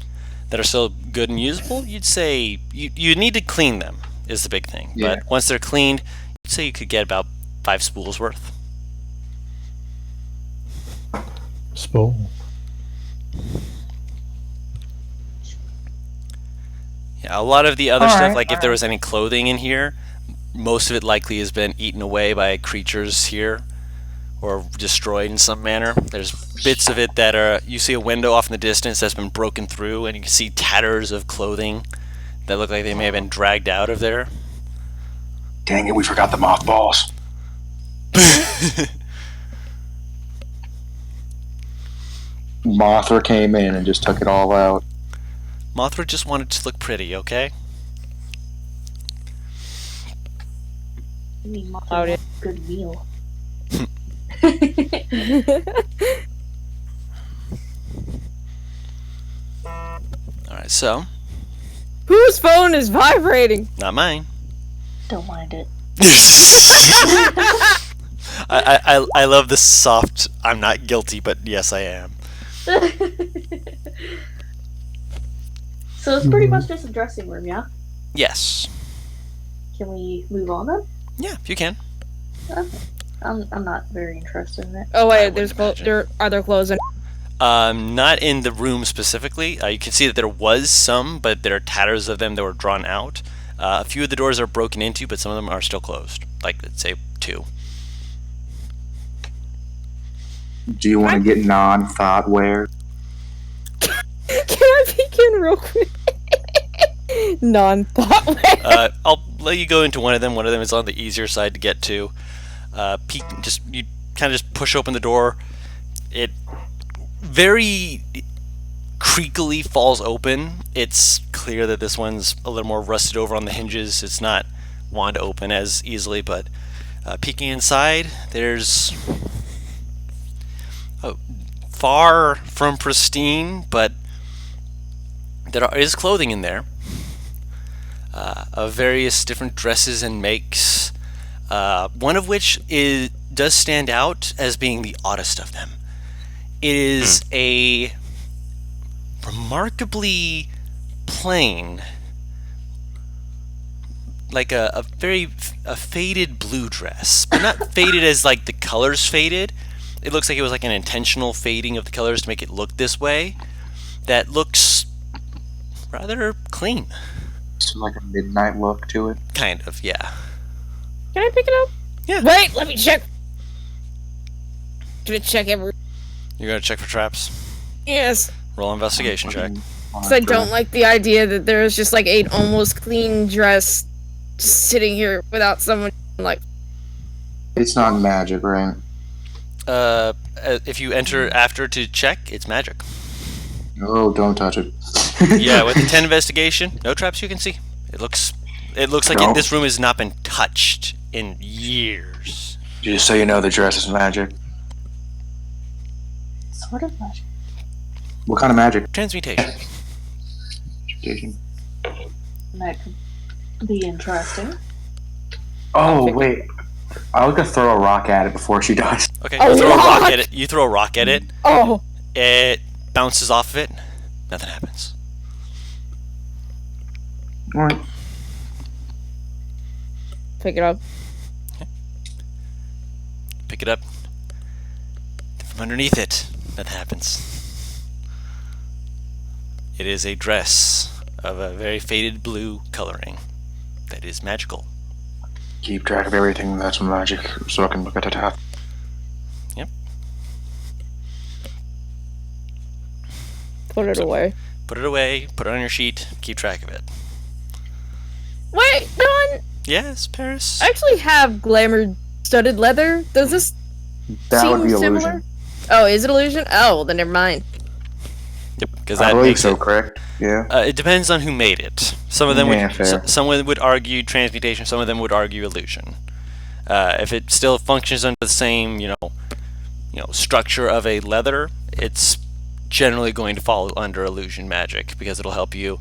That are still good and usable. You'd say you need to clean them is the big thing. Yeah. But once they're cleaned, you'd say you could get about 5 spools worth. Spool. Yeah, a lot of the other All stuff, right, like if all there was any clothing in here, most of it likely has been eaten away by creatures here or destroyed in some manner. There's bits of it that are, you see a window off in the distance that's been broken through, and you can see tatters of clothing that look like they may have been dragged out of there. Dang it, we forgot the mothballs. Mothra came in and just took it all out. Mothra just wanted to look pretty, okay? I mean, Mothra Oh, wants a good meal. Alright, so, Whose phone is vibrating? not mine. Don't mind it. I love the soft, I'm not guilty, but yes, I am. So it's pretty much just a dressing room, yeah? Yes. Can we move on then? Yeah, you can. Okay. I'm not very interested in it. Oh I wait, wouldn't imagine. are there clothes in? Not in the room specifically. You can see that there was some, but there are tatters of them that were drawn out. A few of the doors are broken into, but some of them are still closed. Like, let's say, 2. Do you want to get non-thought wear? Can I peek in real quick? Non-thought. I'll let you go into one of them. One of them is on the easier side to get to. Peek, you kind of just push open the door. It very creakily falls open. It's clear that this one's a little more rusted over on the hinges. It's not wand open as easily, but peeking inside, there's far from pristine, but there is clothing in there of various different dresses and makes, one of which does stand out as being the oddest of them. It is a remarkably plain, like a faded blue dress, but not faded as like the colors faded. It looks like it was like an intentional fading of the colors to make it look this way. That looks rather clean. So like a midnight look to it. Kind of, yeah. Can I pick it up? Yeah. Wait, let me check. Should I check every? You're gonna check for traps. Yes. Roll investigation check. Because I don't like the idea that there's just like a almost clean dress just sitting here without someone like. It's not magic, right? If you enter after to check, it's magic. Oh, don't touch it. Yeah, with the 10 investigation, no traps you can see. It looks like No. this room has not been touched in years. Just so you know, the dress is magic. Sort of magic. What kind of magic? Transmutation. That could be interesting. Oh, wait. I was gonna throw a rock at it before she dies. Okay, A you throw a rock rock? at it. You throw a rock at it. Oh. It bounces off of it. Nothing happens. Alright. Pick it up. Pick it up. From underneath it, nothing happens. It is a dress of a very faded blue coloring that is magical. Keep track of everything that's magic so I can look at it half. Yep. Put it away. Put it away. Put it on your sheet. Keep track of it. Wait, Don. Yes, Paris. I actually have glamour studded leather. Does this That seem would be similar? illusion. Oh, is it illusion? Oh, well, then never mind. Yep, because I that believe makes so, it. correct? Yeah. It depends on who made it. Some of them Yeah, would. fair. Someone would argue transmutation. Some of them would argue illusion. If it still functions under the same, structure of a leather, it's generally going to fall under illusion magic because it'll help you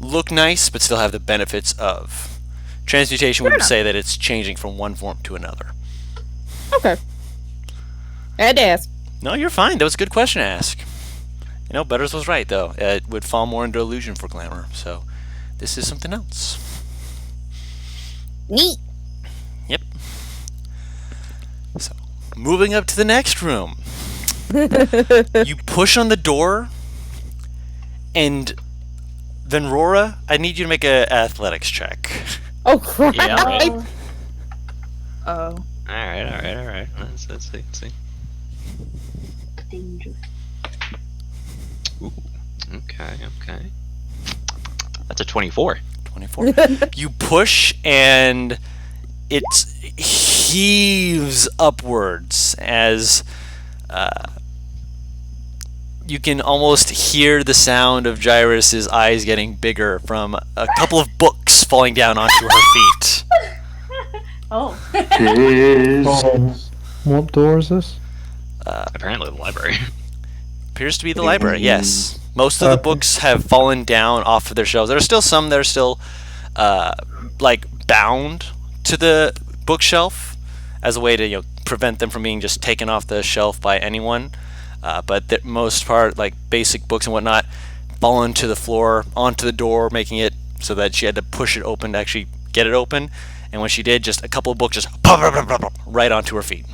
look nice but still have the benefits of. Transmutation would say that it's changing from one form to another. Okay. I had to ask. No, you're fine. That was a good question to ask. Butters was right, though. It would fall more into illusion for glamour, so this is something else. Neat. Yep. So, moving up to the next room. You push on the door, and Venrora, I need you to make an athletics check. Oh, crap. Yeah, right. Oh. Alright. Let's see. Danger. Ooh, okay. That's a 24. 24. You push, and it heaves upwards as you can almost hear the sound of Gyrus's eyes getting bigger from a couple of books falling down onto her feet. Oh. What door is this? Apparently the library. Appears to be the library, yes. Most of the books have fallen down off of their shelves. There are still some that are still bound to the bookshelf as a way to prevent them from being just taken off the shelf by anyone. But the most part, like basic books and whatnot, fallen to the floor, onto the door, making it so that she had to push it open to actually get it open. And when she did, just a couple of books just pop, pop, pop, pop, pop, right onto her feet.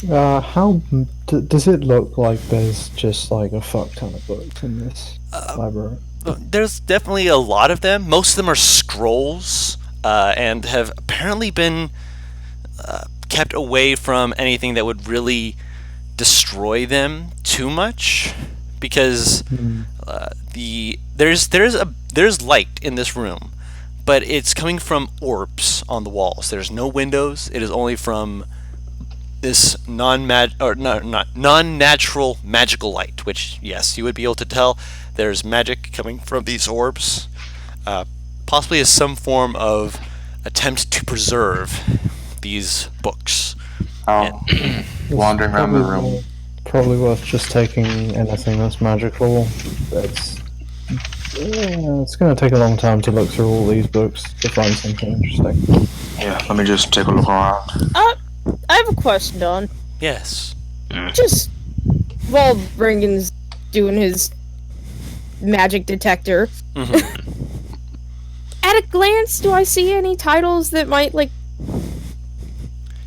How does it look like there's just like a fuck ton of books in this library? There's definitely a lot of them. Most of them are scrolls and have apparently been kept away from anything that would really destroy them too much, because there's light in this room, but it's coming from orbs on the walls. There's no windows. It is only from this non-natural magical light, which, yes, you would be able to tell there's magic coming from these orbs, possibly as some form of attempt to preserve these books. Wandering around the room. Probably worth just taking anything that's magical. It's going to take a long time to look through all these books to find something interesting. Yeah, let me just take a look around. I have a question, Don. Yes. Just while Ringen's doing his magic detector, at a glance, do I see any titles that might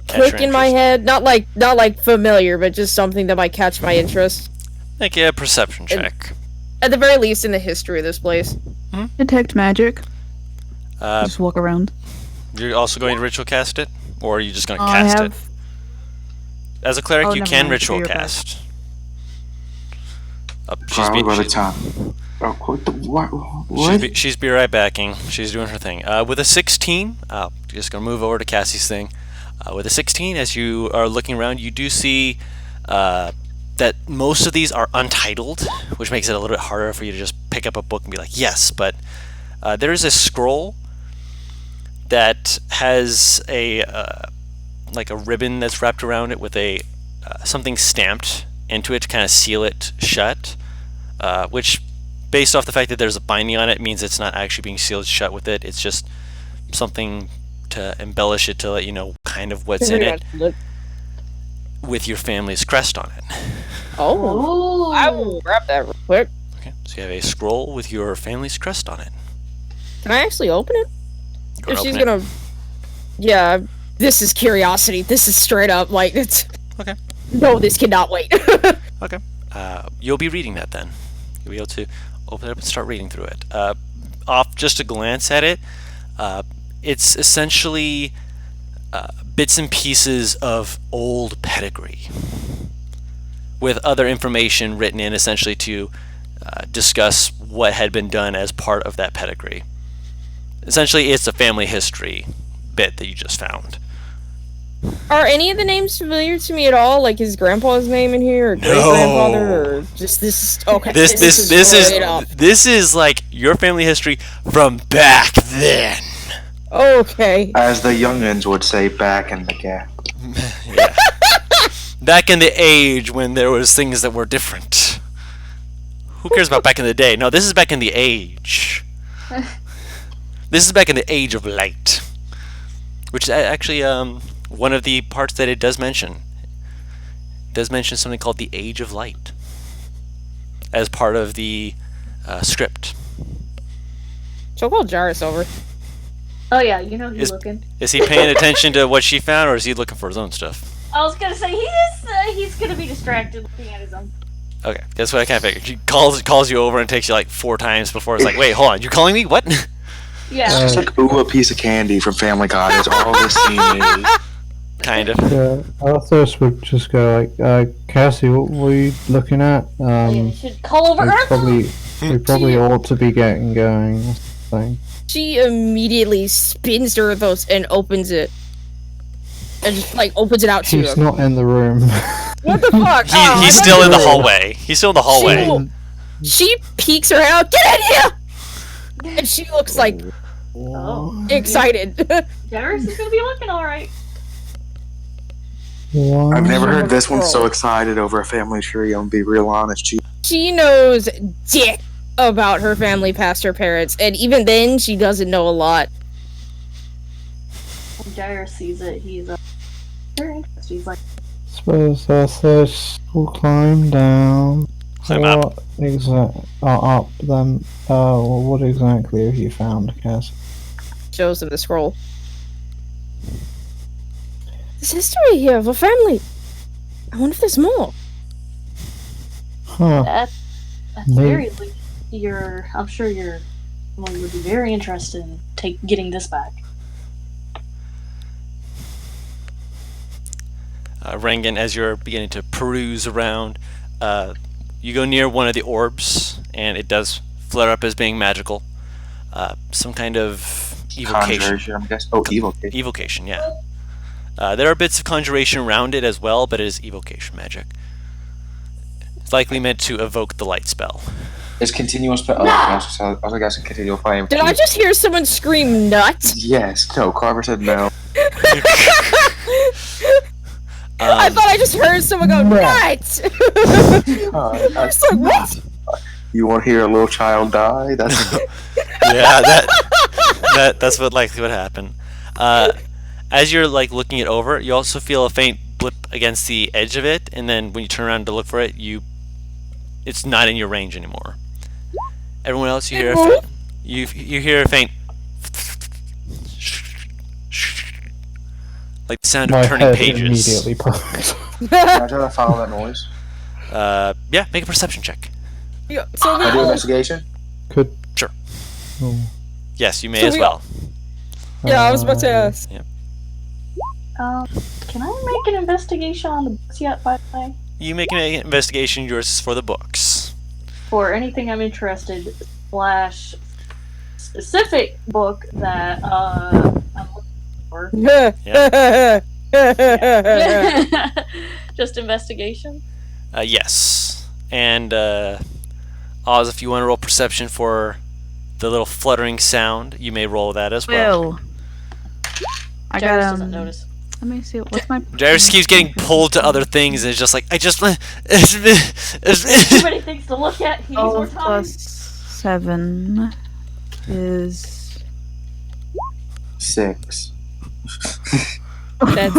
click in my head? Not like familiar, but just something that might catch my interest. Make a perception check. At the very least, in the history of this place. Detect magic. Just walk around. You're also going to ritual cast it? Or are you just going to cast it? As a cleric, you can ritual cast. By the time. What? She's be right backing. She's doing her thing. With a 16, just going to move over to Cassie's thing. With a 16, as you are looking around, you do see that most of these are untitled, which makes it a little bit harder for you to just pick up a book and be like, yes, but there is a scroll that has a ribbon that's wrapped around it with a something stamped into it to kind of seal it shut, which, based off the fact that there's a binding on it, means it's not actually being sealed shut with it. It's just something to embellish it, to let you know kind of what's in it, with your family's crest on it. Oh, I will grab that real quick. Okay, so you have a scroll with your family's crest on it. Can I actually open it? If she's open gonna... Yeah, this is curiosity. This is straight up, it's... Okay. No, this cannot wait. Okay. You'll be reading that then. You'll be able to open it up and start reading through it. Off just a glance at it, it's essentially bits and pieces of old pedigree with other information written in, essentially to discuss what had been done as part of that pedigree. Essentially, it's a family history bit that you just found. Are any of the names familiar to me at all? Like his grandpa's name in here, or great grandfather, or just this? Okay, this is like your family history from back then. Okay. As the youngins would say, back in the gap. Yeah. Back in the age when there was things that were different. Who cares about back in the day? No, this is back in the age. This is back in the age of light, which is actually one of the parts that it does mention. It does mention something called the Age of Light as part of the script. So call Jarvis over. Oh yeah, he's looking. Is he paying attention to what she found, or is he looking for his own stuff? I was gonna say he's gonna be distracted looking at his own. Okay, that's what I kind of figured. He calls you over and takes you like 4 times before it's like, wait, hold on, you calling me? What? Yeah. It's like, ooh, a piece of candy from Family Guy. That's all this scene is. Kind of. Yeah, Arthur would just go like, Cassie, what were you looking at? You should call over it's Earth. probably We probably ought to be getting going. That's the thing. She immediately spins to her post and opens it. And just, like, opens it out to He's him. not in the room. What the fuck? He's still in the hallway. He's still in the hallway. She peeks her head out. Get in here! And she looks like excited. Darius is gonna be looking alright. What? I've never heard this one so excited over a family tree. I'm gonna be real honest. She knows dick about her family past her parents, and even then, she doesn't know a lot. When Darius sees it, he's very interested. He's like, Suppose I says we'll climb down. Climb up. Up then. Well, what exactly have you found, Cass? Shows him the scroll. There's history here of a family. I wonder if there's more. Huh. that's Maybe. very like I'm sure your family would be very interested in getting this back. Rangan, as you're beginning to peruse around, you go near one of the orbs, and it does flare up as being magical. Some kind of evocation. Conjuration, I'm guessing. Oh, evocation. Evocation, yeah. There are bits of conjuration around it as well, but it is evocation magic. It's likely meant to evoke the light spell. It's continuous. Oh, I was guessing continual flame. Did I just hear someone scream nuts? Yes. No. Carver said no. I thought I just heard someone go nuts. I was like, what? You want to hear a little child die? That's Yeah, that's what likely would happen. As you're like looking it over, you also feel a faint blip against the edge of it, and then when you turn around to look for it, it's not in your range anymore. Everyone else, you hear you hear a faint, like the sound of My turning head pages. immediately perks. Can I try to follow that noise? Yeah, make a perception check. Yeah, so Can I do investigation? Could. Sure. Oh. Yes, you may So as we- well. Yeah, I was about to ask. Can I make an investigation on the books yet, by the way? You make an investigation. Yours is for the books. For anything I'm interested / specific book that I'm looking for. Just investigation. Yes, and Oz, if you want to roll perception for the little fluttering sound, you may roll that as well. Will. I Darius got doesn't notice. Let me see. What's my? Darius keeps getting pulled to other things, and it's just like Too many things to look at. He needs more 12 time. plus 7 is 6. That's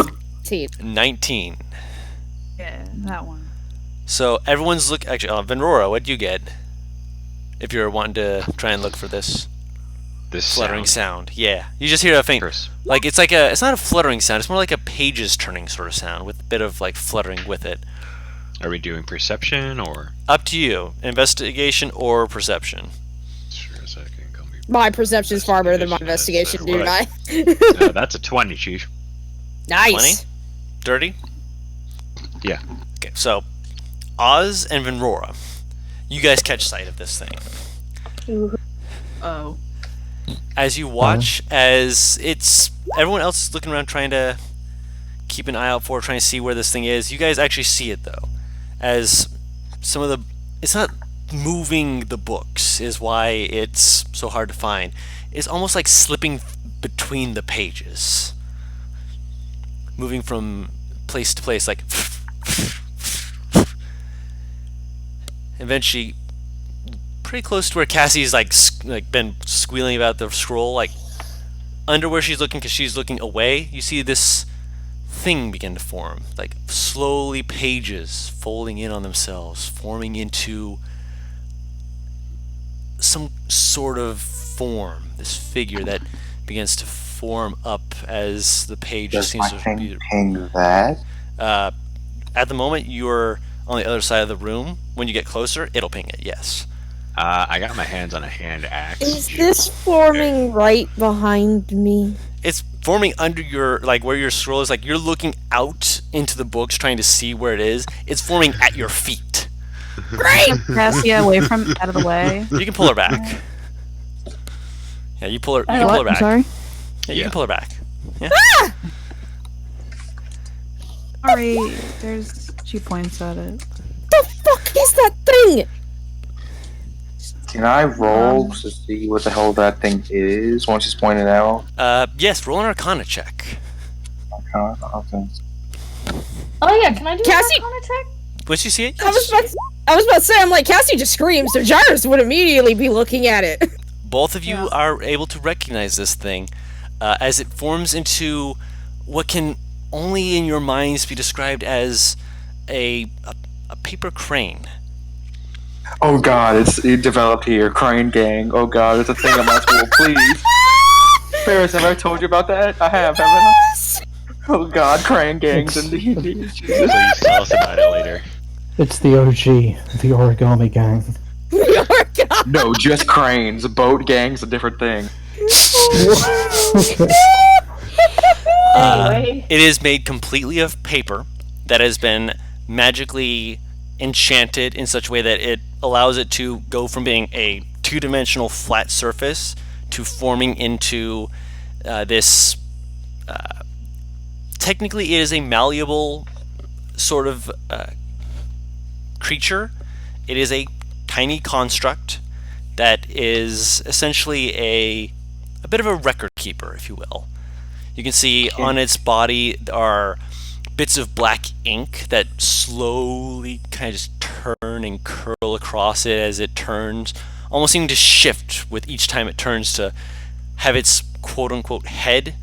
18. 19. that one. So everyone's actually. Venrora, what do you get? If you're wanting to try and look for this This fluttering sound, yeah, you just hear a faint. Like it's not a fluttering sound. It's more like a pages turning sort of sound with a bit of like fluttering with it. Are we doing perception or? Up to you. Investigation or perception. Sure as heck ain't gonna be- My perception's far better than my Investigation, investigation, that's dude. what No, that's a 20, Chief. Nice. 20? Dirty? Yeah. Okay, so Oz and Venrora, you guys catch sight of this thing. Oh. As you watch, as everyone else is looking around trying to keep an eye out for it, trying to see where this thing is, you guys actually see it though. As it's not moving the books is why it's so hard to find. It's almost like slipping between the pages. Moving from place to place, like eventually pretty close to where Cassie's like been squealing about the scroll, like under where she's looking, because she's looking away. You see this thing begin to form, like slowly pages folding in on themselves, forming into some sort of form. This figure that begins to form up as the page Does seems my to thing be. ping that? At the moment, you're on the other side of the room. When you get closer, it'll ping it. Yes. I got my hands on a hand axe. Is this forming right behind me? It's forming under your, like where your scroll is. Like you're looking out into the books trying to see where it is. It's forming at your feet. Great! Cassia away from out of the way. You can pull her back. Yeah, you pull her. You can pull What? her back. I'm sorry. Yeah, you can pull her back. Sorry. She points at it. The fuck is that thing? Can I roll to see what the hell that thing is once it's pointed out? Yes. Roll an Arcana check. Okay. Oh yeah, can I do Cassie- an Arcana check? Once you see it, I was about to say, I'm like, Cassie just screams, so Gyrus would immediately be looking at it. both of you are able to recognize this thing as it forms into what can only in your minds be described as a paper crane. Oh god, it developed here. Crane gang. Oh god, it's a thing at my school. Please. Ferris, have I told you about that? I have, haven't I? Oh god, crane gangs and Please tell us about it later. It's the OG, the origami gang. No, just cranes. Boat gangs, a different thing. Okay. Anyway. It is made completely of paper that has been magically enchanted in such a way that it allows it to go from being a two-dimensional flat surface to forming into this technically it is a malleable sort of creature. It is a tiny construct that is essentially a bit of a record keeper, if you will. You can see on its body there are bits of black ink that slowly kind of just turn and curl across it as it turns, almost seeming to shift with each time it turns to have its quote-unquote head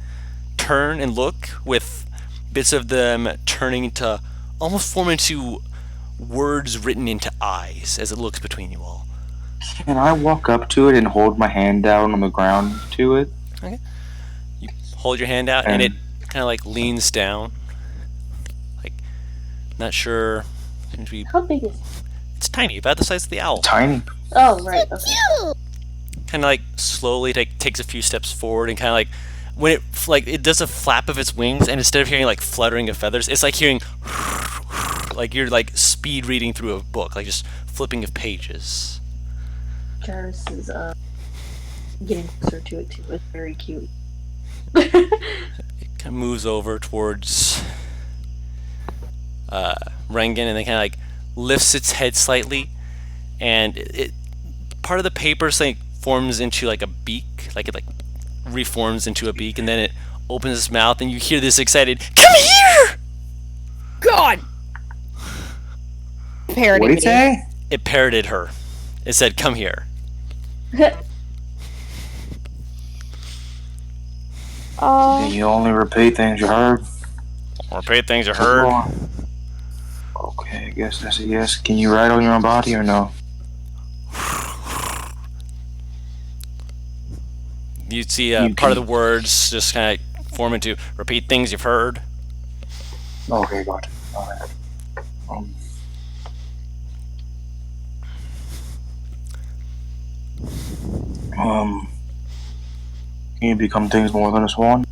turn and look, with bits of them turning to almost form into words written into eyes as it looks between you all. Can I walk up to it and hold my hand down on the ground to it? Okay. You hold your hand out and it kind of like leans down. Like, not sure. Seems to be, How big is it? it's tiny, about the size of the owl. Tiny. Oh, right, okay. Kind of like slowly takes a few steps forward and kind of like when it does a flap of its wings, and instead of hearing like fluttering of feathers, it's like hearing like you're like speed reading through a book, like just flipping of pages. Jarvis is getting closer to it too. It's very cute. It kind of moves over towards Rengen, and then kind of like lifts its head slightly, and it part of the paper like forms into like a beak, like it like reforms into a beak, and then it opens its mouth, and you hear this excited, "Come here!" God! Parody What did he me. say? It parroted her. It said, "Come here." You only repeat things you heard. Repeat things you heard. Okay, I guess that's a yes. Can you write on your own body or no? You'd see You part of can- the words just kind of form into repeat things you've heard. Okay, got it. Alright. Can you become things more than a swan?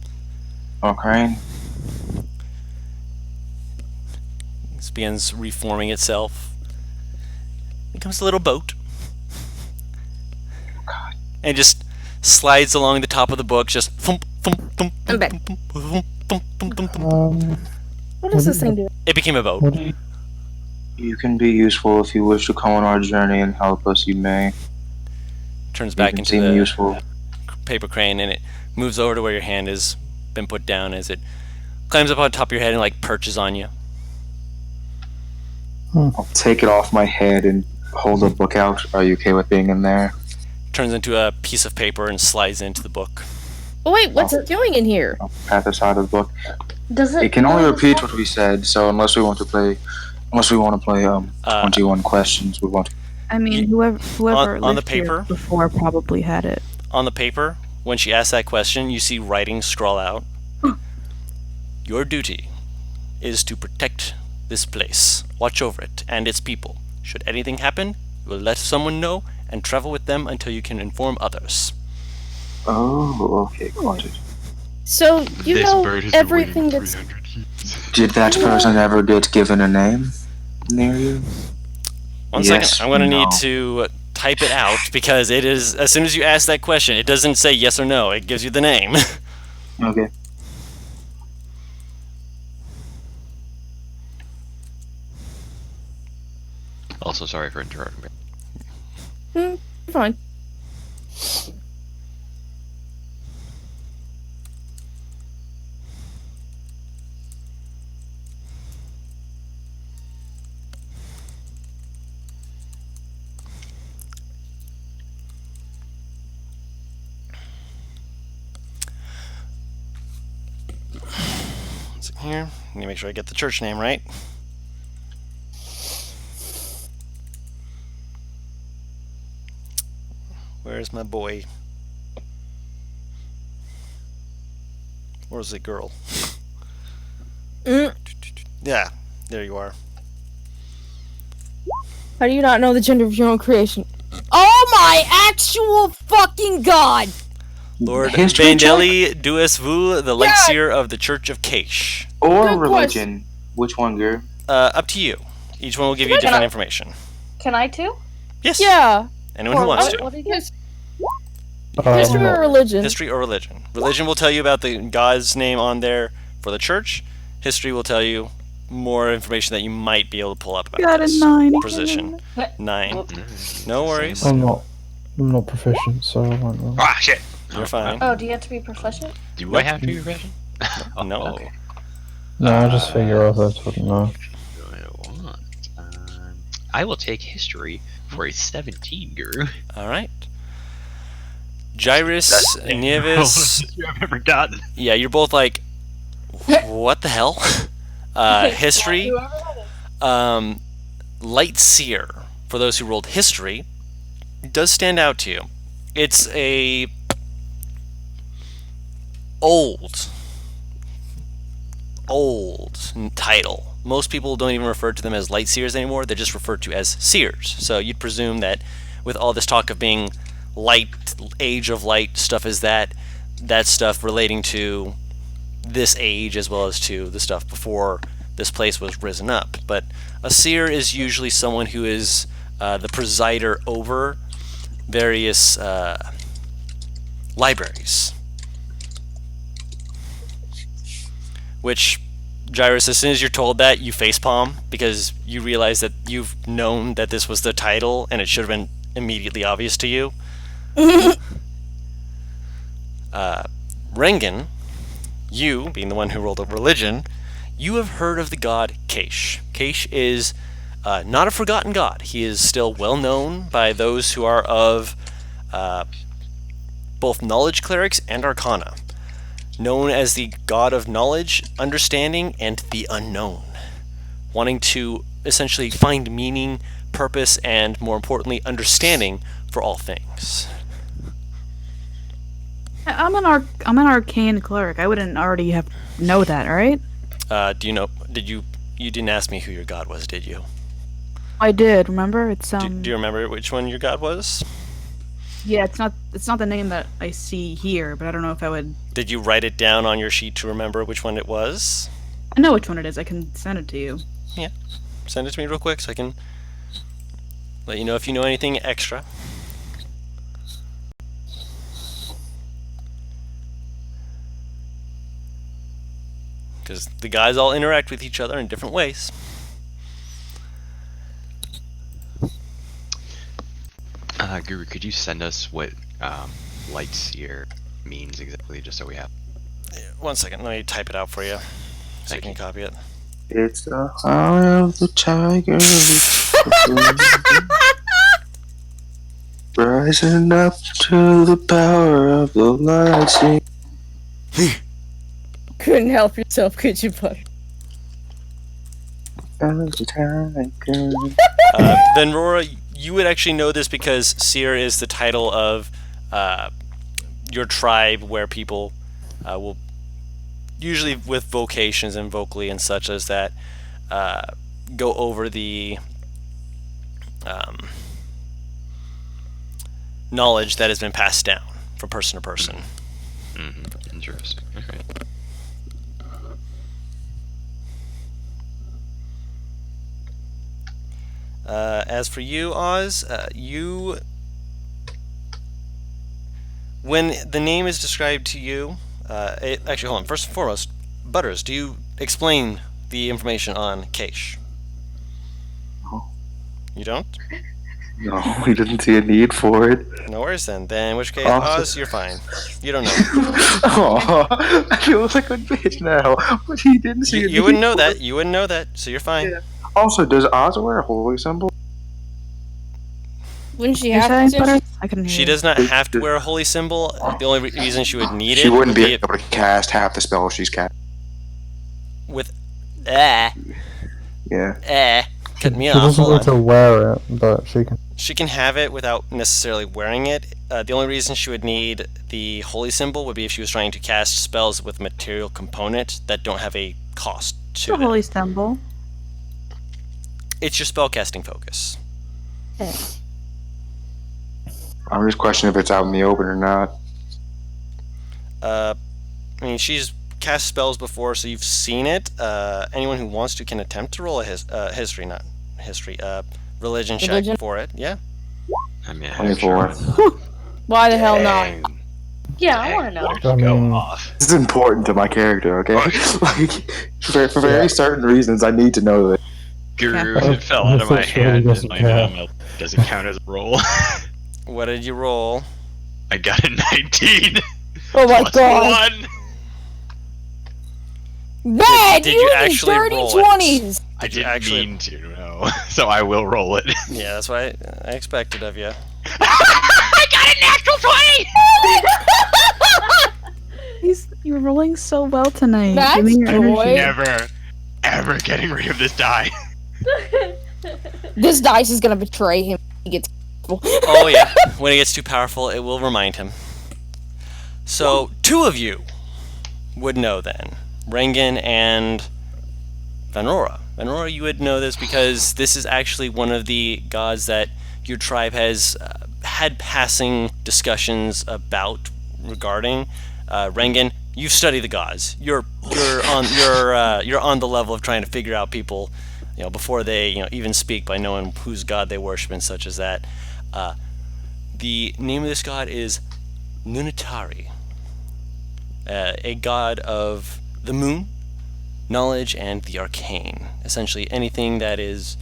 Or crane? This begins reforming itself. Becomes a little boat. God. And just slides along the top of the book, just thump, thump, thump, I'm back. thump, thump, thump, thump, thump, thump. What does this thing do? It became a boat. What do you, You can be useful if you wish to come on our journey and help us, you may. Turns You back can into seem the useful. paper crane, and it moves over to where your hand has been put down as it climbs up on top of your head and like perches on you. I'll take it off my head and hold the book out. Are you okay with being in there? Turns into a piece of paper and slides into the book. Oh wait, what's it doing in here? I'll pat the side of the book. Does it? It can only does it repeat have- what we said, so unless we want to play 21 questions, we want to. I mean, whoever on the lived here paper? before probably had it. On the paper, when she asks that question, you see writing scrawl out. Your duty is to protect this place, watch over it and its people. Should anything happen, you will let someone know and travel with them until you can inform others. Oh, okay, got it. So you This know bird has been everything waiting that's 300 years. Did that person ever get given a name near you? One Yes, second. I'm going to no. need to type it out because it is, as soon as you ask that question, it doesn't say yes or no. It gives you the name. Okay. Also, sorry for interrupting. Fine. Here, let me make sure I get the church name right. Where's my boy? Where's the girl? Yeah, there you are. How do you not know the gender of your own creation? Oh my actual fucking god! Lord History Vandeli Dues Vu, the light seer of the Church of Keish. Or Good religion. Which one, girl? Up to you. Each one will give you different information. Can I too? Yes. Yeah. Anyone who wants to. What did you guys? History or religion? History or religion. Religion will tell you about the God's name on there for the church. History will tell you more information that you might be able to pull up about Got a this 9. position. 9. No worries. I'm not proficient, so I won't know. Ah, shit! You're fine. Oh, do you have to be proficient? Do I have to be professional? Oh, No. Okay. No, I just figure others wouldn't know. I will take history for a 17, Guru. Alright. Gyrus, Nieves. you have ever gotten. Yeah, you're both like, what the hell? History. Light Seer, for those who rolled history, does stand out to you. It's a old title. Most people don't even refer to them as light seers anymore. They're just referred to as seers. So you'd presume that with all this talk of being light, age of light, stuff is that stuff relating to this age as well as to the stuff before this place was risen up. But a seer is usually someone who is the presider over various libraries. Which, Gyrus, as soon as you're told that, you facepalm because you realize that you've known that this was the title and it should have been immediately obvious to you. Rengen, you, being the one who rolled a religion, you have heard of the god Keish. Keish is not a forgotten god. He is still well known by those who are of both knowledge clerics and arcana. Known as the god of knowledge, understanding, and the unknown. Wanting to essentially find meaning, purpose, and more importantly, understanding for all things. I'm an arcane cleric. I wouldn't already know that, right? Do you know? You didn't ask me who your god was, did you? I did. Remember, it's Do you remember which one your god was? Yeah, it's not the name that I see here, but I don't know if I would. Did you write it down on your sheet to remember which one it was? I know which one it is. I can send it to you. Yeah, send it to me real quick so I can let you know if you know anything extra. Because the guys all interact with each other in different ways. Guru, could you send us what light seer means exactly, just so we have? One second, let me type it out for you so you can copy it. It's the heart of the tiger. Rising up to the power of the light. Couldn't help yourself, could you, bud? Then Rora, you would actually know this because Seer is the title of your tribe where people will, usually with vocations and vocally and such as that, go over the knowledge that has been passed down from person to person. Mm-hmm. Interesting. Okay. As for you, Oz, when the name is described to you, actually, hold on. First and foremost, Butters, do you explain the information on Keish? No. You don't? No, we didn't see a need for it. No worries then. Then in which case, Also- Oz, you're fine. You don't know. Oh, I feel like a bitch now. But he didn't see a You wouldn't need know for that. it. You wouldn't know that. So you're fine. Yeah. Also, does Oz wear a holy symbol? Wouldn't she You're have saying, to? Butters? I couldn't hear She you. does not have to wear a holy symbol. The only reason she would need She it wouldn't would be be able to cast half the spells she's cast. with Yeah. cut me She off. doesn't Hold need to on. wear it, but she can. She can have it without necessarily wearing it. The only reason she would need the holy symbol would be if she was trying to cast spells with material component that don't have a cost It's to a them. holy symbol. It's your spellcasting focus. Eh. I'm just questioning if it's out in the open or not. I mean, she's cast spells before, so you've seen it. Anyone who wants to can attempt to roll a religion check Religion? for it. Yeah. I mean, 24. Why the hell not? Dang. Yeah, I Dang, want to know. Butters, I go mean- off. This is important to my character, okay? Like, for very certain reasons, I need to know that. Guru, Yeah. it fell out of my Unfortunately, hand. doesn't And count. does it count as a roll? What did you roll? I got a 19. Oh my plus god! 1. Bad! Did you you and your actually dirty roll it? 20s! I Did you didn't actually- mean to, no. So I will roll it. Yeah, that's what I expected of you. I got a natural 20! You're rolling so well tonight. That's Give me your joy. energy. Never, ever getting rid of this die. This dice is gonna betray him. He gets. Oh yeah, when it gets too powerful, it will remind him. So, two of you would know then. Rengen and Vanora. Vanora, you would know this because this is actually one of the gods that your tribe has had passing discussions regarding. Rengen, you've studied the gods. You're on the level of trying to figure out people, before they even speak, by knowing whose god they worship and such as that. The name of this god is Nunatari, a god of the moon, knowledge, and the arcane. Essentially anything that is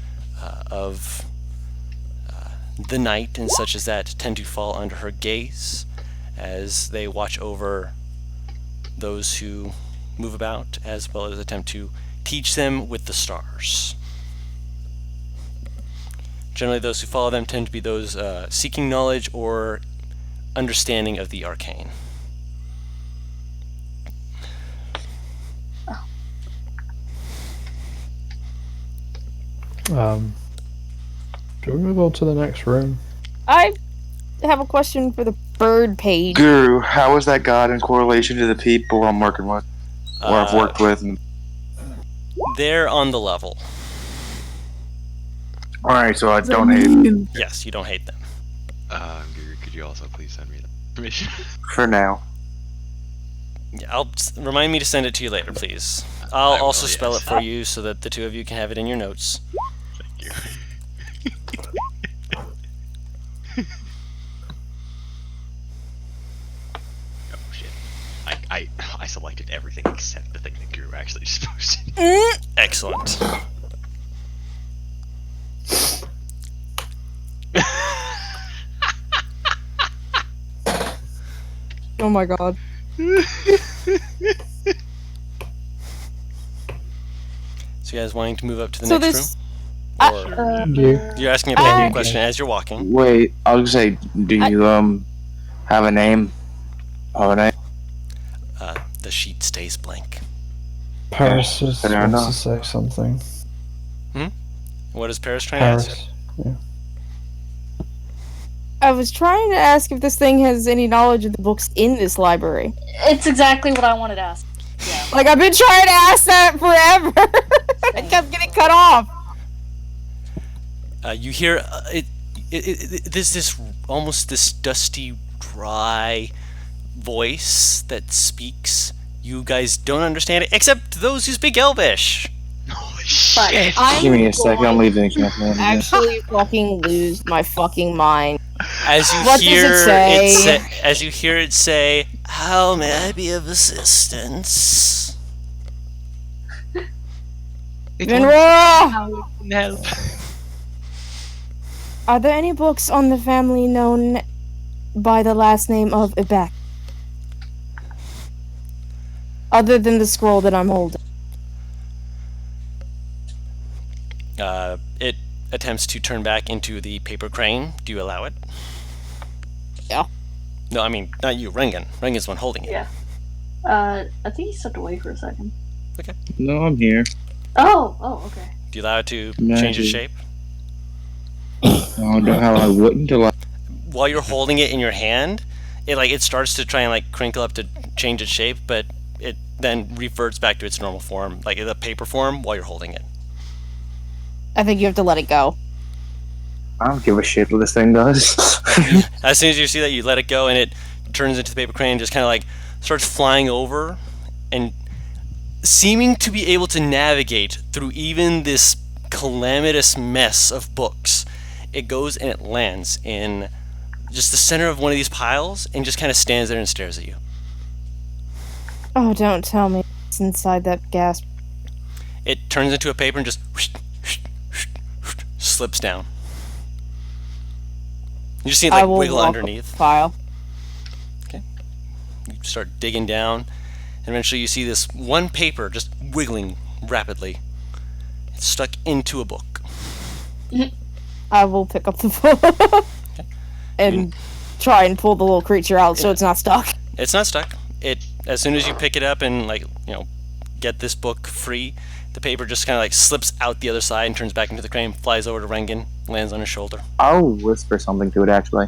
of the night and such as that tend to fall under her gaze as they watch over those who move about, as well as attempt to teach them with the stars. Generally, those who follow them tend to be those seeking knowledge or understanding of the arcane. Should we move on to the next room? I have a question for the bird page. Guru, how is that god in correlation to the people I'm working with? Or I've worked with? They're on the level. Alright, so I don't hate Yes, you don't hate them. Guru, could you also please send me that information? for now. Yeah, remind me to send it to you later, please. I'll I will, also spell yes. it for you so that the two of you can have it in your notes. Thank you. Oh shit. I selected everything except the thing that Guru actually just posted. Excellent. Oh my god. So you guys wanting to move up to the So next this- room? Or you're asking a blanket question as you're walking. Wait, I was gonna say, do you have a name? Have a name? The sheet stays blank. Paris just Fair wants enough. to say something. What is Paris trying to ask? Paris. Yeah. I was trying to ask if this thing has any knowledge of the books in this library. It's exactly what I wanted to ask. Yeah. Like, I've been trying to ask that forever. I kept getting cut off. You hear there's this almost this dusty, dry voice that speaks. You guys don't understand it, except those who speak Elvish. Holy Shit. I'm Give me a second. I'm going leaving the campaign. to actually fucking lose my fucking mind. As you What hear does it say? as you hear it say, "How may I be of assistance?" Venrora! How we can help. Are there any books on the family known by the last name of Ibek? Other than the scroll that I'm holding. It attempts to turn back into the paper crane. Do you allow it? Yeah. No, I mean, not you, Rengen. Rengen's the one holding it. Yeah. I think he stepped away for a second. No, I'm here. Oh, okay. Do you allow it to Magic. change its shape? Oh, no, how I wouldn't allow. While you're holding it in your hand, it starts to try and crinkle up to change its shape, but it then reverts back to its normal form, like the paper form, while you're holding it. I think you have to let it go. I don't give a shit what this thing does. As soon as you see that, you let it go, and it turns into the paper crane, and just kind of starts flying over, and seeming to be able to navigate through even this calamitous mess of books. It goes and it lands in just the center of one of these piles, and just kind of stands there and stares at you. Oh, don't tell me it's inside that gas. It turns into a paper and just slips down. You just see it I will wiggle walk up underneath. the pile. You start digging down, and eventually you see this one paper just wiggling rapidly. It's stuck into a book. I will pick up the book and try and pull the little creature out so it's not stuck. It's not stuck. As soon as you pick it up and get this book free, the paper just kind of slips out the other side and turns back into the crane, flies over to Rengen, lands on his shoulder. I'll whisper something to it, actually.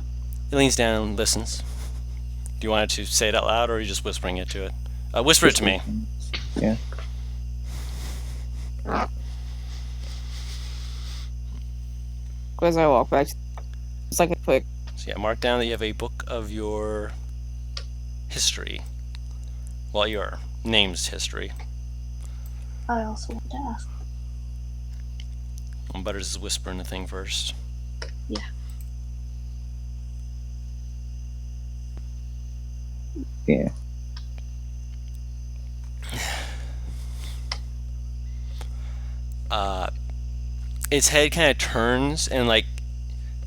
He leans down and listens. Do you want it to say it out loud, or are you just whispering it to it? Whisper it to me. Yeah. As I walk back, it's like a quick. So yeah, mark down that you have a book of your history. Well, your name's history. I also want to ask. Butters is whispering the thing first. Yeah. Yeah. Its head kind of turns and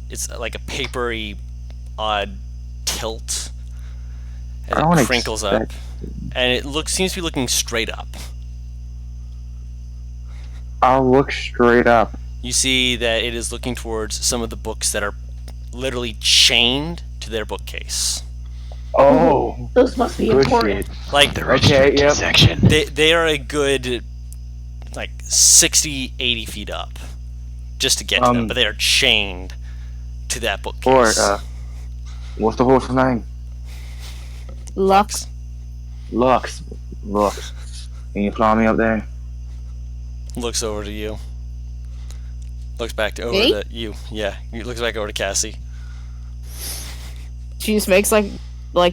it's like a papery, odd tilt as it crinkles up, and it seems to be looking straight up. I'll look straight up. You see that it is looking towards some of the books that are literally chained to their bookcase. Oh, Those must be good important. shit. The restricted section. They are a good 60, 80 feet up just to get to them, but they are chained to that bookcase. What's the horse's name? Lux. Lux. Can you fly me up there? Looks over to you. Looks back over Me? to you. Yeah, he looks back over to Cassie. She just makes like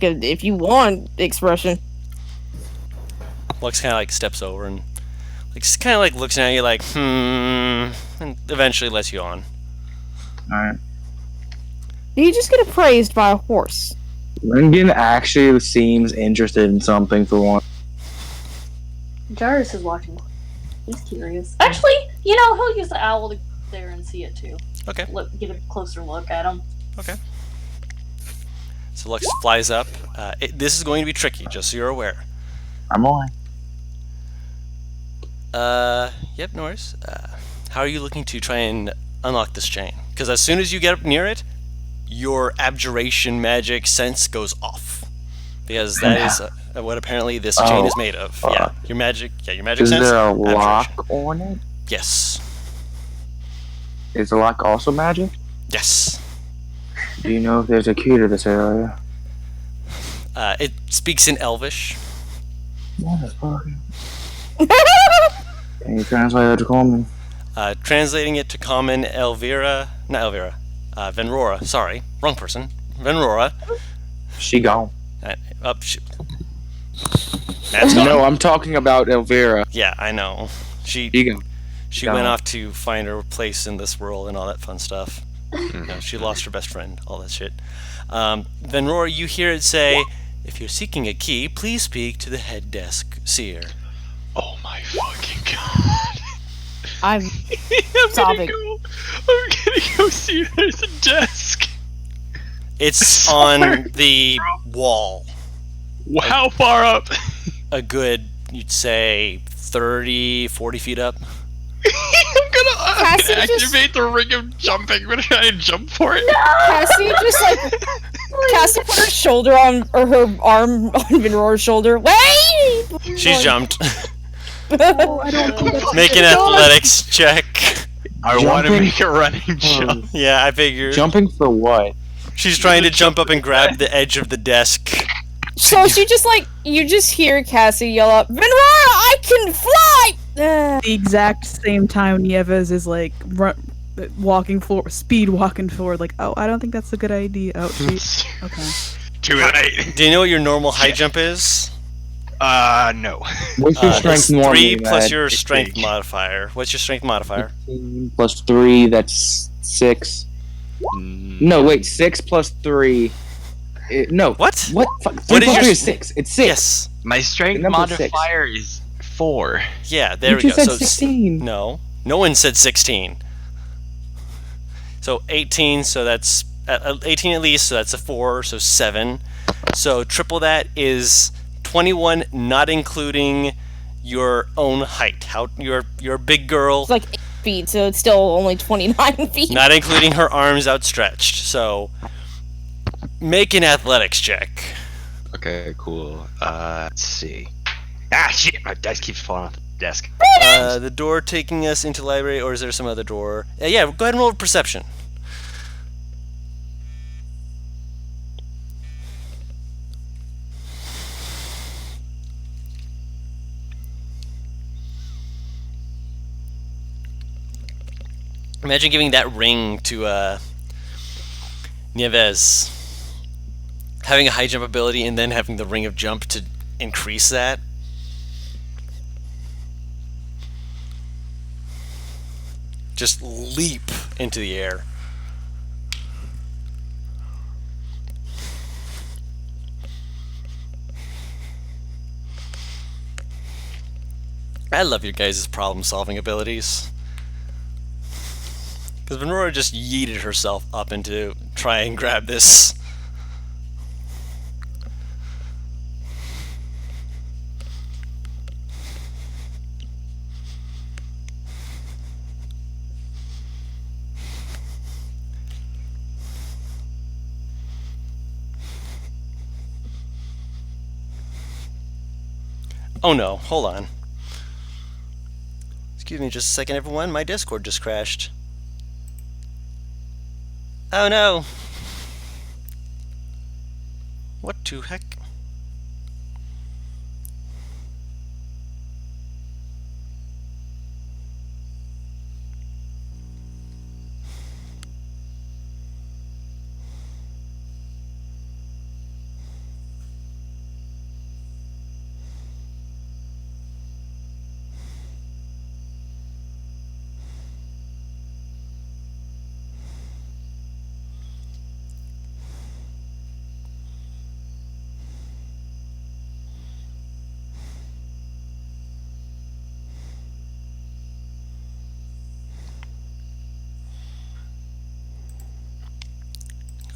a if you want expression. Lux kind of steps over and looks at you and eventually lets you on. Alright. Did you just get appraised by a horse? Rengen actually seems interested in something for one. Jarvis is watching. He's curious. Actually, he'll use the owl to go there and see it too. Okay. Get a closer look at him. Okay. So Lux flies up. This is going to be tricky, just so you're aware. I'm on. Yep, no worries. How are you looking to try and unlock this chain? Because as soon as you get up near it, your abjuration magic sense goes off. Because that is what apparently this chain is made of. Yeah, your magic Is sense. there a abjuration. lock on it? Yes. Is the lock also magic? Yes. Do you know if there's a key to this area? It speaks in Elvish. Motherfucker. Can you translate it to common? Translating it to common, Venrora. Sorry, wrong person. Venrora. She gone. Shoot. That's gone. No, I'm talking about Elvira. Yeah, I know. She She gone. She Got went it. off to find her place in this world and all that fun stuff. You know, she lost her best friend, all that shit. Then Roar, you hear it say, "If you're seeking a key, please speak to the head desk seer." Oh my fucking god. I'm I'm sobbing. gonna go see if there's a desk. It's on the wall. How far up? A good, you'd say, 30, 40 feet up. I'm Cassie gonna just- activate the ring of jumping. I'm gonna try and jump for it. Cassie just like Cassie put her shoulder on or her arm on Vinroar's shoulder. Wait! She's jumped. Oh, I don't think that's Make an athletics check. I want to Jumping? make a running jump. Yeah, I figured. Jumping for what? She's trying to jump up and grab the edge of the desk. So she just like you just hear Cassie yell up, Vinroar, I can fly! the exact same time Nieves is like speed walking forward, like, oh, I don't think that's a good idea. Oh, she, okay. Too late. Do you know what your normal high jump is? No. What's your strength It's normally? 3 plus Matt? your It's strength big. modifier. What's your strength modifier? 15 plus 3, that's 6. No, wait, 6 plus 3. No. What? What? 3 What is plus your 3 is 6. It's 6. Yes. My strength The number 6. modifier is 4. Yeah, there You we go. just said So 16. no, no one said 16. So 18. So that's 18 at least. So that's a 4. So 7. So triple that is 21, not including your own height. How you're a big girl. It's like 8 feet, so it's still only 29 feet. Not including her arms outstretched. So make an athletics check. Okay, cool. Let's see. Ah, shit! My desk keeps falling off the desk. The door taking us into library, or is there some other door? Yeah, go ahead and roll perception. Imagine giving that ring to Nieves. Having a high jump ability and then having the ring of jump to increase that. Just leap into the air. I love your guys' problem-solving abilities. Because Venora just yeeted herself up into try and grab this. Oh no, hold on. Excuse me just a second, everyone. My Discord just crashed. Oh no! What to heck?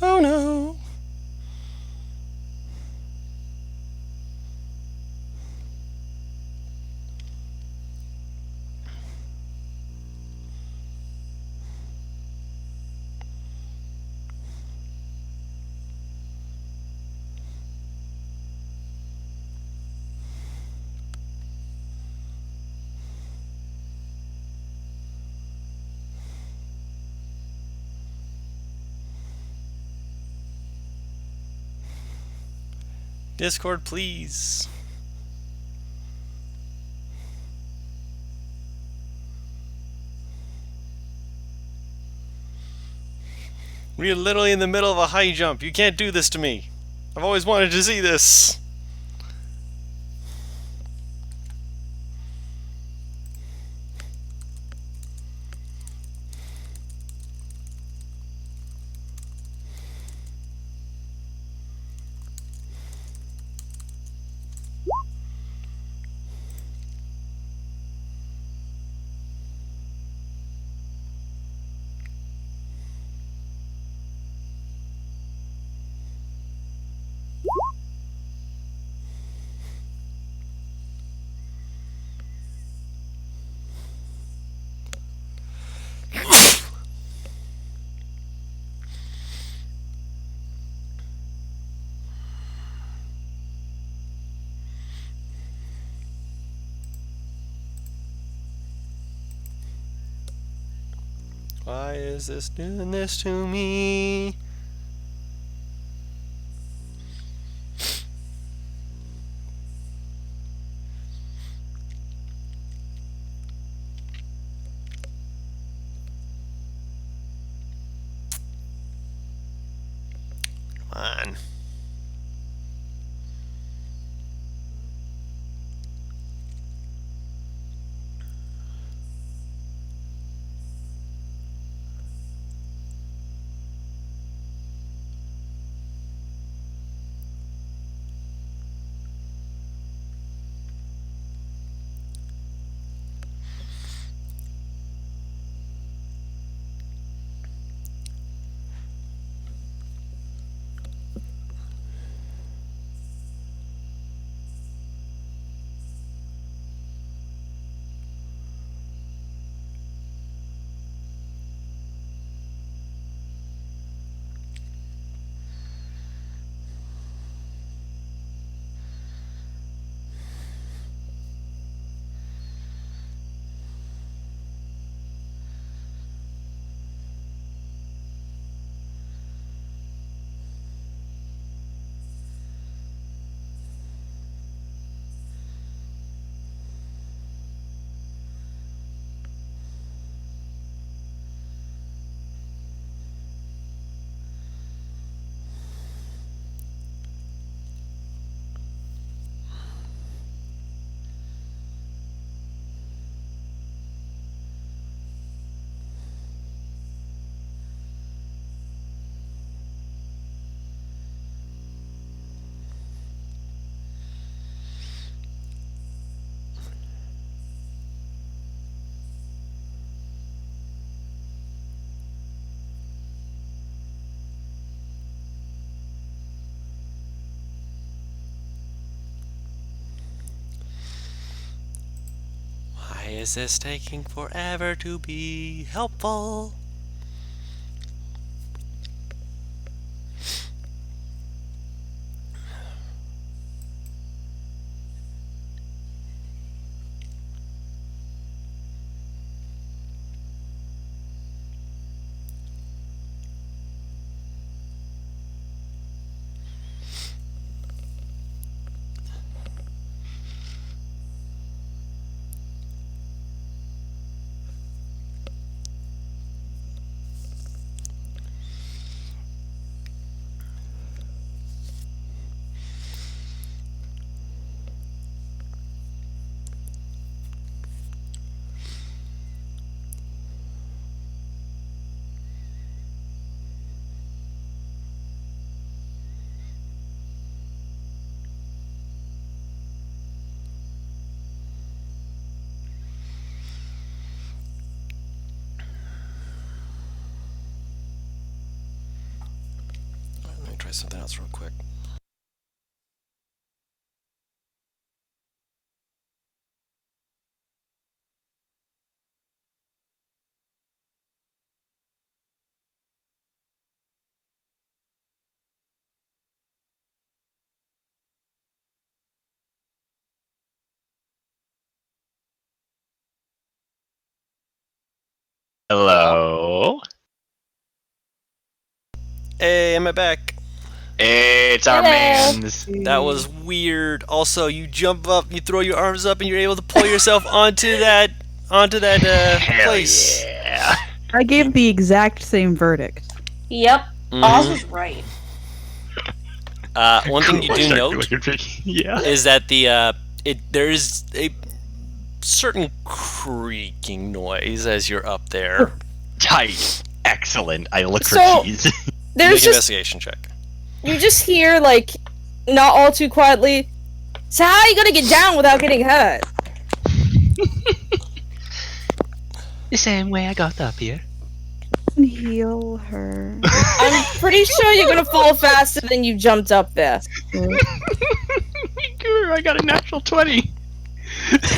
Oh no! Discord, please. We're literally in the middle of a high jump. You can't do this to me. I've always wanted to see this. Why is this doing this to me? Come on. Why is this taking forever to be helpful? Let me try something else real quick. Hello. Hey, am I back? It's our Hello. man's. That was weird. Also, you jump up, you throw your arms up, and you're able to pull yourself onto that Hell place. yeah. I gave the exact same verdict. Yep. Mhm. Oz was right. One thing you do note Yeah. is that there is a certain creaking noise as you're up there. Tight. Excellent. I look for So- keys. There's Make an just investigation check. you just hear like, not all too quietly. So how are you gonna get down without getting hurt? The same way I got up here. Heal her. I'm pretty sure you're gonna fall faster than you jumped up there. Guru, I got a natural 20.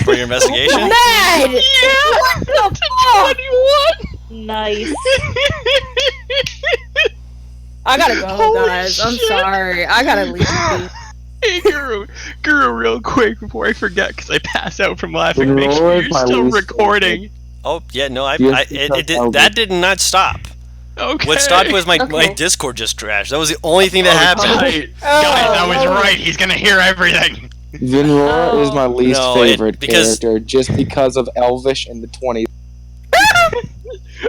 For your investigation? Mad! Yeah! What the fuck? 21! Nice. I gotta go, Holy guys. I'm shit. sorry. I gotta leave. Hey, Guru, real quick before I forget, because I pass out from laughing. Make sure Lord, you're my still least recording. Oh yeah, no, Just that did not stop. Okay. What stopped was my Okay. Discord just crashed. That was the only thing that happened. Tight. Guys, I was right. He's gonna hear everything. Vinrora is my least No, favorite because- character, just because of Elvish in the 20s.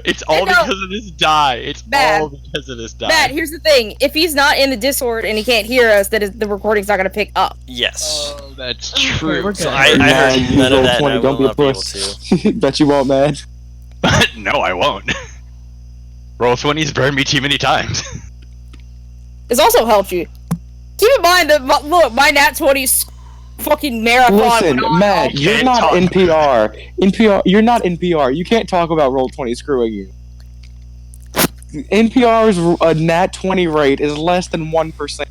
It's all No. because of this die. It's Bad. all because of this die. Matt, here's the thing: if he's not in the Discord and he can't hear us, then the recording's not gonna pick up. Yes. Oh, that's Okay, true. we're So good. I Nah, heard you none of roll that, and 20, I don't will be a not be able puss. to. Bet you won't, man. No, I won't. Roll 20's burned me too many times. It's also helped you. Keep in mind that my Nat 20's fucking marathon. Listen, went on. Matt, You you're can't not talk. NPR. You're not NPR. You can't talk about Roll20 screwing you. NPR's Nat 20 rate is less than 1%.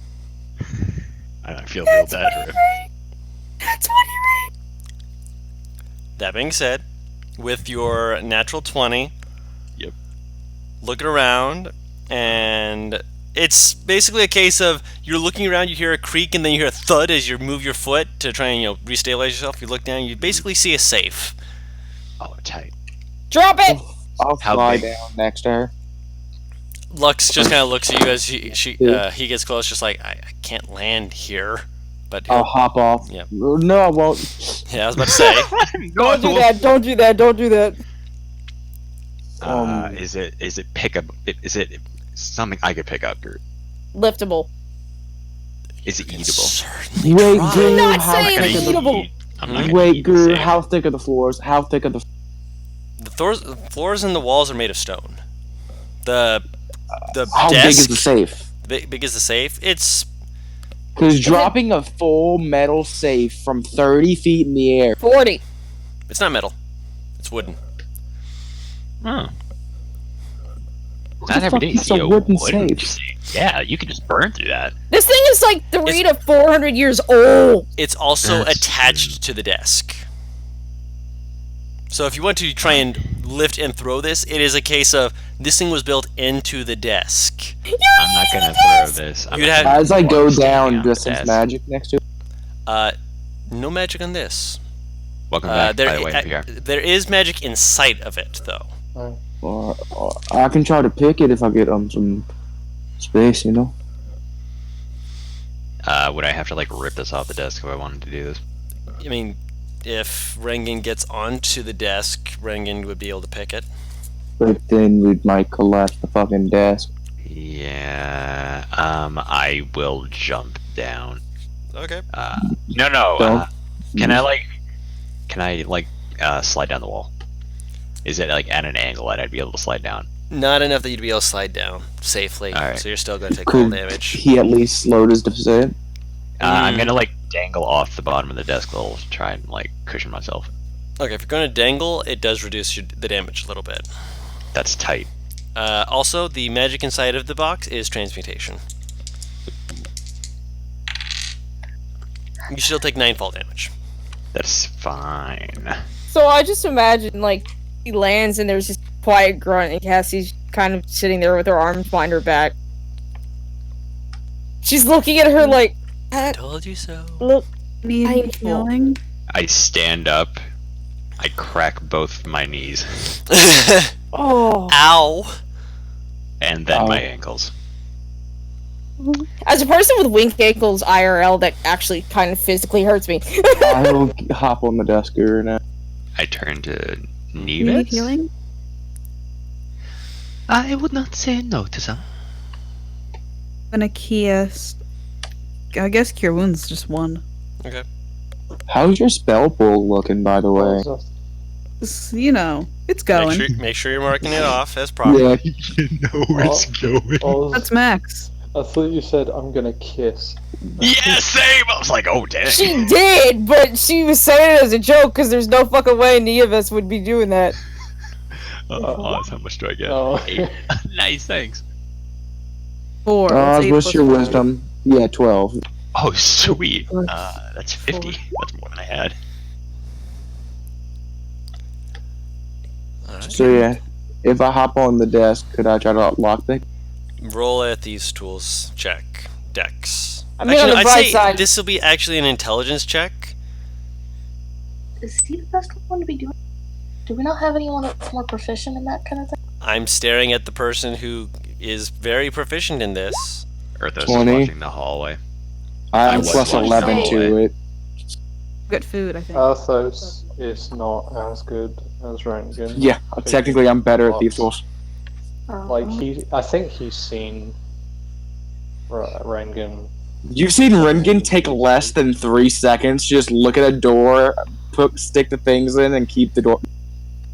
I feel real bad for him. Nat 20 rate. That being said, with your natural 20, Yep. looking around, and it's basically a case of you're looking around, you hear a creak, and then you hear a thud as you move your foot to try and restabilize yourself. You look down, you basically see a safe. Oh, tight. Drop it. I'll How fly big? down next to her. Lux just kind of looks at you as he gets close, just like I can't land here, but I'll hop off. Yep. No, I won't. yeah, I was about to say. Don't do that. Don't do that. Don't do that. Is it pick up? Is it something I could pick up, Gert? Liftable. Is it Can eatable? certainly Wait, try. Guru, not how saying thick it's are the eatable. I'm not gonna Wait, eat the Guru, same. how thick are the floors? How thick are the The floors and the walls are made of stone. The How big desk, is the safe? big as the safe. It's Because dropping a full metal safe from 30 feet in the air. 40. not metal. It's wooden. Oh. What I the never fuck did is see a a wooden wooden safe? Yeah, you can just burn through that. This thing is like 3 to 400 years old. It's also That's attached to the desk. So if you want to try and lift and throw this, it is a case of this thing was built into the desk. I'm not gonna throw this. I'm You'd not have- gonna As I walk go standing down, on the just some desk. magic next to it. No magic on this. Welcome back, there, by the way, NPR. there is magic inside of it, though. Or I can try to pick it if I get some space, you know? Would I have to like rip this off the desk if I wanted to do this? I mean, if Rengen gets onto the desk, Rengen would be able to pick it. But then we might collapse the fucking desk. Yeah. I will jump down. Okay. No. Don't. Can I slide down the wall? Is it like at an angle that I'd be able to slide down? Not enough that you'd be able to slide down safely. Alright. So you're still going to take full Could damage. he at least slowed his descent? I'm gonna like dangle off the bottom of the desk a little to try and like cushion myself. Okay, if you're going to dangle, it does reduce the damage a little bit. That's tight. Also, the magic inside of the box is transmutation. You still take 9 fall damage. That's fine. So I just imagine, like, he lands and there's this quiet grunt and Cassie's kind of sitting there with her arms behind her back. She's looking at her like, I told you so. look, Need Painful. healing? I stand up. I crack both my knees oh. Ow! and then my Ow. ankles. As a person with weak ankles IRL, that actually kind of physically hurts me. I'll hop on the desk here now. I turn to Need Nevis. healing? I would not say no to some. I'm gonna cast. I guess Cure Wounds just one. Okay. How's your spell pool looking, by the way? You know, it's going. Make sure you're marking it off as proper. Yeah. You know where it's going. That's max. I thought you said I'm gonna kiss. Yeah, same. I was like, oh dang. She did, but she was saying it as a joke because there's no fucking way any of us would be doing that. How much do I get? Oh. 8. Nice, thanks. 4. That's 8 What's plus your 4. wisdom? Yeah, 12. Oh, sweet. That's 50. That's more than I had. Alright. So yeah, if I hop on the desk, could I try to lockpick? Roll at these tools. Check. Dex. I mean, on the I'd bright say side, this will be actually an intelligence check. Is he the best one to be doing? Do we not have anyone that's more proficient in that kind of thing? I'm staring at the person who is very proficient in this. Earthos is 20. watching the hallway. I'm was plus watching 11 the to hallway. it. Good food, I think. Arthos is not as good as Rengen. Yeah, I think technically I'm better at lots- these tools. Like I think he's seen Rengen. You've seen Rengen take less than 3 seconds, just look at a door, stick the things in, and keep the door.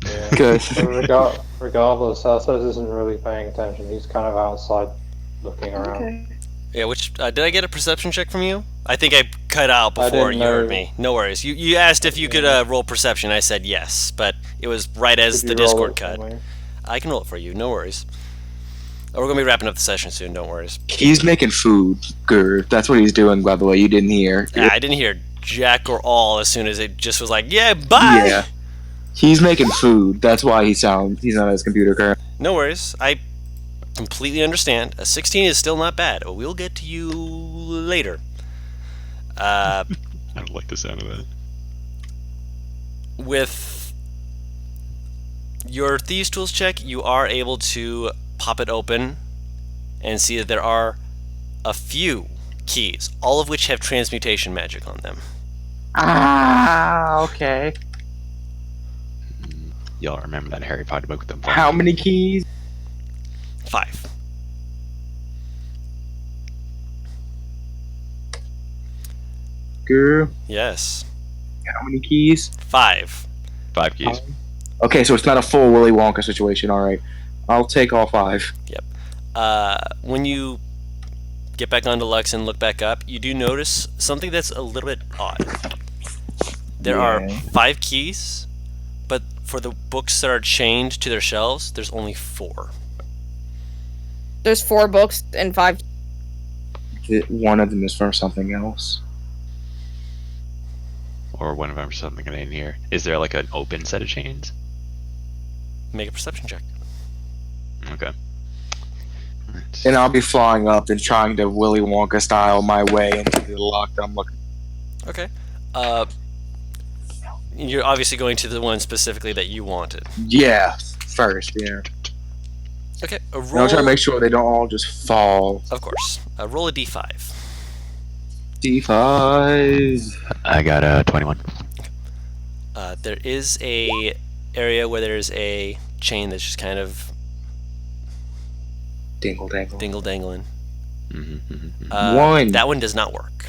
Yeah. Good. But regardless, Arthos isn't really paying attention. He's kind of outside looking around. Okay. Yeah, which did I get a perception check from you? I think I cut out I before didn't you heard know. me. No worries. You asked if you could roll perception. I said yes, but it was right as Could the you roll Discord it for cut. me? I can roll it for you. No worries. We're gonna be wrapping up the session soon. Don't worry. He's making food, Gur. That's what he's doing, by the way. You didn't hear. I didn't hear jack or all as soon as it just was like, yeah, bye. Yeah. He's making food. That's why he's not at his computer currently. No worries. I completely understand. A 16 is still not bad. We'll get to you later. I don't like the sound of that. With your Thieves Tools check, you are able to pop it open and see that there are a few keys, all of which have transmutation magic on them. Ah, okay. Y'all remember that Harry Potter book with the How many keys? 5. Gur. Yes. How many keys? 5. 5 keys. Okay, so it's not a full Willy Wonka situation. All right, I'll take all 5. When you get back onto Lux and look back up, you do notice something that's a little bit odd. There are 5 keys, but for the books that are chained to their shelves, there's only 4. There's 4 books and 5. One of them is from something else. Or one of them or something in here. Is there like an open set of chains? Make a perception check. Okay. And I'll be flying up and trying to Willy Wonka style my way into the lock that I'm looking. Okay. You're obviously going to the one specifically that you wanted. Yeah, first. Yeah. Okay. A And roll. I'll try to make sure they don't all just fall. Of course. Roll a d5. D5. I got a 21. There is a area where there's a chain that's just kind of Dingle dangle. dingle dangling. One. That one does not work.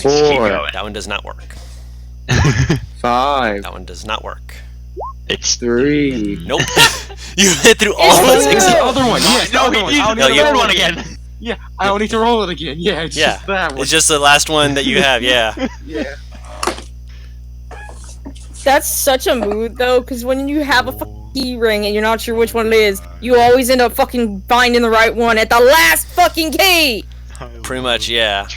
4. That one does not work. 5. That one does not work. It's 3. Nope. You hit through all of Oh, them it's the except other one. Yeah, the other one. I'll need No, to you- roll it again. Yeah, I don't need to roll it again. Yeah, it's Yeah. just that one. It's just the last one that you have. Yeah. Yeah. That's such a mood though, because when you have a fucking key ring and you're not sure which one it is, you always end up fucking finding the right one at the last fucking key. Pretty much. Yeah.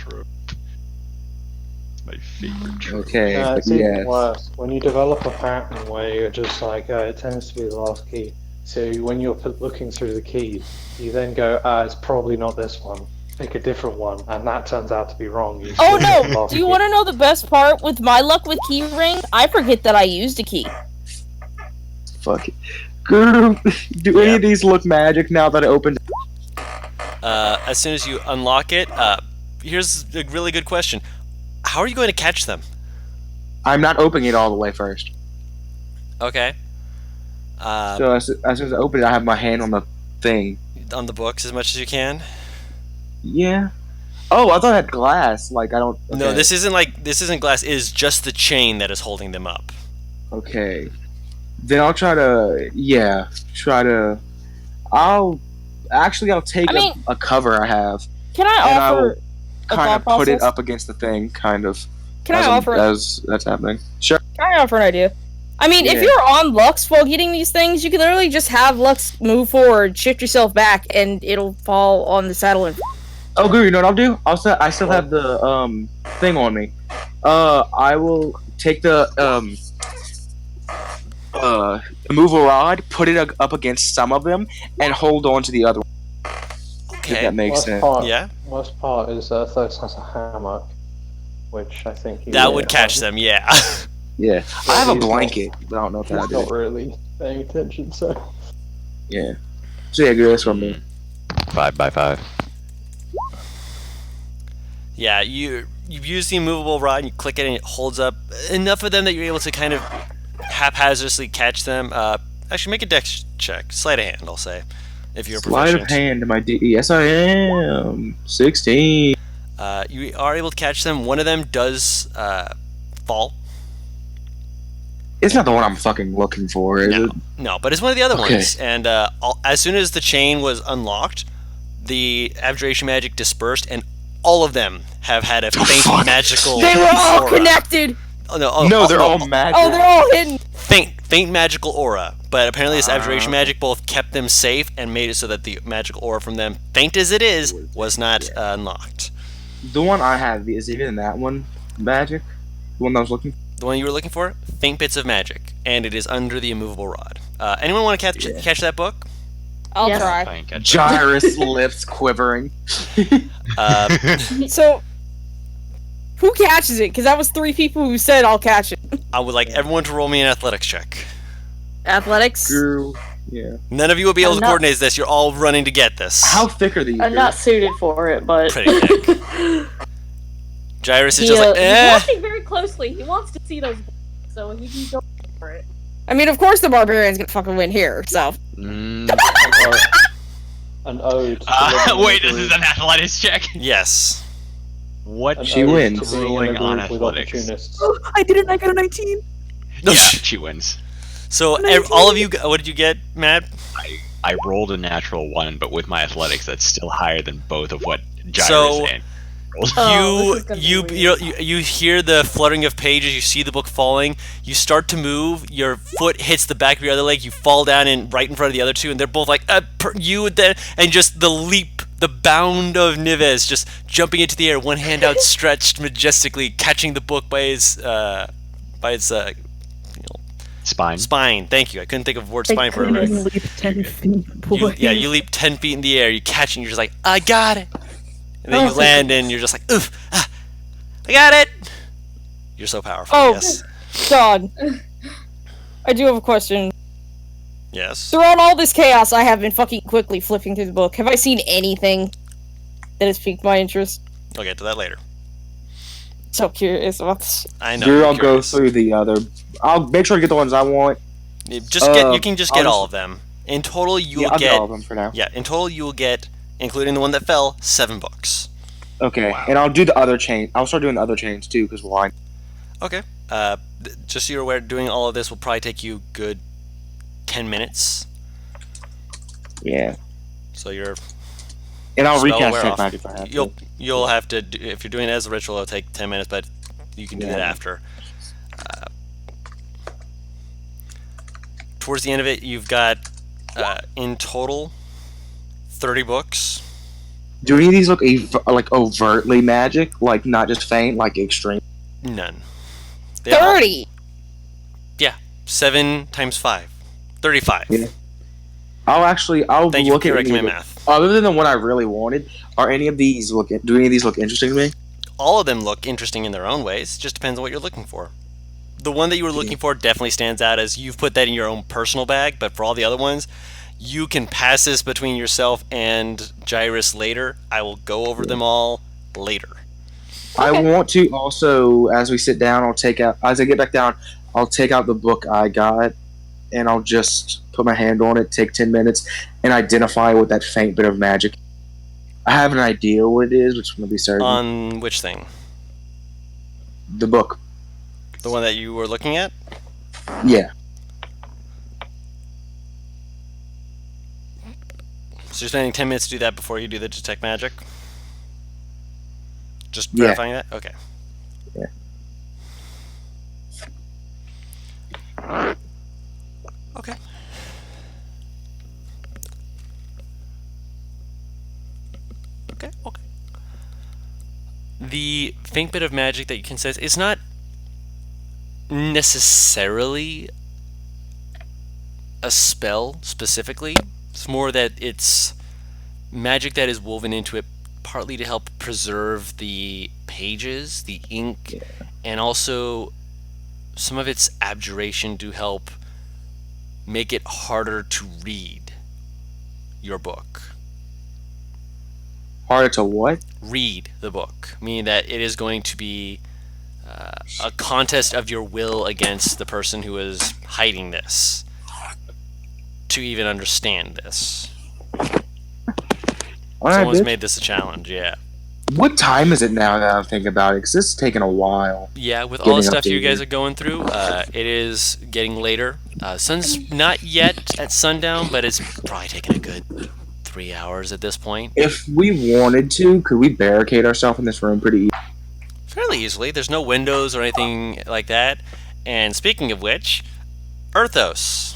my favorite trope. Okay, but It's even yeah. worse. When you develop a pattern where you're just like, it tends to be the last key. So when you're looking through the keys, you then go, it's probably not this one. Pick a different one, and that turns out to be wrong. You Oh still get the no! last Do you key. want to know the best part? With my luck with key ring, I forget that I used a key. Fuck it. Do any of these look magic now that it opens? As soon as you unlock it, here's a really good question. How are you going to catch them? I'm not opening it all the way first. Okay. So as soon as I open it, I have my hand on the thing. On the books as much as you can. Yeah. Oh, I thought it had glass. Like I don't. No, okay. this isn't glass. It is just the chain that is holding them up. Okay. Then I'll try to. Yeah. I'll take I mean- a cover I have. Can I And I offer will a kind of thought put it process? up against the thing, kind of. Can I as offer? as that's happening? Sure. Can I offer an idea? I mean, if Yeah. you're on Lux while getting these things, you can literally just have Lux move forward, shift yourself back, and it'll fall on the saddle. And Oh, good. You know what I'll do? I still have the thing on me. I will take the immovable rod, put it up against some of them, and hold on to the other one. If Okay. that makes Worst sense. part, Yeah. worst part is Thos has a hammock, which I think he That would catch them. Yeah. Yeah, I have a blanket, but I don't know if He's that not did. really paying attention, so. Yeah. So yeah, good. That's from me. 5 by 5. Yeah, you use the immovable rod and you click it and it holds up enough of them that you're able to kind of haphazardly catch them. Actually, make a dex check. Sleight of hand, I'll say, if you're Sleight proficient. of hand to my D. Yes, I am. 16. You are able to catch them. One of them does fall. It's not the one I'm fucking looking for, is it? No, but it's one of the other Okay. ones. And as soon as the chain was unlocked, the abjuration magic dispersed, and all of them have had a faint fuck. magical. They were all aura. connected. Oh, no, No, they're all magic. Oh, they're all hidden. faint magical aura. But apparently, this abjuration magic both kept them safe and made it so that the magical aura from them, faint as it is, was not unlocked. The one I have is even that one magic. The one that I was looking for. The one you were looking for, faint bits of magic, and it is under the immovable rod. Anyone want to catch that book? I'll Yes. try. Fine, catch up. Gyrus lips quivering. So, who catches it? Because that was 3 people who said I'll catch it. I would like everyone to roll me an athletics check. Athletics. Girl. Yeah. None of you will be able I'm to not- coordinate this. You're all running to get this. How thick are these? I'm not suited for it, but Pretty thick. Gyrus is he, just like, he's eh. watching very closely. He wants to see those, so he can go for it. I mean, of course the barbarian's gonna fucking win here. So Mm, An ode. To Wait, this is an athletics check? Yes. What? an she ode to wins. being in a Ruling on group with athletics. opportunists. Oh, I did it. I got a 19. Yeah, she wins. So all of you, what did you get, Matt? I rolled a natural 1, but with my athletics, that's still higher than both of what Gyrus So- and rolled. Oh, this is gonna be You hear the fluttering of pages. You see the book falling. You start to move. Your foot hits the back of your other leg. You fall down right in front of the other two, and they're both like you and then and just the leap, the bound of Nives just jumping into the air, one hand outstretched majestically, catching the book by his Spine. spine. Thank you. I couldn't think of the word Thank spine for a goodness. minute. Leap 10 feet, boy. You leap 10 feet in the air. You catch it, and you're just like, I got it. And then you land, and you're just like, oof, I got it. You're so powerful. Oh. Yes. God, I do have a question. Yes. Throughout all this chaos, I have been fucking quickly flipping through the book. Have I seen anything that has piqued my interest? I'll get to that later. So curious about this. I know. Girl, you're I'll go curious. through the other. I'll make sure to get the ones I want. You can just get I'll all of them. In total, you Yeah, will I'll get get. all of them for now. Yeah, in total, you will get, including the one that fell, 7 books. Okay, Wow. and I'll do the other chain. I'll start doing the other chains too, because why? Okay. Just so you're aware, doing all of this will probably take you good 10 minutes. Yeah, So you're and I'll Spell recast wear Tech off. Magic if I have to. you'll have to if you're doing it as a ritual, it'll take 10 minutes, but you can do Yeah. that after. Towards the end of it, you've got in total 30 books. Do any of these look like overtly magic, like not just faint, like extreme? None. They all- 30! 7 times 5. 35. Yeah. I'll Thank you look for at correcting my any of math. Other than the one I really wanted, are any of these do any of these look interesting to me? All of them look interesting in their own ways. Just depends on what you're looking for. The one that you were looking for definitely stands out as you've put that in your own personal bag, but for all the other ones, you can pass this between yourself and Gyrus later. I will go over them all later. I want to also, as we sit down, as I get back down, I'll take out the book I got, and I'll just put my hand on it, take 10 minutes, and identify with that faint bit of magic. I have an idea what it is, which I'm gonna be certain. On which thing? The book. The one that you were looking at? Yeah. So you're spending 10 minutes to do that before you do the detect magic? Just Yeah. verifying that? Okay. Yeah. Okay. Okay. The faint bit of magic that you can sense is not necessarily a spell specifically. It's more that it's magic that is woven into it partly to help preserve the pages, the ink, and also some of its abjuration to help make it harder to read your book. Harder to what? Read the book, meaning that it is going to be a contest of your will against the person who is hiding this to even understand this. All right, Someone's bitch. made this a challenge, yeah. What time is it now that I'm thinking about it? Because this is taking a while. Yeah, with all the Getting stuff you updated. guys are going through, it is getting later. Sun's not yet at sundown, but it's probably taking a good 3 hours at this point. If we wanted to, could we barricade ourselves in this room pretty easy? Fairly easily. There's no windows or anything like that. And speaking of which, Erthos.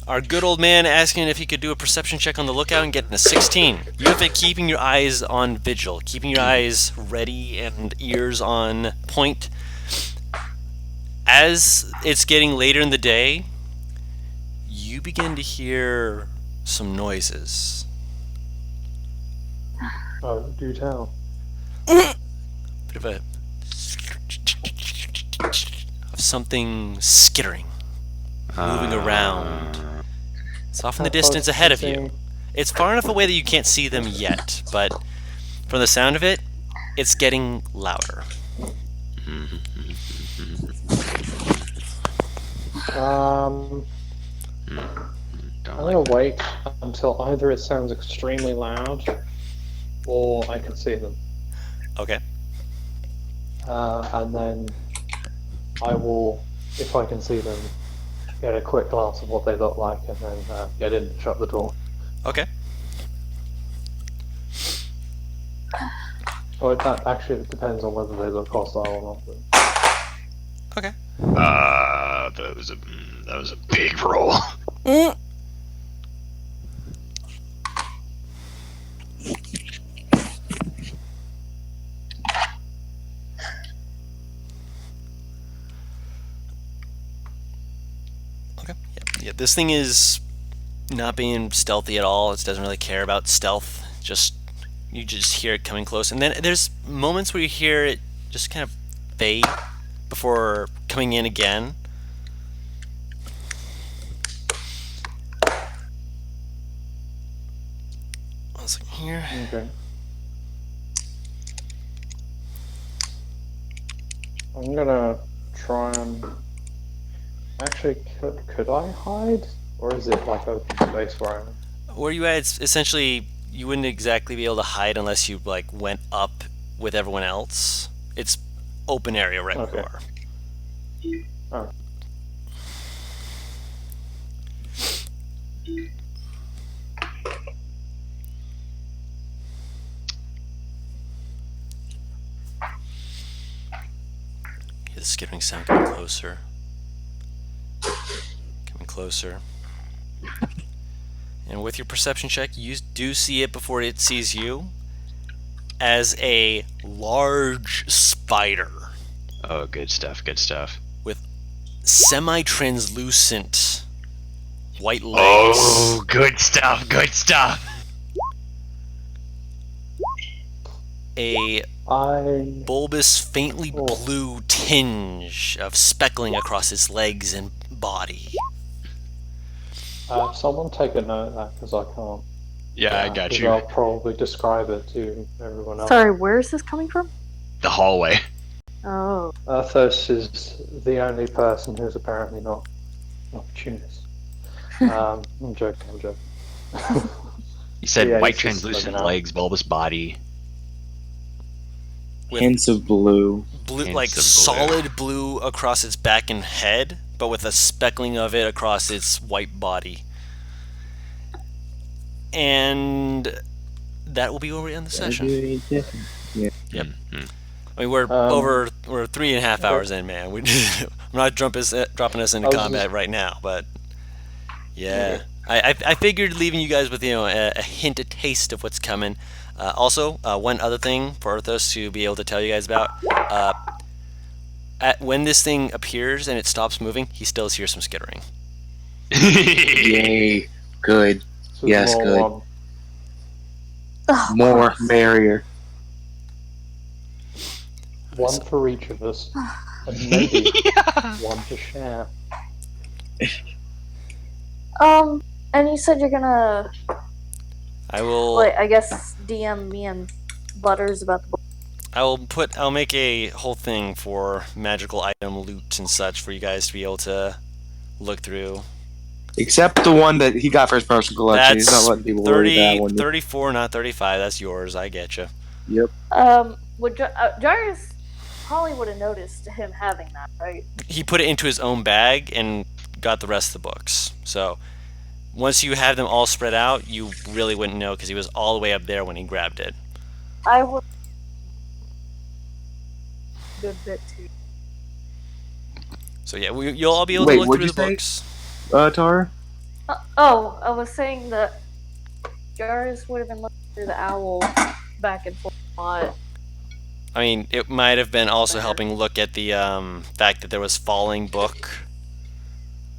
Our good old man asking if he could do a perception check on the lookout and getting a 16. You have been keeping your eyes on vigil, keeping your eyes ready and ears on point. As it's getting later in the day, you begin to hear some noises. Oh, do tell. Bit of something skittering, moving around. It's off in the distance ahead of you. It's far enough away that you can't see them yet, but from the sound of it, it's getting louder. I'm gonna wait until either it sounds extremely loud or I can see them. Okay. And then I will, if I can see them, get a quick glance of what they look like and then get in and shut the door. Okay. Well, that actually depends on whether they look hostile or not. But... Okay. That was a big roll. Okay. Yeah, this thing is not being stealthy at all. It doesn't really care about stealth. You just hear it coming close, and then there's moments where you hear it just kind of fade before coming in again. One second here. Okay. I'm gonna try and... Actually, could I hide? Or is it like open space where I am? Where you at, it's essentially, you wouldn't exactly be able to hide unless you like went up with everyone else. It's open area right where you are. Oh. Hear the skittering sound coming closer. Coming closer. And with your perception check, you do see it before it sees you as a large spider Oh, good stuff, good stuff. with semi-translucent white legs. Oh, good stuff, good stuff. A I... bulbous, faintly blue tinge of speckling across its legs and body. Someone take a note of that because I can't. Yeah, I got 'cause you. I'll probably describe it to everyone else. Sorry, where is this coming from? The hallway. Oh. Arthos is the only person who's apparently not an opportunist. I'm joking. You said Yeah, white he's just translucent looking out. legs, bulbous body. With Hints of blue. blue, Hints like of blue. solid blue across its back and head, but with a speckling of it across its white body. And that will be where we end the session. Yeah. Yep. Mhm. I mean, we're 3.5 hours in, man. I'm not dropping us into I was combat right now, but yeah, I figured leaving you guys with a hint, a taste of what's coming. Also, one other thing for Arthos to be able to tell you guys about: when this thing appears and it stops moving, he still hears some skittering. Yay. Good. This is Yes, more good. one. More merrier. One for each of us, and maybe one to share. And you said you're gonna, I will. like, I guess DM me and Butters about the book. I'll make a whole thing for magical item loot and such for you guys to be able to look through. Except the one that he got for his personal collection. He's not That's letting people worry that 30, one. 34, not 35. That's yours. I get you. Yep. Jairus probably would have noticed him having that, right? He put it into his own bag and got the rest of the books. So once you have them all spread out, you really wouldn't know because he was all the way up there when he grabbed it. I would. Good bit too. So yeah, you'll all be able to look through the books. Tara? I was saying that Jairus would have been looking through the owl back and forth a lot. I mean, it might have been also helping look at the fact that there was falling book.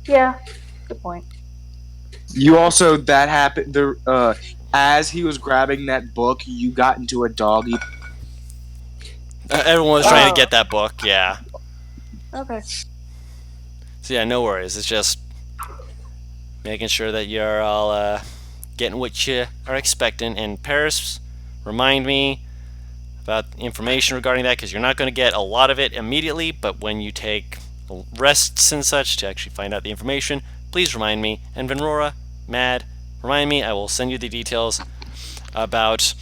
Yeah, good point. You also, that happened, as he was grabbing that book, you got into a doggy. Everyone was trying to get that book, yeah. Okay. So yeah, no worries. It's just making sure that you're all getting what you are expecting. And Paris, remind me about information regarding that, because you're not going to get a lot of it immediately, but when you take rests and such to actually find out the information, please remind me. And Venrora, Mad, remind me. I will send you the details about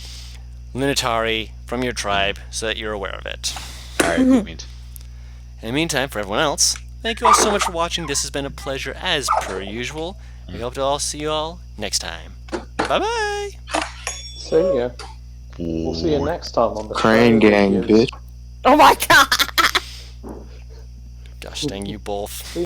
Linatari from your tribe so that you're aware of it. Alright, cool beans. In the meantime, for everyone else, thank you all so much for watching. This has been a pleasure as per usual. We hope to all see you all next time. Bye-bye! See ya. We'll see you next time on the Crane show, gang, reviews. bitch. Oh my god! Gosh dang you both.